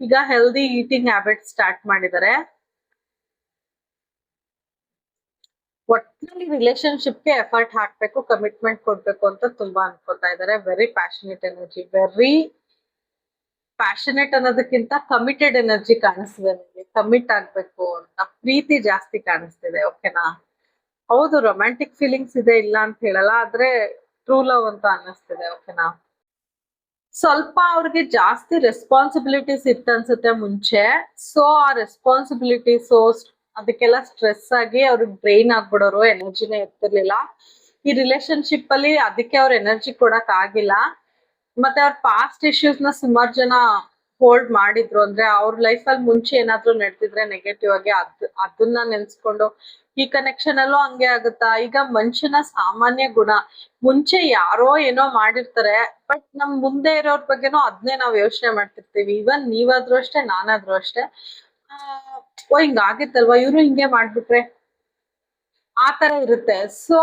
ಈಗ ಹೆಲ್ದಿ ಈಟಿಂಗ್ ಹ್ಯಾಬಿಟ್ಸ್ ಸ್ಟಾರ್ಟ್ ಮಾಡಿದ್ದಾರೆ. ಒಟ್ಟಿನಲ್ಲಿ ರಿಲೇಶನ್ಶಿಪ್ಗೆ ಎಫರ್ಟ್ ಹಾಕ್ಬೇಕು, ಕಮಿಟ್ಮೆಂಟ್ ಕೊಡ್ಬೇಕು ಅಂತ ತುಂಬಾ ಅನ್ಕೋತಾ ಇದ್ದಾರೆ. Very passionate energy. Very passionate ಅನ್ನೋದಕ್ಕಿಂತ ಕಮಿಟೆಡ್ ಎನರ್ಜಿ ಕಾಣಿಸ್ತಿದೆ ನನಗೆ. ಕಮಿಟ್ ಆಗ್ಬೇಕು ಅಂತ ಪ್ರೀತಿ ಜಾಸ್ತಿ ಕಾಣಿಸ್ತಿದೆ. ಓಕೆನಾ. ಹೌದು, ರೊಮ್ಯಾಂಟಿಕ್ ಫೀಲಿಂಗ್ಸ್ ಇದೆ, ಇಲ್ಲ ಅಂತ ಹೇಳಲ್ಲ, ಆದ್ರೆ ಟ್ರೂ ಲವ್ ಅಂತ ಅನ್ನಿಸ್ತಿದೆ. ಓಕೆನಾ. ಸ್ವಲ್ಪ ಅವ್ರಿಗೆ ಜಾಸ್ತಿ ರೆಸ್ಪಾನ್ಸಿಬಿಲಿಟೀಸ್ ಇತ್ತು ಅನ್ಸುತ್ತೆ ಮುಂಚೆ. ಸೊ ಆ ರೆಸ್ಪಾನ್ಸಿಬಿಲಿಟೀಸ್ ಅದಕ್ಕೆಲ್ಲ ಸ್ಟ್ರೆಸ್ ಆಗಿ ಅವ್ರಿಗೆ ಬ್ರೈನ್ ಆಗ್ಬಿಡೋರು, ಎನರ್ಜಿನೇ ಇರ್ತಿರ್ಲಿಲ್ಲ. ಈ ರಿಲೇಶನ್ಶಿಪ್ ಅಲ್ಲಿ ಅದಕ್ಕೆ ಅವ್ರ ಎನರ್ಜಿ ಕೊಡಕ್ ಆಗಿಲ್ಲ. ಮತ್ತೆ ಅವ್ರ ಪಾಸ್ಟ್ ಇಶ್ಯೂಸ್ ನ ಸುಮಾರು ಜನ ಹೋಲ್ಡ್ ಮಾಡಿದ್ರು. ಅಂದ್ರೆ ಅವ್ರ ಲೈಫ್ ಅಲ್ಲಿ ಮುಂಚೆ ಏನಾದ್ರು ನಡೆದಿದ್ರೆ ನೆಗೆಟಿವ್ ಆಗಿ ಅದನ್ನ ನೆನ್ಸ್ಕೊಂಡು ಈ ಕನೆಕ್ಷನ್ ಅಲ್ಲೂ ಹಂಗೆ ಆಗುತ್ತಾ. ಈಗ ಮನುಷ್ಯನ ಸಾಮಾನ್ಯ ಗುಣ, ಮುಂಚೆ ಯಾರೋ ಏನೋ ಮಾಡಿರ್ತಾರೆ, ಬಟ್ ನಮ್ ಮುಂದೆ ಇರೋರ್ ಬಗ್ಗೆನೂ ಅದನ್ನೇ ನಾವ್ ಯೋಚನೆ ಮಾಡ್ತಿರ್ತೀವಿ. ಇವನ್ ನೀವಾದ್ರೂ ಅಷ್ಟೇ, ನಾನಾದ್ರೂ ಅಷ್ಟೇ. ಓ ಹಿಂಗಾಗಿತ್ತಲ್ವಾ, ಇವ್ರು ಹಿಂಗೆ ಮಾಡ್ಬಿಟ್ರೆ, ಆತರ ಇರುತ್ತೆ. ಸೊ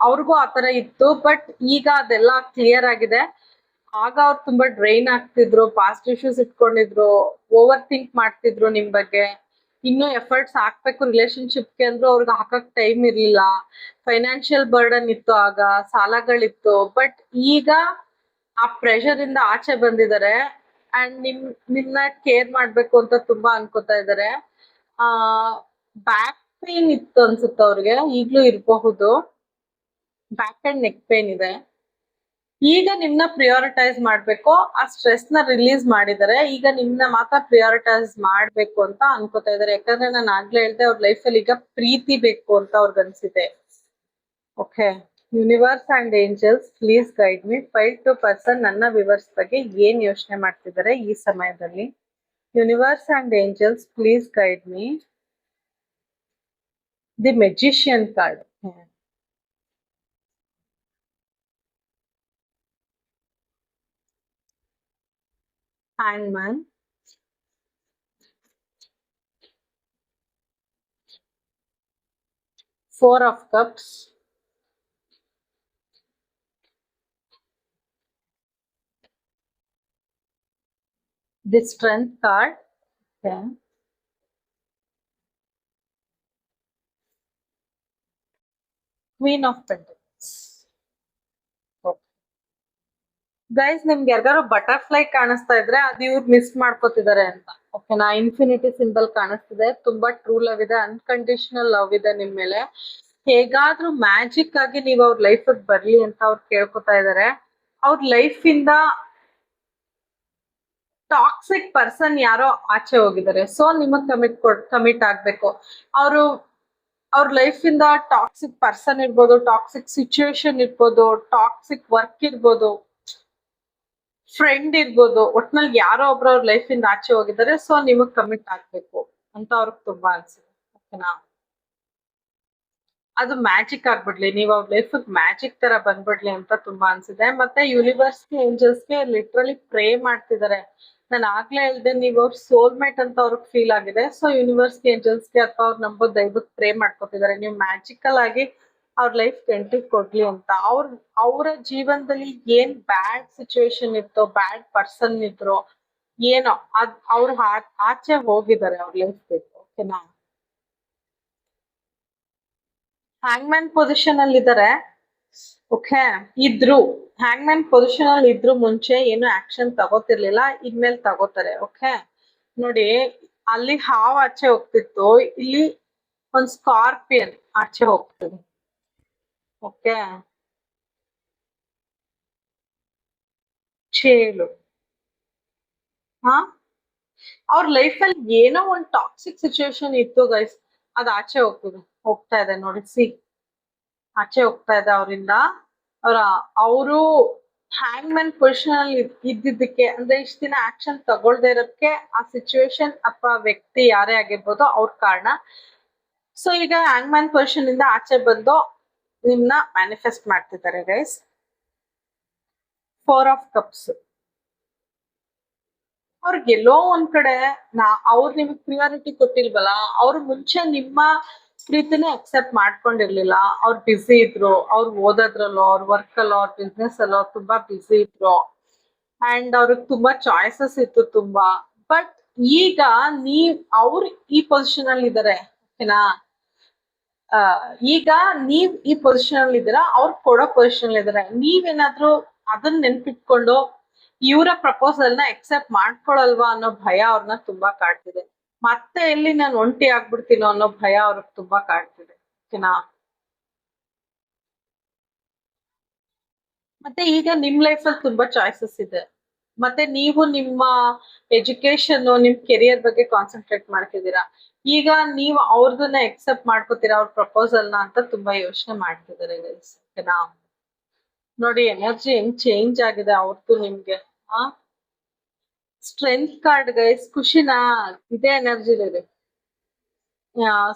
ಅವ್ರಿಗೂ ಆತರ ಇತ್ತು. ಬಟ್ ಈಗ ಅದೆಲ್ಲ ಕ್ಲಿಯರ್ ಆಗಿದೆ. ಆಗ ಅವ್ರು ತುಂಬಾ ಡ್ರೈನ್ ಆಗ್ತಿದ್ರು, ಪಾಸ್ಟ್ ಇಶ್ಯೂಸ್ ಇಟ್ಕೊಂಡಿದ್ರು, ಓವರ್ ಥಿಂಕ್ ಮಾಡ್ತಿದ್ರು ನಿಮ್ ಬಗ್ಗೆ. ಇನ್ನು ಎಫರ್ಟ್ಸ್ ಹಾಕ್ಬೇಕು ರಿಲೇಶನ್ಶಿಪ್ಗೆ ಅಂದ್ರೂ ಅವ್ರಿಗೆ ಹಾಕಕ್ ಟೈಮ್ ಇರ್ಲಿಲ್ಲ. ಫೈನಾನ್ಷಿಯಲ್ ಬರ್ಡನ್ ಇತ್ತು, ಆಗ ಸಾಲಗಳಿತ್ತು. ಬಟ್ ಈಗ ಆ ಪ್ರೆಷರ್ ಇಂದ ಆಚೆ ಬಂದಿದ್ದಾರೆ. ಅಂಡ್ ನಿಮ್ನ ಕೇರ್ ಮಾಡ್ಬೇಕು ಅಂತ ತುಂಬಾ ಅನ್ಕೋತಾ ಇದ್ದಾರೆ. ಆ ಬ್ಯಾಕ್ ಪೇನ್ ಇತ್ತು ಅನ್ಸುತ್ತೆ ಅವ್ರಿಗೆ, ಈಗ್ಲೂ ಇರಬಹುದು. ಬ್ಯಾಕ್ ಅಂಡ್ ನೆಕ್ ಪೇನ್ ಇದೆ. ಈಗ ನಿಮ್ನ ಪ್ರಿಯಾರಿಟೈಸ್ ಮಾಡ್ಬೇಕು, ಆ ಸ್ಟ್ರೆಸ್ ನ ರಿಲೀಸ್ ಮಾಡಿದ್ದಾರೆ. ಈಗ ನಿಮ್ನ ಮಾತ್ರ ಪ್ರಿಯಾರಿಟೈಸ್ ಮಾಡ್ಬೇಕು ಅಂತ ಅನ್ಕೋತಾ ಇದಾರೆ. ಯಾಕಂದ್ರೆ ನಾನು ಆಗ್ಲೇ ಹೇಳ್ದೆ, ಅವ್ರ ಲೈಫ್ ಅಲ್ಲಿ ಈಗ ಪ್ರೀತಿ ಬೇಕು ಅಂತ ಅವ್ರಿಗೆ ಅನ್ಸಿದೆ. Okay. Universe and angels please guide me. 5 to person ನನ್ನ ವಿವರ್ಸ್ ಬಗ್ಗೆ ಏನ್ ಯೋಚನೆ ಮಾಡ್ತಿದ್ದಾರೆ ಈ ಸಮಯದಲ್ಲಿ. Universe and angels please guide me. The magician card. Hanged man. 4 of cups. The strength card. Okay. Queen of Pentacles. Okay. Guys ನಿಮ್ಗೆ ಯಾರಿಗಾರು butterfly ಕಾಣಿಸ್ತಾ ಇದ್ರೆ ಅದು ಇವ್ರು ಮಿಸ್ ಮಾಡ್ಕೋತಿದ್ದಾರೆ ಅಂತ. ಓಕೆನಾ, ಇನ್ಫಿನಿಟಿ ಸಿಂಬಲ್ ಕಾಣಿಸ್ತಿದೆ. ತುಂಬಾ ಟ್ರೂ ಲವ್ ಇದೆ, ಅನ್ಕಂಡೀಷನಲ್ ಲವ್ ಇದೆ ನಿಮ್ ಮೇಲೆ. ಹೇಗಾದ್ರೂ ಮ್ಯಾಜಿಕ್ ಆಗಿ ನೀವು ಅವ್ರ ಲೈಫ್ ಬರ್ಲಿ ಅಂತ ಅವ್ರು ಕೇಳ್ಕೊತಾ ಇದಾರೆ. ಅವ್ರ ಲೈಫ್ ಇಂದ ಟಾಕ್ಸಿಕ್ ಪರ್ಸನ್ ಯಾರೋ ಆಚೆ ಹೋಗಿದ್ದಾರೆ. ಸೊ ನಿಮಗ್ ಕಮಿಟ್ ಆಗ್ಬೇಕು. ಅವರು ಅವ್ರ ಲೈಫ್ ಇಂದ ಟಾಕ್ಸಿಕ್ ಪರ್ಸನ್ ಇರ್ಬೋದು, ಟಾಕ್ಸಿಕ್ ಸಿಚುವೇಶನ್ ಇರ್ಬೋದು, ಟಾಕ್ಸಿಕ್ ವರ್ಕ್ ಇರ್ಬೋದು, ಫ್ರೆಂಡ್ ಇರ್ಬೋದು, ಒಟ್ನಲ್ಲಿ ಯಾರೋ ಒಬ್ರು ಅವ್ರ ಲೈಫ್ ಇಂದ ಆಚೆ ಹೋಗಿದ್ದಾರೆ. ಸೊ ನಿಮಗ್ ಕಮಿಟ್ ಆಗ್ಬೇಕು ಅಂತ ಅವ್ರಿಗೆ ತುಂಬಾ ಅನ್ಸಿದೆ. ಓಕೆನಾ, ಅದು ಮ್ಯಾಜಿಕ್ ಆಗ್ಬಿಡ್ಲಿ, ನೀವು ಅವ್ರ ಲೈಫ್ ಮ್ಯಾಜಿಕ್ ತರ ಬಂದ್ಬಿಡ್ಲಿ ಅಂತ ತುಂಬಾ ಅನ್ಸಿದೆ. ಮತ್ತೆ ಯೂನಿವರ್ಸ್ಗೆ ಏಂಜಲ್ಸ್ಗೆ ಲಿಟ್ರಲಿ ಪ್ರೇ ಮಾಡ್ತಿದ್ದಾರೆ. ನಾನು ಆಗ್ಲೇ ಹೇಳ್ದೆ, ನೀವು ಅವ್ರ ಸೋಲ್ಮೇಟ್ ಅಂತ ಅವ್ರಿಗೆ ಫೀಲ್ ಆಗಿದೆ. ಸೊ ಯೂನಿವರ್ಸ್ಗೆ ಏಂಜಲ್ಸ್ಗೆ ಅಥವಾ ಅವ್ರು ನಂಬೋ ದೈವಕ್ಕೆ ಪ್ರೇ ಮಾಡ್ಕೊತಿದ್ದಾರೆ, ನೀವು ಮ್ಯಾಜಿಕಲ್ ಆಗಿ ಅವ್ರ ಲೈಫ್ ಎಂಟ್ರಿ ಕೊಡ್ಲಿ ಅಂತ. ಅವರ ಜೀವನದಲ್ಲಿ ಏನ್ ಬ್ಯಾಡ್ ಸಿಚುವೇಶನ್ ಇತ್ತೋ, ಬ್ಯಾಡ್ ಪರ್ಸನ್ ಇದ್ರು ಏನೋ ಅವ್ರು ಆಚೆ ಹೋಗಿದ್ದಾರೆ ಅವ್ರ ಲೈಫ್ ಬೇಕು. ಓಕೆನಾ, ಹ್ಯಾಂಗ್ಮ್ಯಾನ್ ಪೊಸಿಷನ್ ಅಲ್ಲಿ ಇದಾರೆ. ಓಕೆ, ಇದ್ರು ಹ್ಯಾಂಗ್ಮ್ಯಾನ್ ಪೊಸಿಷನ್ ಅಲ್ಲಿ ಇದ್ರು ಮುಂಚೆ ಏನು ಆಕ್ಷನ್ ತಗೋತಿರ್ಲಿಲ್ಲ, ಇನ್ಮೇಲೆ ತಗೋತಾರೆ. ಓಕೆ ನೋಡಿ, ಅಲ್ಲಿ ಹಾವು ಆಚೆ ಹೋಗ್ತಿತ್ತು, ಇಲ್ಲಿ ಒಂದ್ ಸ್ಕಾರ್ಪಿಯನ್ ಆಚೆ ಹೋಗ್ತದೆ. ಓಕೆ, ಚೇಳು. ಹಾ, ಅವ್ರ ಲೈಫ್ ಅಲ್ಲಿ ಏನೋ ಒಂದ್ ಟಾಕ್ಸಿಕ್ ಸಿಚುವೇಶನ್ ಇತ್ತು ಗೈಸ್, ಅದ್ ಆಚೆ ಹೋಗ್ತಾ ಇದೆ ನೋಡಿ. ಆಚೆ ಹೋಗ್ತಾ ಇದೆ ಅವರಿಂದ. ಅವರು ಹ್ಯಾಂಗ್ಮ್ಯಾನ್ ಪೊಸಿಷನ್ ಅಲ್ಲಿ ಇದ್ದಿದ್ದಕ್ಕೆ, ಅಂದ್ರೆ ಇಷ್ಟ ದಿನ ಆಕ್ಷನ್ ತಗೊಳ್ದೇ ಇರೋದಕ್ಕೆ ಆ ಸಿಚುವೇಶನ್ ಅಥವಾ ವ್ಯಕ್ತಿ ಯಾರೇ ಆಗಿರ್ಬೋದು ಅವ್ರ ಕಾರಣ. ಸೊ ಈಗ ಹ್ಯಾಂಗ್ಮ್ಯಾನ್ ಪೊಸಿಷನ್ ಇಂದ ಆಚೆ ಬಂದು ನಿಮ್ನ ಮ್ಯಾನಿಫೆಸ್ಟ್ ಮಾಡ್ತಿದ್ದಾರೆ ಗೈಸ್. 4 of cups. ಅವ್ರಿಗೆಲ್ಲೋ ಒಂದ್ ಕಡೆ ಅವ್ರು ನಿಮಗ್ ಪ್ರಿಯಾರಿಟಿ ಕೊಟ್ಟಿಲ್ವಲ್ಲ, ಅವ್ರು ಮುಂಚೆ ನಿಮ್ಮ ಪ್ರೀತಿನೇ ಅಕ್ಸೆಪ್ಟ್ ಮಾಡ್ಕೊಂಡಿರ್ಲಿಲ್ಲ. ಅವ್ರು ಬ್ಯುಸಿ ಇದ್ರು, ಅವ್ರು ಓದೋದ್ರಲ್ಲೋ, ಅವ್ರ ವರ್ಕ್ ಅಲ್ಲೋ, ಅವ್ರ ಬಿಸ್ನೆಸ್ ಅಲ್ಲೋ ತುಂಬಾ ಬ್ಯುಸಿ ಇದ್ರು. ಅಂಡ್ ಅವ್ರಿಗೆ ತುಂಬಾ ಚಾಯ್ಸಸ್ ಇತ್ತು ತುಂಬಾ. ಬಟ್ ಈಗ ಅವ್ರು ಈ ಪೊಸಿಷನ್ ಅಲ್ಲಿ ಇದಾರೆ. ಓಕೆನಾ, ಈಗ ನೀವ್ ಈ ಪೊಸಿಷನ್ ಅಲ್ಲಿ ಇದ್ದೀರಾ, ಅವ್ರು ಕೊಡೋ ಪೊಸಿಷನ್ ಅಲ್ಲಿ ಇದಾರೆ. ನೀವೇನಾದ್ರೂ ಅದನ್ನ ನೆನ್ಪಿಟ್ಕೊಂಡು ಇವರ ಪ್ರಪೋಸಲ್ ನ ಎಕ್ಸೆಪ್ಟ್ ಮಾಡ್ಕೊಳಲ್ವಾ ಅನ್ನೋ ಭಯ ಅವ್ರನ್ನ ತುಂಬಾ ಕಾಡ್ತಿದೆ. ಮತ್ತೆ ಎಲ್ಲಿ ನಾನು ಒಂಟಿ ಆಗ್ಬಿಡ್ತೀನೋ ಅನ್ನೋ ಭಯ ಅವ್ರಿಗೆ ತುಂಬಾ ಕಾಡ್ತಿದೆ. ಓಕೆನಾ, ಮತ್ತೆ ಈಗ ನಿಮ್ ಲೈಫ್ ಅಲ್ಲಿ ತುಂಬಾ ಚಾಯ್ಸಸ್ ಇದೆ. ಮತ್ತೆ ನೀವು ನಿಮ್ಮ ಎಜುಕೇಶನ್, ನಿಮ್ ಕೆರಿಯರ್ ಬಗ್ಗೆ ಕಾನ್ಸಂಟ್ರೇಟ್ ಮಾಡ್ತಿದ್ದೀರಾ. ಈಗ ನೀವು ಅವ್ರದನ್ನ ಎಕ್ಸೆಪ್ಟ್ ಮಾಡ್ಕೋತೀರಾ, ಅವ್ರ ಪ್ರಪೋಸಲ್ ನ ಅಂತ ತುಂಬಾ ಯೋಚನೆ ಮಾಡ್ತಿದ್ದಾರೆ ಗೈಸ್. ಓಕೆನಾ, ನೋಡಿ ಎನರ್ಜಿ ಹೆಂಗ್ ಚೇಂಜ್ ಆಗಿದೆ ಅವ್ರದ್ದು ನಿಮ್ಗೆ. ಆ ಸ್ಟ್ರೆಂತ್ ಕಾರ್ಡ್ ಗೈಸ್, ಖುಷಿನಾ? ಇದೇ ಎನರ್ಜಿ ಇದೆ.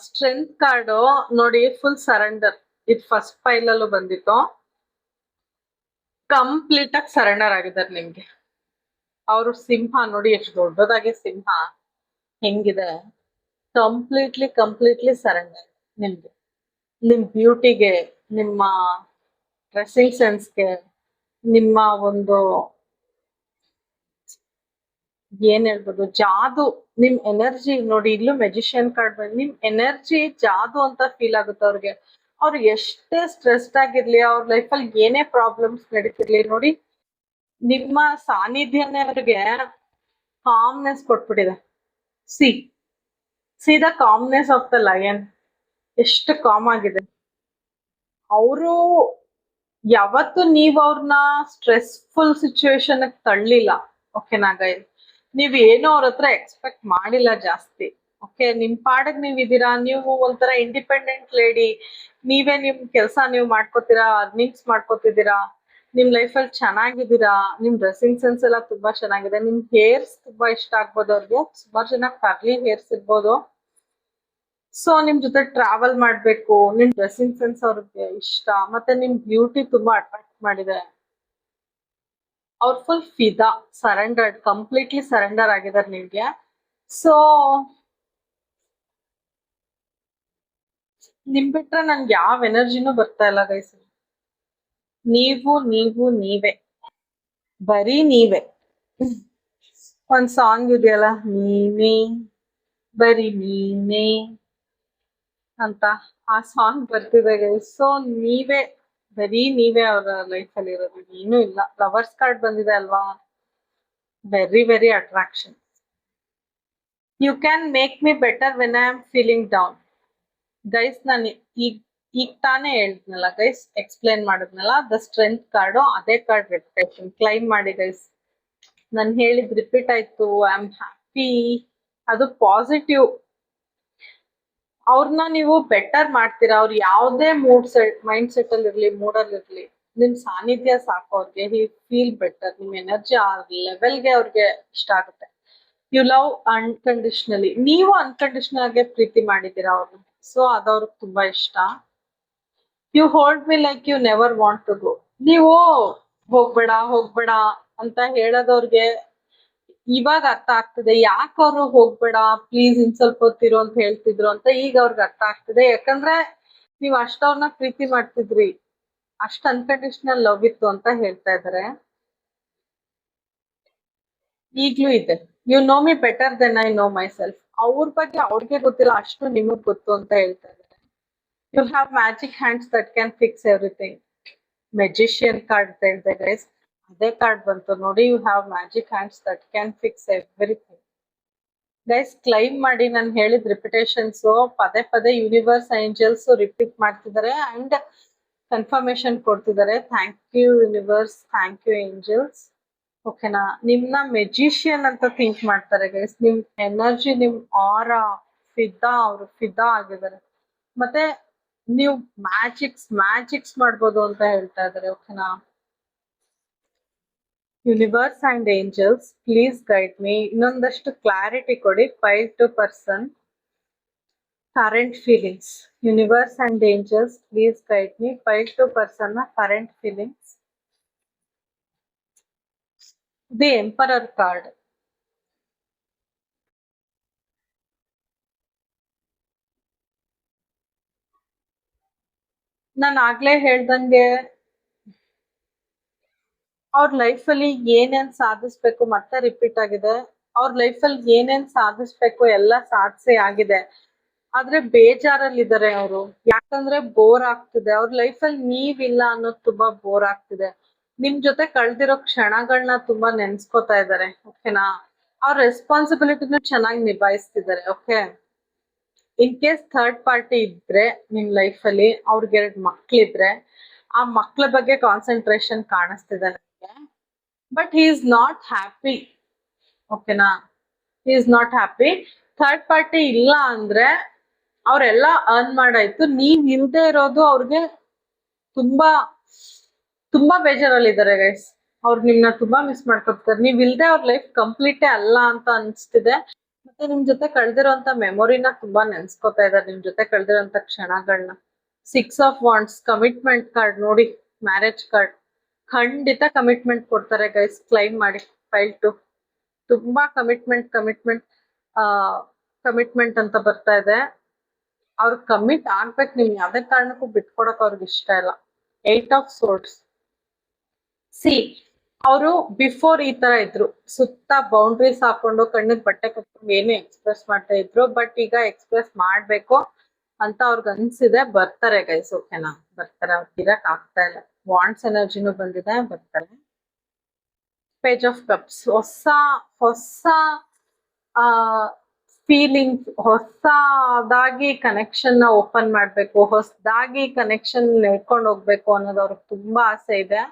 ಸ್ಟ್ರೆಂತ್ ಕಾರ್ಡ್ ನೋಡಿ, ಫುಲ್ ಸರೆಂಡರ್. ಇದು ಫಸ್ಟ್ ಫೈಲ್ ಅಲ್ಲೂ ಬಂದಿತ್ತು. ಕಂಪ್ಲೀಟ್ ಆಗಿ ಸರೆಂಡರ್ ಆಗಿದ್ದಾರೆ ನಿಮ್ಗೆ. ಅವರು ಸಿಂಹ ನೋಡಿ, ಎಷ್ಟು ದೊಡ್ಡದಾಗಿ ಸಿಂಹ ಹೆಂಗಿದೆ. ಕಂಪ್ಲೀಟ್ಲಿ ಸರೆಂಡರ್ ನಿಮ್ಗೆ. ನಿಮ್ ಬ್ಯೂಟಿಗೆ, ನಿಮ್ಮ ಡ್ರೆಸ್ಸಿಂಗ್ ಸೆನ್ಸ್ಗೆ, ನಿಮ್ಮ ಒಂದು ಏನ್ ಹೇಳ್ಬೋದು, ಜಾದು. ನಿಮ್ ಎನರ್ಜಿ ನೋಡಿ, ಇಲ್ಲೂ ಮೆಜಿಷಿಯನ್ ಕಾರ್ಡ್ ಬಂದು ನಿಮ್ ಎನರ್ಜಿ ಜಾದು ಅಂತ ಫೀಲ್ ಆಗುತ್ತೆ ಅವ್ರಿಗೆ. ಅವ್ರು ಎಷ್ಟೇ ಸ್ಟ್ರೆಸ್ಡ್ ಆಗಿರ್ಲಿ, ಅವ್ರ ಲೈಫಲ್ಲಿ ಏನೇ ಪ್ರಾಬ್ಲಮ್ಸ್ ನಡೀತಿರ್ಲಿ ನೋಡಿ, ನಿಮ್ಮ ಸಾನ್ನಿಧ್ಯನೇ ಅವ್ರಿಗೆ ಕಾಮ್ನೆಸ್ ಕೊಟ್ಬಿಟ್ಟಿದೆ. See the calmness of the lion, ಎಷ್ಟು ಕಾಮ್ ಆಗಿದೆ. ಅವರು ಯಾವತ್ತು ನೀವ್ ಅವ್ರನ್ನ ಸ್ಟ್ರೆಸ್ಫುಲ್ ಸಿಚುವೇಶನ್ ತಳ್ಳಿಲ್ಲ. ಓಕೆನಾ ಗೈಸ್, ನೀವ್ ಏನೋ ಅವ್ರ ಹತ್ರ ಎಕ್ಸ್ಪೆಕ್ಟ್ ಮಾಡಿಲ್ಲ ಜಾಸ್ತಿ. ಓಕೆ, ನಿಮ್ ಪಾಡಗ್ ನೀವ್ ಇದೀರಾ, ನೀವು ಒಂಥರ ಇಂಡಿಪೆಂಡೆಂಟ್ ಲೇಡಿ. ನೀವೇ ನಿಮ್ ಕೆಲ್ಸ ನೀವು ಮಾಡ್ಕೋತೀರಾ, ಅರ್ನಿಂಗ್ಸ್ ಮಾಡ್ಕೋತಿದ್ದೀರಾ, ನಿಮ್ ಲೈಫಲ್ಲಿ ಚೆನ್ನಾಗಿದ್ದೀರಾ. ನಿಮ್ ಡ್ರೆಸ್ಸಿಂಗ್ ಸೆನ್ಸ್ ಎಲ್ಲ ತುಂಬಾ ಚೆನ್ನಾಗಿದೆ. ನಿಮ್ ಹೇರ್ಸ್ ತುಂಬಾ ಇಷ್ಟ ಆಗ್ಬೋದು ಅವ್ರಿಗೆ. ಸುಮಾರು ಜನ ಕರ್ಲಿ ಹೇರ್ಸ್ ಇರ್ಬೋದು. ಸೊ ನಿಮ್ ಜೊತೆ ಟ್ರಾವೆಲ್ ಮಾಡ್ಬೇಕು. ನಿಮ್ ಡ್ರೆಸ್ಸಿಂಗ್ ಸೆನ್ಸ್ ಅವ್ರಿಗೆ ಇಷ್ಟ, ಮತ್ತೆ ನಿಮ್ ಬ್ಯೂಟಿ ತುಂಬಾ ಅಟ್ರಾಕ್ಟ್ ಮಾಡಿದೆ. ಅವ್ರು ಫುಲ್ ಫಿದಾ, ಸರೆಂಡರ್ಡ್, ಕಂಪ್ಲೀಟ್ಲಿ ಸರೆಂಡರ್ ಆಗಿದ್ದಾರೆ ನಿಮ್ಗೆ. ಸೊ ನಿಮ್ ಬಿಟ್ರೆ ನನ್ಗೆ ಯಾವ ಎನರ್ಜಿನೂ ಬರ್ತಾ ಇಲ್ಲ ಗೈಸ್. ನೀವೇ, ಬರೀ ನೀವೇ. ಒಂದ್ ಸಾಂಗ್ ಇದೆಯಲ್ಲ, ನೀನೇ ಬರೀ ನೀನೇ ಅಂತ, ಆ ಸಾಂಗ್ ಬರ್ತಿದೆ ಗೈಸ್. ಸೊ ನೀವೇ ಬರೀ ನೀವೇ ಅವರ ಲೈಫ್ ಅಲ್ಲಿ ಇರೋದು, ಏನೂ ಇಲ್ಲ. ಲವರ್ಸ್ ಕಾರ್ಡ್ ಬಂದಿದೆ ಅಲ್ವಾ, very very attraction. You can make me better when I am feeling down. Guys ನಾನು ಈಗ ಈಗ ತಾನೇ ಹೇಳಿದ್ನಲ್ಲ ಗೈಸ್, ಎಕ್ಸ್ಪ್ಲೇನ್ ಮಾಡಿದ್ನಲ್ಲ, ದ ಸ್ಟ್ರೆಂತ್ ಕಾರ್ಡು ಅದೇ ಕಾರ್ಡ್ ರಿಪಿಟೇಷನ್ ಕ್ಲೈಮ್ ಮಾಡಿ ಗೈಸ್. ನಾನು ಹೇಳಿದ್ ರಿಪೀಟ್ ಆಯ್ತು, ಐ ಆಮ್ ಹ್ಯಾಪಿ, ಅದು ಪಾಸಿಟಿವ್. ಅವ್ರನ್ನ ನೀವು ಬೆಟರ್ ಮಾಡ್ತೀರಾ. ಅವ್ರು ಯಾವುದೇ ಮೈಂಡ್ ಸೆಟ್ ಅಲ್ಲಿ ಇರ್ಲಿ, ಮೂಡಲ್ಲಿ ಇರ್ಲಿ, ನಿಮ್ ಸಾನ್ನಿಧ್ಯ ಸಾಕು ಅವ್ರಿಗೆ. He feel better. ನಿಮ್ ಎನರ್ಜಿ ಆ ಲೆವೆಲ್ಗೆ ಅವ್ರಿಗೆ ಇಷ್ಟ ಆಗುತ್ತೆ. You love unconditionally. ನೀವು ಅನ್ಕಂಡೀಷನಲ್ ಆಗಿ ಪ್ರೀತಿ ಮಾಡಿದ್ದೀರಾ ಅವ್ರನ್ನ, ಸೊ ಅದವ್ರಿಗೆ ತುಂಬಾ ಇಷ್ಟ. You hold me like you never want to go. ನೀವು ಹೋಗ್ಬೇಡ ಹೋಗ್ಬೇಡ ಅಂತ ಹೇಳೋದವ್ರಿಗೆ ಇವಾಗ ಅರ್ಥ ಆಗ್ತದೆ ಯಾಕೆ ಅವ್ರು ಹೋಗ್ಬೇಡ ಪ್ಲೀಸ್ ಇನ್ ಸ್ವಲ್ಪ ಹೊತ್ತಿರು ಅಂತ ಹೇಳ್ತಿದ್ರು ಅಂತ. ಈಗ ಅವ್ರಿಗೆ ಅರ್ಥ ಆಗ್ತದೆ, ಯಾಕಂದ್ರೆ ನೀವ್ ಅಷ್ಟವ್ರನ್ನ ಪ್ರೀತಿ ಮಾಡ್ತಿದ್ರಿ, ಅಷ್ಟ್ ಅನ್ಕಂಡೀಷನಲ್ ಲವ್ ಇತ್ತು ಅಂತ ಹೇಳ್ತಾ ಇದಾರೆ. ಈಗ್ಲೂ ಇದೆ. You know me better than I know myself. ಅವ್ರ ಬಗ್ಗೆ ಅವ್ರಿಗೆ ಗೊತ್ತಿಲ್ಲ ಅಷ್ಟು ನಿಮಗ್ ಗೊತ್ತು ಅಂತ ಹೇಳ್ತಾ ಇದಾರೆ. You have magic hands that can fix everything. Magician card ಅಂತ ಹೇಳಿದೆ ಗೈಸ್, ಅದೇ ಕಾರ್ಡ್ ಬಂತು ನೋಡಿ. You have magic hands that can fix everything. Guys claim ಮಾಡಿ. ನಾನು ಹೇಳಿದ ರಿಪಿಟೇಷನ್ಸ್ ಪದೇ ಪದೇ ಯೂನಿವರ್ಸ್ ಏಂಜಲ್ಸ್ ರಿಪೀಟ್ ಮಾಡ್ತಿದ್ದಾರೆ ಅಂಡ್ ಕನ್ಫರ್ಮೇಶನ್ ಕೊಡ್ತಿದ್ದಾರೆ. Thank you universe, thank you angels. ಓಕೆನಾ, ನಿಮ್ನ ಮೆಜಿಷಿಯನ್ ಅಂತ ಥಿಂಕ್ ಮಾಡ್ತಾರೆ ಗೈಸ್. ನಿಮ್ ಎನರ್ಜಿ, ನಿಮ್ ಆರಾ ಫಿದಾ, ಅವರು ಫಿದಾ ಆಗಿದ್ದಾರೆ. ಮತ್ತೆ ನೀವು ಮ್ಯಾಜಿಕ್ಸ್ ಮಾಡ್ಬೋದು ಅಂತ ಹೇಳ್ತಾ ಇದಾರೆ. ಓಕೆನಾ, universe and angels please guide me. ಇನ್ನೊಂದಷ್ಟು ಕ್ಲಾರಿಟಿ ಕೊಡಿ. 5 to person current feelings. Universe and angels please guide me. 5 to person current feelings. The emperor card. ನಾನು ಆಗ್ಲೇ ಹೇಳ್ದಂಗೆ ಅವ್ರ ಲೈಫಲ್ಲಿ ಏನೇನ್ ಸಾಧಿಸ್ಬೇಕು ಮತ್ತೆ ರಿಪೀಟ್ ಆಗಿದೆ. ಅವ್ರ ಲೈಫಲ್ಲಿ ಏನೇನ್ ಸಾಧಿಸ್ಬೇಕು ಎಲ್ಲ ಸಾಧಿಸಿ ಆಗಿದೆ. ಆದ್ರೆ ಬೇಜಾರಲ್ಲಿ ಇದಾರೆ ಅವರು, ಯಾಕಂದ್ರೆ ಬೋರ್ ಆಗ್ತಿದೆ. ಅವ್ರ ಲೈಫಲ್ಲಿ ನೀವಿಲ್ಲ ಅನ್ನೋದು ತುಂಬಾ ಬೋರ್ ಆಗ್ತಿದೆ. ನಿಮ್ ಜೊತೆ ಕಳ್ದಿರೋ ಕ್ಷಣಗಳನ್ನ ತುಂಬಾ ನೆನ್ಸ್ಕೊತಾ ಇದಾರೆ. ಓಕೆನಾ, ಅವ್ರ ರೆಸ್ಪಾನ್ಸಿಬಿಲಿಟಿನ ಚೆನ್ನಾಗಿ ನಿಭಾಯಿಸ್ತಿದ್ದಾರೆ. Okay, in case third party ಇದ್ರೆ ನಿಮ್ ಲೈಫಲ್ಲಿ, ಅವ್ರಿಗೆ 2 ಮಕ್ಳಿದ್ರೆ ಆ ಮಕ್ಳ ಬಗ್ಗೆ ಕಾನ್ಸಂಟ್ರೇಷನ್ ಕಾಣಿಸ್ತಿದೆ ನನಗೆ. But he is not happy. ಓಕೆನಾ, he is not happy. Third party ಇಲ್ಲ ಅಂದ್ರೆ ಅವ್ರೆಲ್ಲ ಅರ್ನ್ ಮಾಡಾಯ್ತು, ನೀವ್ ಇಲ್ದೇ ಇರೋದು ಅವ್ರಿಗೆ ತುಂಬಾ ತುಂಬಾ ಬೇಜಾರಲ್ಲಿದ್ದಾರೆ ಗೈಸ್. ಅವ್ರು ನಿಮ್ನ ತುಂಬಾ ಮಿಸ್ ಮಾಡ್ಕೊತಾರೆ. ನೀವ್ ಇಲ್ದೆ ಅವ್ರ ಲೈಫ್ ಕಂಪ್ಲೀಟೇ ಅಲ್ಲ ಅಂತ ಅನ್ಸ್ತಿದೆ. ಮತ್ತೆ ನಿಮ್ ಜೊತೆ ಕಳ್ದಿರೋಂತ ಮೆಮೊರಿನ ತುಂಬಾ ನೆನ್ಸ್ಕೊತಾ ಇದಾರೆ, ನಿಮ್ ಜೊತೆ ಕಳ್ದಿರೋಂತ ಕ್ಷಣಗಳನ್ನ. 6 of Wands ಕಮಿಟ್ಮೆಂಟ್ ಕಾರ್ಡ್ ನೋಡಿ, ಮ್ಯಾರೇಜ್ ಕಾರ್ಡ್. ಖಂಡಿತ ಕಮಿಟ್ಮೆಂಟ್ ಕೊಡ್ತಾರೆ ಗೈಸ್, ಕ್ಲೈಮ್ ಮಾಡಿ. ಫೈಲ್ 2 ತುಂಬಾ ಕಮಿಟ್ಮೆಂಟ್ ಕಮಿಟ್ಮೆಂಟ್ ಅಂತ ಬರ್ತಾ ಇದೆ. ಅವ್ರು ಕಮಿಟ್ ಆಗ್ಬೇಕು. ನಿಮ್ ಯಾವ್ದೇ ಕಾರಣಕ್ಕೂ ಬಿಟ್ಕೊಡಕ್ ಅವ್ರಿಗೆ ಇಷ್ಟ ಇಲ್ಲ. 8 of Swords. ಸಿ, ಅವರು ಬಿಫೋರ್ ಈ ತರ ಇದ್ರು, ಸುತ್ತ ಬೌಂಡ್ರೀಸ್ ಹಾಕೊಂಡು ಕಣ್ಣಿಗೆ ಬಟ್ಟೆ ಕಟ್ಕೊಂಡು ಏನು ಎಕ್ಸ್ಪ್ರೆಸ್ ಮಾಡ್ತಾ ಇದ್ರು. ಬಟ್ ಈಗ ಎಕ್ಸ್ಪ್ರೆಸ್ ಮಾಡ್ಬೇಕು ಅಂತ ಅವ್ರಿಗೆ ಅನ್ಸಿದೆ. ಬರ್ತಾರೆ ಗೈಸ್. ಓಕೆನಾ, ಬರ್ತಾರೆ. ಅವ್ರಿಗೆ ಇರಕ್ ಆಗ್ತಾ ಇಲ್ಲ. ವಾಂಡ್ಸ್ ಎನರ್ಜಿನೂ ಬಂದಿದೆ, ಬರ್ತಾರೆ. Page of cups. ಹೊಸ ಆ ಫೀಲಿಂಗ್ಸ್, ಹೊಸದಾಗಿ ಕನೆಕ್ಷನ್ ನ ಓಪನ್ ಮಾಡ್ಬೇಕು, ಹೊಸದಾಗಿ ಕನೆಕ್ಷನ್ ನೆಡ್ಕೊಂಡು ಹೋಗ್ಬೇಕು ಅನ್ನೋದು ಅವ್ರಿಗೆ ತುಂಬಾ ಆಸೆ ಇದೆ.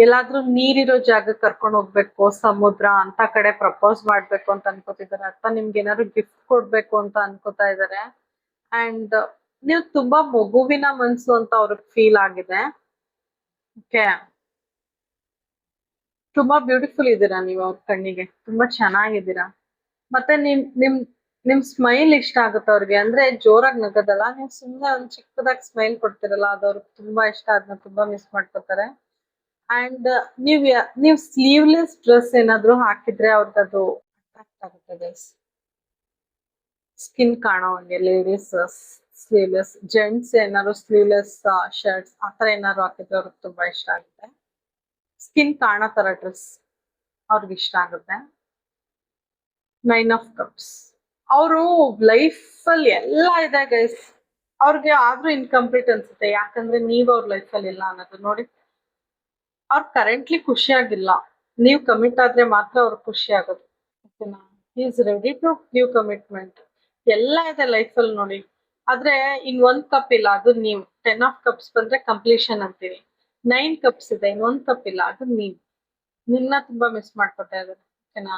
ಎಲ್ಲಾದ್ರೂ ನೀರಿರೋ ಜಾಗಕ್ಕೆ ಕರ್ಕೊಂಡು ಹೋಗ್ಬೇಕು, ಸಮುದ್ರ ಅಂತ ಕಡೆ ಪ್ರಪೋಸ್ ಮಾಡ್ಬೇಕು ಅಂತ ಅನ್ಕೋತಿದ್ದಾರೆ. ಅಥವಾ ನಿಮ್ಗೆ ಏನಾದ್ರು ಗಿಫ್ಟ್ ಕೊಡ್ಬೇಕು ಅಂತ ಅನ್ಕೋತಾ ಇದಾರೆ. ಅಂಡ್ ನೀವು ತುಂಬಾ ಮಗುವಿನ ಮನ್ಸು ಅಂತ ಅವ್ರಿಗೆ ಫೀಲ್ ಆಗಿದೆ. ಓಕೆ, ತುಂಬಾ ಬ್ಯೂಟಿಫುಲ್ ಇದ್ದೀರಾ ನೀವು ಅವ್ರ ಕಣ್ಣಿಗೆ, ತುಂಬಾ ಚೆನ್ನಾಗಿದ್ದೀರಾ. ಮತ್ತೆ ನಿಮ್ ಸ್ಮೈಲ್ ಇಷ್ಟ ಆಗುತ್ತೆ ಅವ್ರಿಗೆ. ಅಂದ್ರೆ ಜೋರಾಗಿ ನಗದಲ್ಲ, ನೀವು ಸುಮ್ಮನೆ ಒಂದ್ ಚಿಕ್ಕದಾಗಿ ಸ್ಮೈಲ್ ಕೊಡ್ತಿರಲ್ಲ, ಅದು ಅವ್ರಿಗೆ ತುಂಬಾ ಇಷ್ಟ. ಅದನ್ನ ತುಂಬಾ ಮಿಸ್ ಮಾಡ್ಕೋತಾರೆ. ಅಂಡ್ ನೀವ್ ಸ್ಲೀವ್ಲೆಸ್ ಡ್ರೆಸ್ ಏನಾದ್ರು ಹಾಕಿದ್ರೆ ಅವ್ರಿಗೆ ಅದು ಅಟ್ರಾಕ್ಟ್ ಆಗುತ್ತೆ ಗೈಸ್. ಸ್ಕಿನ್ ಕಾಣೋ ಹಂಗೆ ಲೇಡೀಸ್ ಸ್ಲೀವ್ಲೆಸ್, ಜೆಂಟ್ಸ್ ಏನಾದ್ರು ಸ್ಲೀವ್ಲೆಸ್ ಶರ್ಟ್ಸ್ ಆತರ ಏನಾದ್ರು ಹಾಕಿದ್ರೆ ಅವ್ರಿಗೆ ತುಂಬಾ ಇಷ್ಟ ಆಗುತ್ತೆ. ಸ್ಕಿನ್ ಕಾಣೋ ತರ ಡ್ರೆಸ್ ಅವ್ರಿಗೆ ಇಷ್ಟ ಆಗುತ್ತೆ. 9 of Cups. ಅವರು ಲೈಫ್ ಅಲ್ಲಿ ಎಲ್ಲ ಇದೆ ಗೈಸ್. ಅವ್ರಿಗೆ ಆದ್ರೂ ಇನ್ಕಂಪ್ಲೀಟ್ ಅನ್ಸುತ್ತೆ, ಯಾಕಂದ್ರೆ ನೀವ್ ಅವ್ರ ಲೈಫಲ್ಲಿ ಇಲ್ಲ ಅನ್ನೋದು ನೋಡಿ. ಅವ್ರು ಕರೆಂಟ್ಲಿ ಖುಷಿಯಾಗಿಲ್ಲ, ನೀವು ಕಮಿಟ್ ಆದ್ರೆ ಮಾತ್ರ ಅವ್ರು ಖುಷಿ ಆಗೋದು. ಓಕೆನಾ? Is ready to give commitment. ಎಲ್ಲ ಇದೆ ಲೈಫಲ್ಲಿ ನೋಡಿ. ಆದ್ರೆ ಇನ್ ಒಂದ್ ಕಪ್ ಇಲ್ಲ, ಅದು ನೀವು. 10 ಆಫ್ ಕಪ್ಸ್ ಬಂದ್ರೆ ಕಂಪ್ಲೀಷನ್ ಅಂತೀವಿ. 9 ಕಪ್ಸ್ ಇದೆ, ಇನ್ ಒಂದ್ ಕಪ್ ಇಲ್ಲ, ಅದು ನೀವು. ನಿನ್ನ ತುಂಬಾ ಮಿಸ್ ಮಾಡ್ಕೊತಾ ಇದ್ದಾರೆ. ಓಕೆನಾ?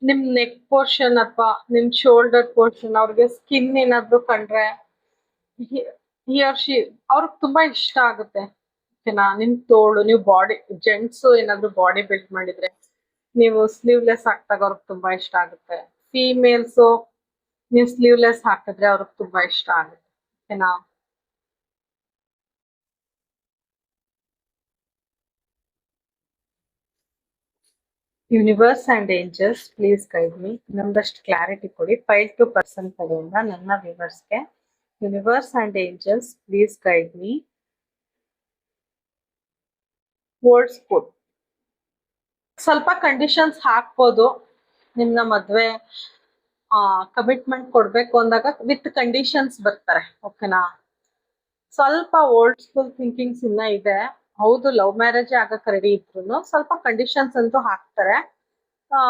ನಿಮ್ ನೆಕ್ ಪೋರ್ಷನ್ ಅಥವಾ ನಿಮ್ ಶೋಲ್ಡರ್ ಪೋರ್ಷನ್ ಅವ್ರಿಗೆ ಸ್ಕಿನ್ ಏನಾದ್ರು ಕಂಡ್ರೆ ಹಿ ಆರ್ ಶಿ ಅವ್ರಿಗೆ ತುಂಬಾ ಇಷ್ಟ ಆಗುತ್ತೆ. ಓಕೆನಾ? ನಿಮ್ ತೋಳು, ನೀವು ಬಾಡಿ ಜೆಂಟ್ಸ್ ಏನಾದ್ರು ಬಾಡಿ ಬಿಲ್ಡ್ ಮಾಡಿದ್ರೆ ನೀವು ಸ್ಲೀವ್ಲೆಸ್ ಹಾಕ್ದಾಗ ಅವ್ರಿಗೆ ತುಂಬಾ ಇಷ್ಟ ಆಗುತ್ತೆ. ಫೀಮೇಲ್ಸ್ ನೀವು ಸ್ಲೀವ್ಲೆಸ್ ಹಾಕಿದ್ರೆ ಅವ್ರಿಗೆ ತುಂಬಾ ಇಷ್ಟ ಆಗುತ್ತೆ. ಓಕೆನಾ? Universe and angels please guide me. ನಮ್ದಷ್ಟು ಕ್ಲಾರಿಟಿ ಕೊಡಿ 5 to ಪರ್ಸನ್ ಕಡೆಯಿಂದ ನನ್ನ ವ್ಯೂವರ್ಸ್ಗೆ. Universe and angels please guide me. Words ಕೊಡ್. ಸ್ವಲ್ಪ ಕಂಡೀಷನ್ಸ್ ಹಾಕ್ಬೋದು. ನಿಮ್ನ ಮದ್ವೆ ಕಮಿಟ್ಮೆಂಟ್ ಕೊಡ್ಬೇಕು ಅಂದಾಗ ವಿತ್ ಕಂಡೀಷನ್ಸ್ ಬರ್ತಾರೆ. ಓಕೆನಾ? ಸ್ವಲ್ಪ ಓಲ್ಡ್ ಸ್ಕೂಲ್ ಥಿಂಕಿಂಗ್ಸ್ ಇನ್ನ ಇದೆ. ಹೌದು, ಲವ್ ಮ್ಯಾರೇಜ್ ಆಗಕ್ ರೆಡಿ ಇದ್ರು ಸ್ವಲ್ಪ ಕಂಡೀಷನ್ಸ್ ಅಂತೂ ಹಾಕ್ತಾರೆ. ಆ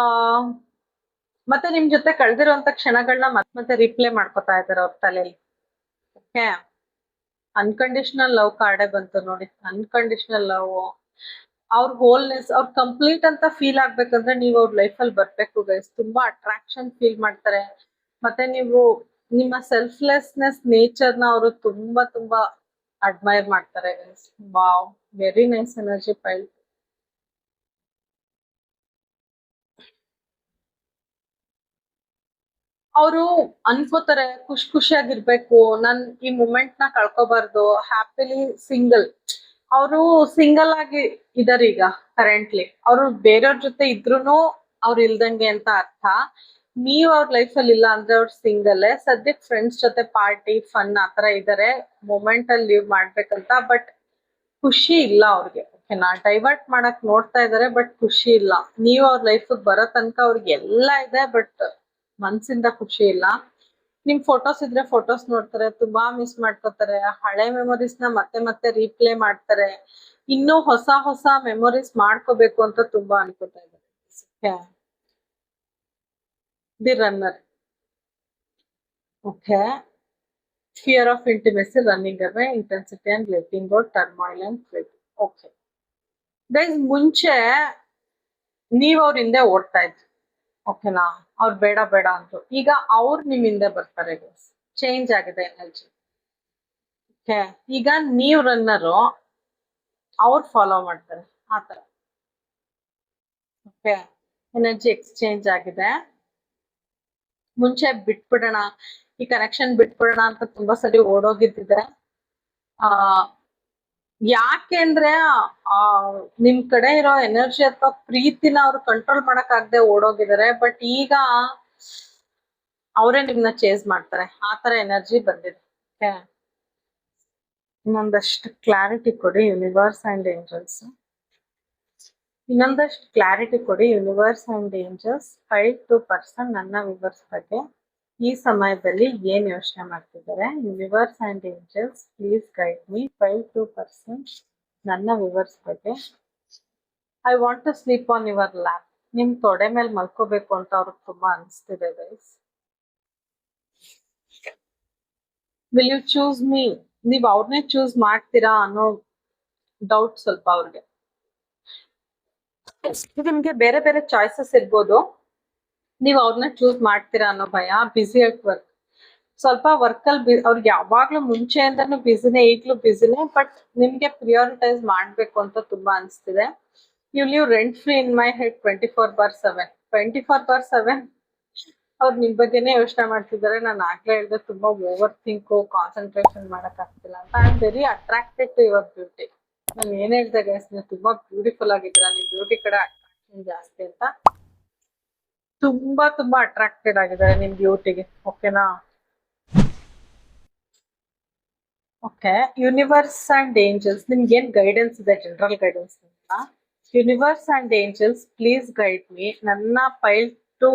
ಮತ್ತೆ ನಿಮ್ ಜೊತೆ ಕಳೆದಿರುವಂತ ಕ್ಷಣಗಳನ್ನ ಮತ್ತೆ ರಿಪ್ಲೇ ಮಾಡ್ಕೊತಾ ಇದಾರೆ ಅವ್ರ ತಲೆಯಲ್ಲಿ. ಓಕೆ? ಅನ್ಕಂಡೀಷನಲ್ ಲವ್ ಕಾರ್ಡೇ ಬಂತು ನೋಡಿ. ಅನ್ಕಂಡೀಷನಲ್ ಲವ್, ಅವ್ರ ಹೋಲ್ನೆಸ್, ಅವ್ರ ಕಂಪ್ಲೀಟ್ ಅಂತ ಫೀಲ್ ಆಗ್ಬೇಕಂದ್ರೆ ನೀವು ಅವ್ರ ಲೈಫಲ್ಲಿ ಬರ್ಬೇಕು ಗೈಸ್. ತುಂಬಾ ಅಟ್ರಾಕ್ಷನ್ ಫೀಲ್ ಮಾಡ್ತಾರೆ. ಮತ್ತೆ ನೀವು ನಿಮ್ಮ ಸೆಲ್ಫ್ಲೆಸ್ನೆಸ್ ನೇಚರ್ನ ಅವರು ತುಂಬಾ ತುಂಬಾ ಅಡ್ಮೈರ್ ಮಾಡ್ತಾರೆ guys. Wow, very nice energy file. ಅವರು ಅನ್ಕೋತಾರೆ ಖುಷಿಯಾಗಿರ್ಬೇಕು, ನನ್ ಈ ಮೂಮೆಂಟ್ ನ ಕಳ್ಕೊಬಾರ್ದು, ಹ್ಯಾಪಿಲಿ ಸಿಂಗಲ್. ಅವರು ಸಿಂಗಲ್ ಆಗಿ ಇದಾರೆ ಈಗ ಕರೆಂಟ್ಲಿ. ಅವರು ಬೇರೆಯವ್ರ ಜೊತೆ ಇದ್ರೂನು ಅವ್ರು ಇಲ್ದಂಗೆ ಅಂತ ಅರ್ಥ. ನೀವ್ ಅವ್ರ ಲೈಫಲ್ಲಿ ಇಲ್ಲ ಅಂದ್ರೆ ಅವ್ರು ಸಿಂಗಲ್. ಸದ್ಯಕ್ಕೆ ಫ್ರೆಂಡ್ಸ್ ಜೊತೆ ಪಾರ್ಟಿ ಫನ್ ಆತರ ಇದಾರೆ, ಮೂಮೆಂಟ್ ಅಲ್ಲಿ ಲೀವ್ ಮಾಡ್ಬೇಕಂತ. ಬಟ್ ಖುಷಿ ಇಲ್ಲ ಅವ್ರಿಗೆ. ಓಕೆನಾ? ಡೈವರ್ಟ್ ಮಾಡಕ್ ನೋಡ್ತಾ ಇದಾರೆ, ಬಟ್ ಖುಷಿ ಇಲ್ಲ. ನೀವು ಅವ್ರ ಲೈಫ್ ಬರೋ ತನಕ ಅವ್ರಿಗೆ ಎಲ್ಲ ಇದೆ, ಬಟ್ ಮನ್ಸಿಂದ ಖುಷಿ ಇಲ್ಲ. ನಿಮ್ ಫೋಟೋಸ್ ಇದ್ರೆ ಫೋಟೋಸ್ ನೋಡ್ತಾರೆ, ತುಂಬಾ ಮಿಸ್ ಮಾಡ್ಕೋತಾರೆ. ಹಳೆ ಮೆಮೊರೀಸ್ ನ ಮತ್ತೆ ಮತ್ತೆ ರೀಪ್ಲೇ ಮಾಡ್ತಾರೆ. ಇನ್ನೂ ಹೊಸ ಹೊಸ ಮೆಮೊರೀಸ್ ಮಾಡ್ಕೋಬೇಕು ಅಂತ ತುಂಬಾ ಅನ್ಕೋತಾ ಇದ್ದಾರೆ. The runner. Okay. Fear of intimacy, running away, intensity and letting go, turmoil and free. Okay guys, ಮುಂಚೆ ನೀವ್ ಅವ್ರ ಹಿಂದೆ ಓಡ್ತಾ ಇದ್ರಿ. ಓಕೆನಾ? ಅವ್ರು ಬೇಡ ಬೇಡ ಅಂದ್ರು. ಈಗ ಅವ್ರು ನಿಮ್ ಹಿಂದೆ ಬರ್ತಾರೆ ಗೈಸ್. ಚೇಂಜ್ ಆಗಿದೆ ಎನರ್ಜಿ. ಓಕೆ? ಈಗ ನೀವ್ ರನ್ನರು, ಅವ್ರು ಫಾಲೋ ಮಾಡ್ತಾರೆ, ಆತರ. ಓಕೆ? ಎನರ್ಜಿ ಎಕ್ಸ್ಚೇಂಜ್ ಆಗಿದೆ. ಮುಂಚೆ ಬಿಟ್ಬಿಡೋಣ, ಈ ಕನೆಕ್ಷನ್ ಬಿಟ್ಬಿಡೋಣ ಅಂತ ತುಂಬಾ ಸರಿ ಓಡೋಗಿದ್ದಿದೆ. ಆ ಯಾಕೆಂದ್ರೆ ನಿಮ್ ಕಡೆ ಇರೋ ಎನರ್ಜಿ ಅಥವಾ ಪ್ರೀತಿನ ಅವ್ರು ಕಂಟ್ರೋಲ್ ಮಾಡಕ್ ಆಗದೆ ಓಡೋಗಿದ್ದಾರೆ. ಬಟ್ ಈಗ ಅವರೇ ನಿಮ್ನ ಚೇಸ್ ಮಾಡ್ತಾರೆ, ಆತರ ಎನರ್ಜಿ ಬಂದಿದೆ. ಓಕೆ? ಇನ್ನೊಂದಷ್ಟು ಕ್ಲಾರಿಟಿ ಕೊಡಿ ಯೂನಿವರ್ಸ್ ಅಂಡ್ ಏಂಜಲ್ಸ್. ಇನ್ನೊಂದಷ್ಟು ಕ್ಲಾರಿಟಿ ಕೊಡಿ universe and angels. 5 to person ನನ್ನ ವ್ಯೂವರ್ಸ್ ಬಗ್ಗೆ ಈ ಸಮಯದಲ್ಲಿ ಏನ್ ಯೋಚನೆ ಮಾಡ್ತಿದ್ದಾರೆ. Universe and angels please guide me. 5 to person ನನ್ನ ವ್ಯೂವರ್ಸ್ ಬಗ್ಗೆ. I want to sleep on your lap. ನಿಮ್ ತೊಡೆ ಮೇಲೆ ಮಲ್ಕೋಬೇಕು ಅಂತ ಅವ್ರಿಗೆ ತುಂಬಾ ಅನಿಸ್ತಿದೆ guys. Will you choose me? ನೀವ್ ಅವ್ರನ್ನೇ ಚೂಸ್ ಮಾಡ್ತೀರಾ ಅನ್ನೋ ಡೌಟ್ ಸ್ವಲ್ಪ ಅವ್ರಿಗೆ. ನಿಮ್ಗೆ ಬೇರೆ ಬೇರೆ ಚಾಯ್ಸಸ್ ಇರ್ಬೋದು, ನೀವ್ ಅವ್ರನ್ನ ಚೂಸ್ ಮಾಡ್ತೀರಾ ಅನ್ನೋ ಭಯ. ಬಿಸಿ ಅಟ್ ವರ್ಕ್, ಸ್ವಲ್ಪ ವರ್ಕಲ್ಲಿ ಅವ್ರಿಗೆ ಯಾವಾಗ್ಲೂ ಮುಂಚೆಯಿಂದನೂ ಬಿಸಿನೇ, ಈಗ್ಲೂ ಬಿಸಿನೇ. ಬಟ್ ನಿಮ್ಗೆ ಪ್ರಿಯಾರಿಟೈಸ್ ಮಾಡ್ಬೇಕು ಅಂತ ತುಂಬಾ ಅನಿಸ್ತಿದೆ. You live rent free in my head 24/7. 24/7 ಅವ್ರು ನಿಮ್ ಬಗ್ಗೆನೇ ಯೋಚನೆ ಮಾಡ್ತಿದ್ದಾರೆ. ನಾನು ಆಗ್ಲೇ ಹೇಳಿದೆ, ತುಂಬಾ ಓವರ್ ಥಿಂಕ್, ಕಾನ್ಸಂಟ್ರೇಷನ್ ಮಾಡಕ್ ಆಗ್ತಿಲ್ಲ ಅಂತ. I am very attracted to your beauty. ನಾನು ಏನ್ ಹೇಳ್ದೆ ಗೈಸ್, ನೀವು ತುಂಬಾ ಬ್ಯೂಟಿಫುಲ್ ಆಗಿದ್ದೀರಾ, ನಿಮ್ ಬ್ಯೂಟಿ ಕಡೆ ಅಟ್ರಾಕ್ಷನ್ ಜಾಸ್ತಿ ಅಂತ. ತುಂಬಾ ತುಂಬಾ ಅಟ್ರಾಕ್ಟೆಡ್ ಆಗಿದ್ದಾರೆ ನಿಮ್ ಬ್ಯೂಟಿಗೆ. ಓಕೆನಾ? ಓಕೆ. ಯೂನಿವರ್ಸ್ ಅಂಡ್ ಏಂಜಲ್ಸ್ ನಿಮ್ಗೆ ಏನ್ ಗೈಡೆನ್ಸ್ ಇದೆ, ಜನರಲ್ ಗೈಡೆನ್ಸ್ ಅಂತ. Universe and angels please guide me. ನನ್ನ ಫೈಲ್ ಟು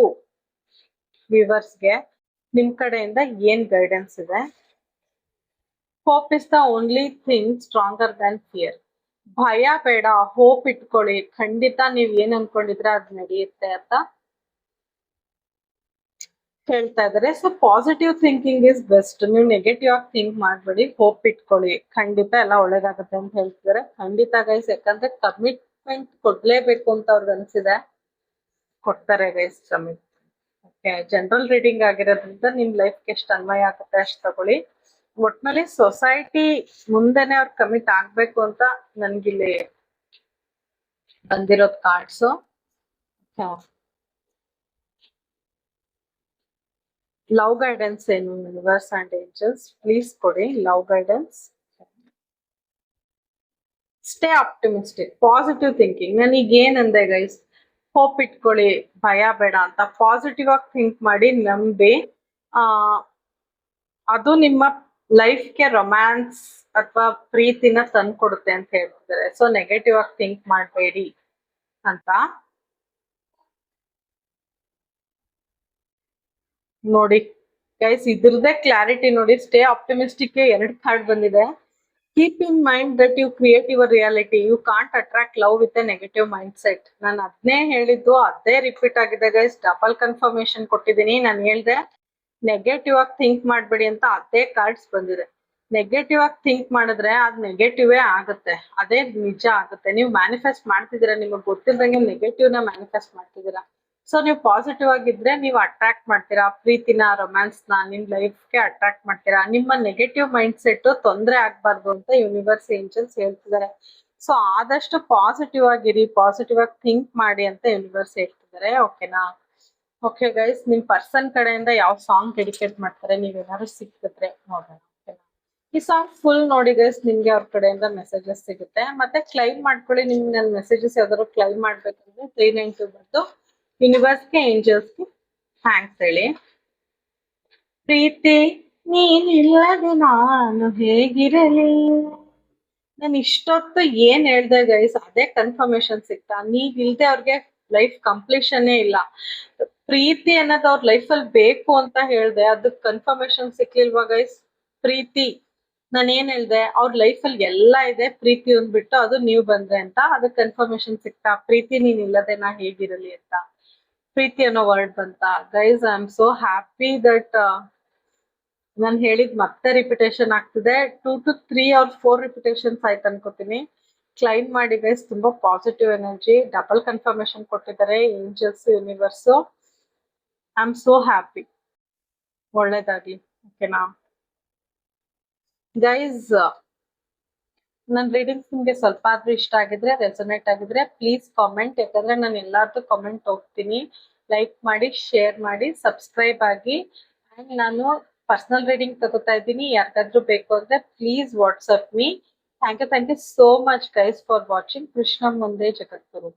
ವ್ಯೂವರ್ಸ್ಗೆ ನಿಮ್ ಕಡೆಯಿಂದ ಏನ್ ಗೈಡೆನ್ಸ್ ಇದೆ? Hope is the only thing stronger Dhan fear. ಭಯ ಬೇಡ, ಹೋಪ್ ಇಟ್ಕೊಳ್ಳಿ, ಖಂಡಿತ ನೀವ್ ಏನ್ ಅನ್ಕೊಂಡಿದ್ರೆ ಅದ್ ನಡೆಯುತ್ತೆ ಅಂತ ಹೇಳ್ತಾ ಇದಾರೆ. So positive thinking is best. ನೀವು ನೆಗೆಟಿವ್ ಆಗಿ ಥಿಂಕ್ ಮಾಡ್ಬೇಡಿ, ಹೋಪ್ ಇಟ್ಕೊಳ್ಳಿ, ಖಂಡಿತ ಎಲ್ಲ ಒಳ್ಳೇದಾಗುತ್ತೆ ಅಂತ ಹೇಳ್ತಿದಾರೆ. ಖಂಡಿತ ಗೈಸ್, ಯಾಕಂದ್ರೆ ಕಮಿಟ್ಮೆಂಟ್ ಕೊಡ್ಲೇಬೇಕು ಅಂತ ಅವ್ರಿಗೆ ಅನ್ಸಿದೆ, ಕೊಡ್ತಾರೆ guys commitment. Okay, general reading ಆಗಿರೋದ್ರಿಂದ ನಿಮ್ ಲೈಫ್ಗೆ ಎಷ್ಟು ಅನ್ವಯ ಆಗುತ್ತೆ ಅಷ್ಟು ತಗೊಳ್ಳಿ. ಒಟ್ನಲ್ಲಿ ಸೊಸೈಟಿ ಮುಂದೆನೆ ಅವ್ರು ಕಮಿಟ್ ಆಗ್ಬೇಕು ಅಂತ ನನ್ಗಿಲ್ಲಿ ಬಂದಿರೋದ್ ಕಾರ್ಡ್ಸು. ಲವ್ ಗೈಡೆನ್ಸ್ ಏನು ಯೂನಿವರ್ಸ್ ಅಂಡ್ ಏಂಜಲ್ಸ್ ಪ್ಲೀಸ್ ಕೊಡಿ love guidance. Stay optimistic, positive thinking. ನನಗೆ ಏನಂದೆ ಗೈಸ್, ಹೋಪ್ ಇಟ್ಕೊಳ್ಳಿ, ಭಯ ಬೇಡ ಅಂತ ಪಾಸಿಟಿವ್ ಆಗಿ ಥಿಂಕ್ ಮಾಡಿ, ನಂಬಿ. ಅದು ನಿಮ್ಮ ಲೈಫ್ಗೆ ರೊಮ್ಯಾನ್ಸ್ ಅಥವಾ ಪ್ರೀತಿನ ತಂದ್ಕೊಡುತ್ತೆ ಅಂತ ಹೇಳ್ತಿದ್ದಾರೆ. ಸೊ ನೆಗೆಟಿವ್ ಆಗಿ ಥಿಂಕ್ ಮಾಡಬೇಡಿ ಅಂತ ನೋಡಿ ಗೈಸ್. ಇದ್ರದ್ದೇ ಕ್ಲಾರಿಟಿ ನೋಡಿ. ಸ್ಟೇ ಆಪ್ಟಿಮಿಸ್ಟಿಕ್ 2 ಕಾರ್ಡ್ ಬಂದಿದೆ. Keep in mind that you create your reality, you can't attract love with a negative mindset. ನಾನು ಅದನ್ನೇ ಹೇಳಿದ್ದು, ಅದೇ ರಿಪೀಟ್ ಆಗಿದೆ ಗೈಸ್. ಡಬಲ್ ಕನ್ಫರ್ಮೇಶನ್ ಕೊಟ್ಟಿದ್ದೀನಿ. ನಾನು ಹೇಳ್ದೆ ನೆಗೆಟಿವ್ ಆಗಿ ಥಿಂಕ್ ಮಾಡಬೇಡಿ ಅಂತ, ಅದೇ ಕಾರ್ಡ್ಸ್ ಬಂದಿದೆ. ನೆಗೆಟಿವ್ ಆಗಿ ಥಿಂಕ್ ಮಾಡಿದ್ರೆ ಅದು ನೆಗೆಟಿವೇ ಆಗುತ್ತೆ, ಅದೇ ನಿಜ ಆಗುತ್ತೆ. ನೀವು ಮ್ಯಾನಿಫೆಸ್ಟ್ ಮಾಡ್ತಿದ್ದೀರಾ, ನಿಮಗೆ ಗೊತ್ತಿದ್ದಂಗೆ ನೆಗೆಟಿವ್ ನ ಮ್ಯಾನಿಫೆಸ್ಟ್ ಮಾಡ್ತಿದ್ದೀರಾ. ಸೊ ನೀವು ಪಾಸಿಟಿವ್ ಆಗಿದ್ರೆ ನೀವು ಅಟ್ರಾಕ್ಟ್ ಮಾಡ್ತೀರಾ ಪ್ರೀತಿನ, ರೊಮ್ಯಾನ್ಸ್ ನ ನಿಮ್ ಲೈಫ್ಗೆ ಅಟ್ರಾಕ್ಟ್ ಮಾಡ್ತೀರಾ. ನಿಮ್ಮ ನೆಗೆಟಿವ್ ಮೈಂಡ್ ಸೆಟ್ ತೊಂದರೆ ಆಗ್ಬಾರ್ದು ಅಂತ ಯೂನಿವರ್ಸ್ ಏಂಜಲ್ಸ್ ಹೇಳ್ತಿದ್ದಾರೆ. ಸೊ ಆದಷ್ಟು ಪಾಸಿಟಿವ್ ಆಗಿರಿ, ಪಾಸಿಟಿವ್ ಆಗಿ ಥಿಂಕ್ ಮಾಡಿ ಅಂತ ಯೂನಿವರ್ಸ್ ಹೇಳ್ತಿದ್ದಾರೆ. ಓಕೆನಾ? ಓಕೆ ಗೈಸ್, ನಿಮ್ ಪರ್ಸನ್ ಕಡೆಯಿಂದ ಯಾವ ಸಾಂಗ್ ಡೆಡಿಕೇಟ್ ಮಾಡ್ತಾರೆ ನೀವೇನಾದ್ರು ಸಿಕ್ಕಿದ್ರೆ ನೋಡೋಣ. ಈ ಸಾಂಗ್ ಫುಲ್ ನೋಡಿ ಗೈಸ್, ನಿಮ್ಗೆ ಅವ್ರ ಕಡೆಯಿಂದ ಮೆಸೇಜಸ್ ಸಿಗುತ್ತೆ. ಮತ್ತೆ ಕ್ಲೈಮ್ ಮಾಡ್ಕೊಳ್ಳಿ. ನಿಮ್ಗೆ ನನ್ನ ಮೆಸೇಜಸ್ ಯಾವ್ದಾದ್ರು ಕ್ಲೈಮ್ ಮಾಡ್ಬೇಕಂದ್ರೆ 392 ಬಂದು ಯೂನಿವರ್ಸ್ಗೆ, ಏಂಜಲ್ಸ್ಗೆ ಥ್ಯಾಂಕ್ಸ್ ಹೇಳಿ. ಪ್ರೀತಿ ನೀನಿಲ್ಲದೆ ನಾನು ಹೇಗಿರಲಿ. ನಾನು ಇಷ್ಟೊತ್ತು ಏನ್ ಹೇಳ್ದೆ ಗೈಸ್, ಅದೇ ಕನ್ಫರ್ಮೇಶನ್ ಸಿಗ್ತಾ. ನೀವ್ ಇಲ್ದೆ ಅವ್ರಿಗೆ ಲೈಫ್ ಕಂಪ್ಲೀಷನ್ನೇ ಇಲ್ಲ. ಪ್ರೀತಿ ಅನ್ನೋದು ಅವ್ರ ಲೈಫಲ್ಲಿ ಬೇಕು ಅಂತ ಹೇಳ್ದೆ, ಅದಕ್ಕೆ ಕನ್ಫರ್ಮೇಶನ್ ಸಿಕ್ಲಿಲ್ವಾ ಗೈಸ್? ಪ್ರೀತಿ ನಾನು ಏನ್ ಹೇಳ್ದೆ, ಅವ್ರ ಲೈಫಲ್ಲಿ ಎಲ್ಲ ಇದೆ, ಪ್ರೀತಿ ಅಂದ್ಬಿಟ್ಟು ಅದು ನೀವು ಬಂದ್ರೆ ಅಂತ, ಅದಕ್ಕೆ ಕನ್ಫರ್ಮೇಶನ್ ಸಿಕ್ತಾ. ಪ್ರೀತಿ ನೀನ್ ಇಲ್ಲದೆ ನಾ ಹೇಗಿರಲಿ ಅಂತ ಪ್ರೀತಿ ಅನ್ನೋ ವರ್ಡ್ ಬಂತ guys. I am so happy that ನಾನು ಹೇಳಿದ್ ಮತ್ತೆ ರಿಪಿಟೇಷನ್ ಆಗ್ತಿದೆ. 2 to 3 or 4 ರಿಪಿಟೇಷನ್ಸ್ ಆಯ್ತು ಅನ್ಕೋತೀನಿ. ಕ್ಲೈಮ್ ಮಾಡಿ ಗೈಸ್, ತುಂಬಾ ಪಾಸಿಟಿವ್ ಎನರ್ಜಿ. ಡಬಲ್ ಕನ್ಫರ್ಮೇಶನ್ ಕೊಟ್ಟಿದ್ದಾರೆ angels, universe. I am so happy. ಒಳ್ಳೇದಾಗ್ಲಿ. ಓಕೆನಾ ಗೈಸ್? ನನ್ನ ರೀಡಿಂಗ್ಸ್ ನಿಮ್ಗೆ ಸ್ವಲ್ಪ ಆದ್ರೂ ಇಷ್ಟ ಆಗಿದ್ರೆ, ರೆಸೊನೇಟ್ ಆಗಿದ್ರೆ ಪ್ಲೀಸ್ ಕಾಮೆಂಟ್. ಯಾಕಂದ್ರೆ ನಾನು ಎಲ್ಲಾರ್ದು ಕಾಮೆಂಟ್ ಹೋಗ್ತೀನಿ. ಲೈಕ್ ಮಾಡಿ, ಶೇರ್ ಮಾಡಿ, ಸಬ್ಸ್ಕ್ರೈಬ್ ಆಗಿ. ಅಂಡ್ ನಾನು ಪರ್ಸನಲ್ ರೀಡಿಂಗ್ ತಗೋತಾ ಇದ್ದೀನಿ. ಯಾರಿಗಾದ್ರೂ ಬೇಕು ಅಂದ್ರೆ please WhatsApp me. Thank you so much guys for watching. Krishna ಮುಂದೆ ಜಗದ್ಗುರು.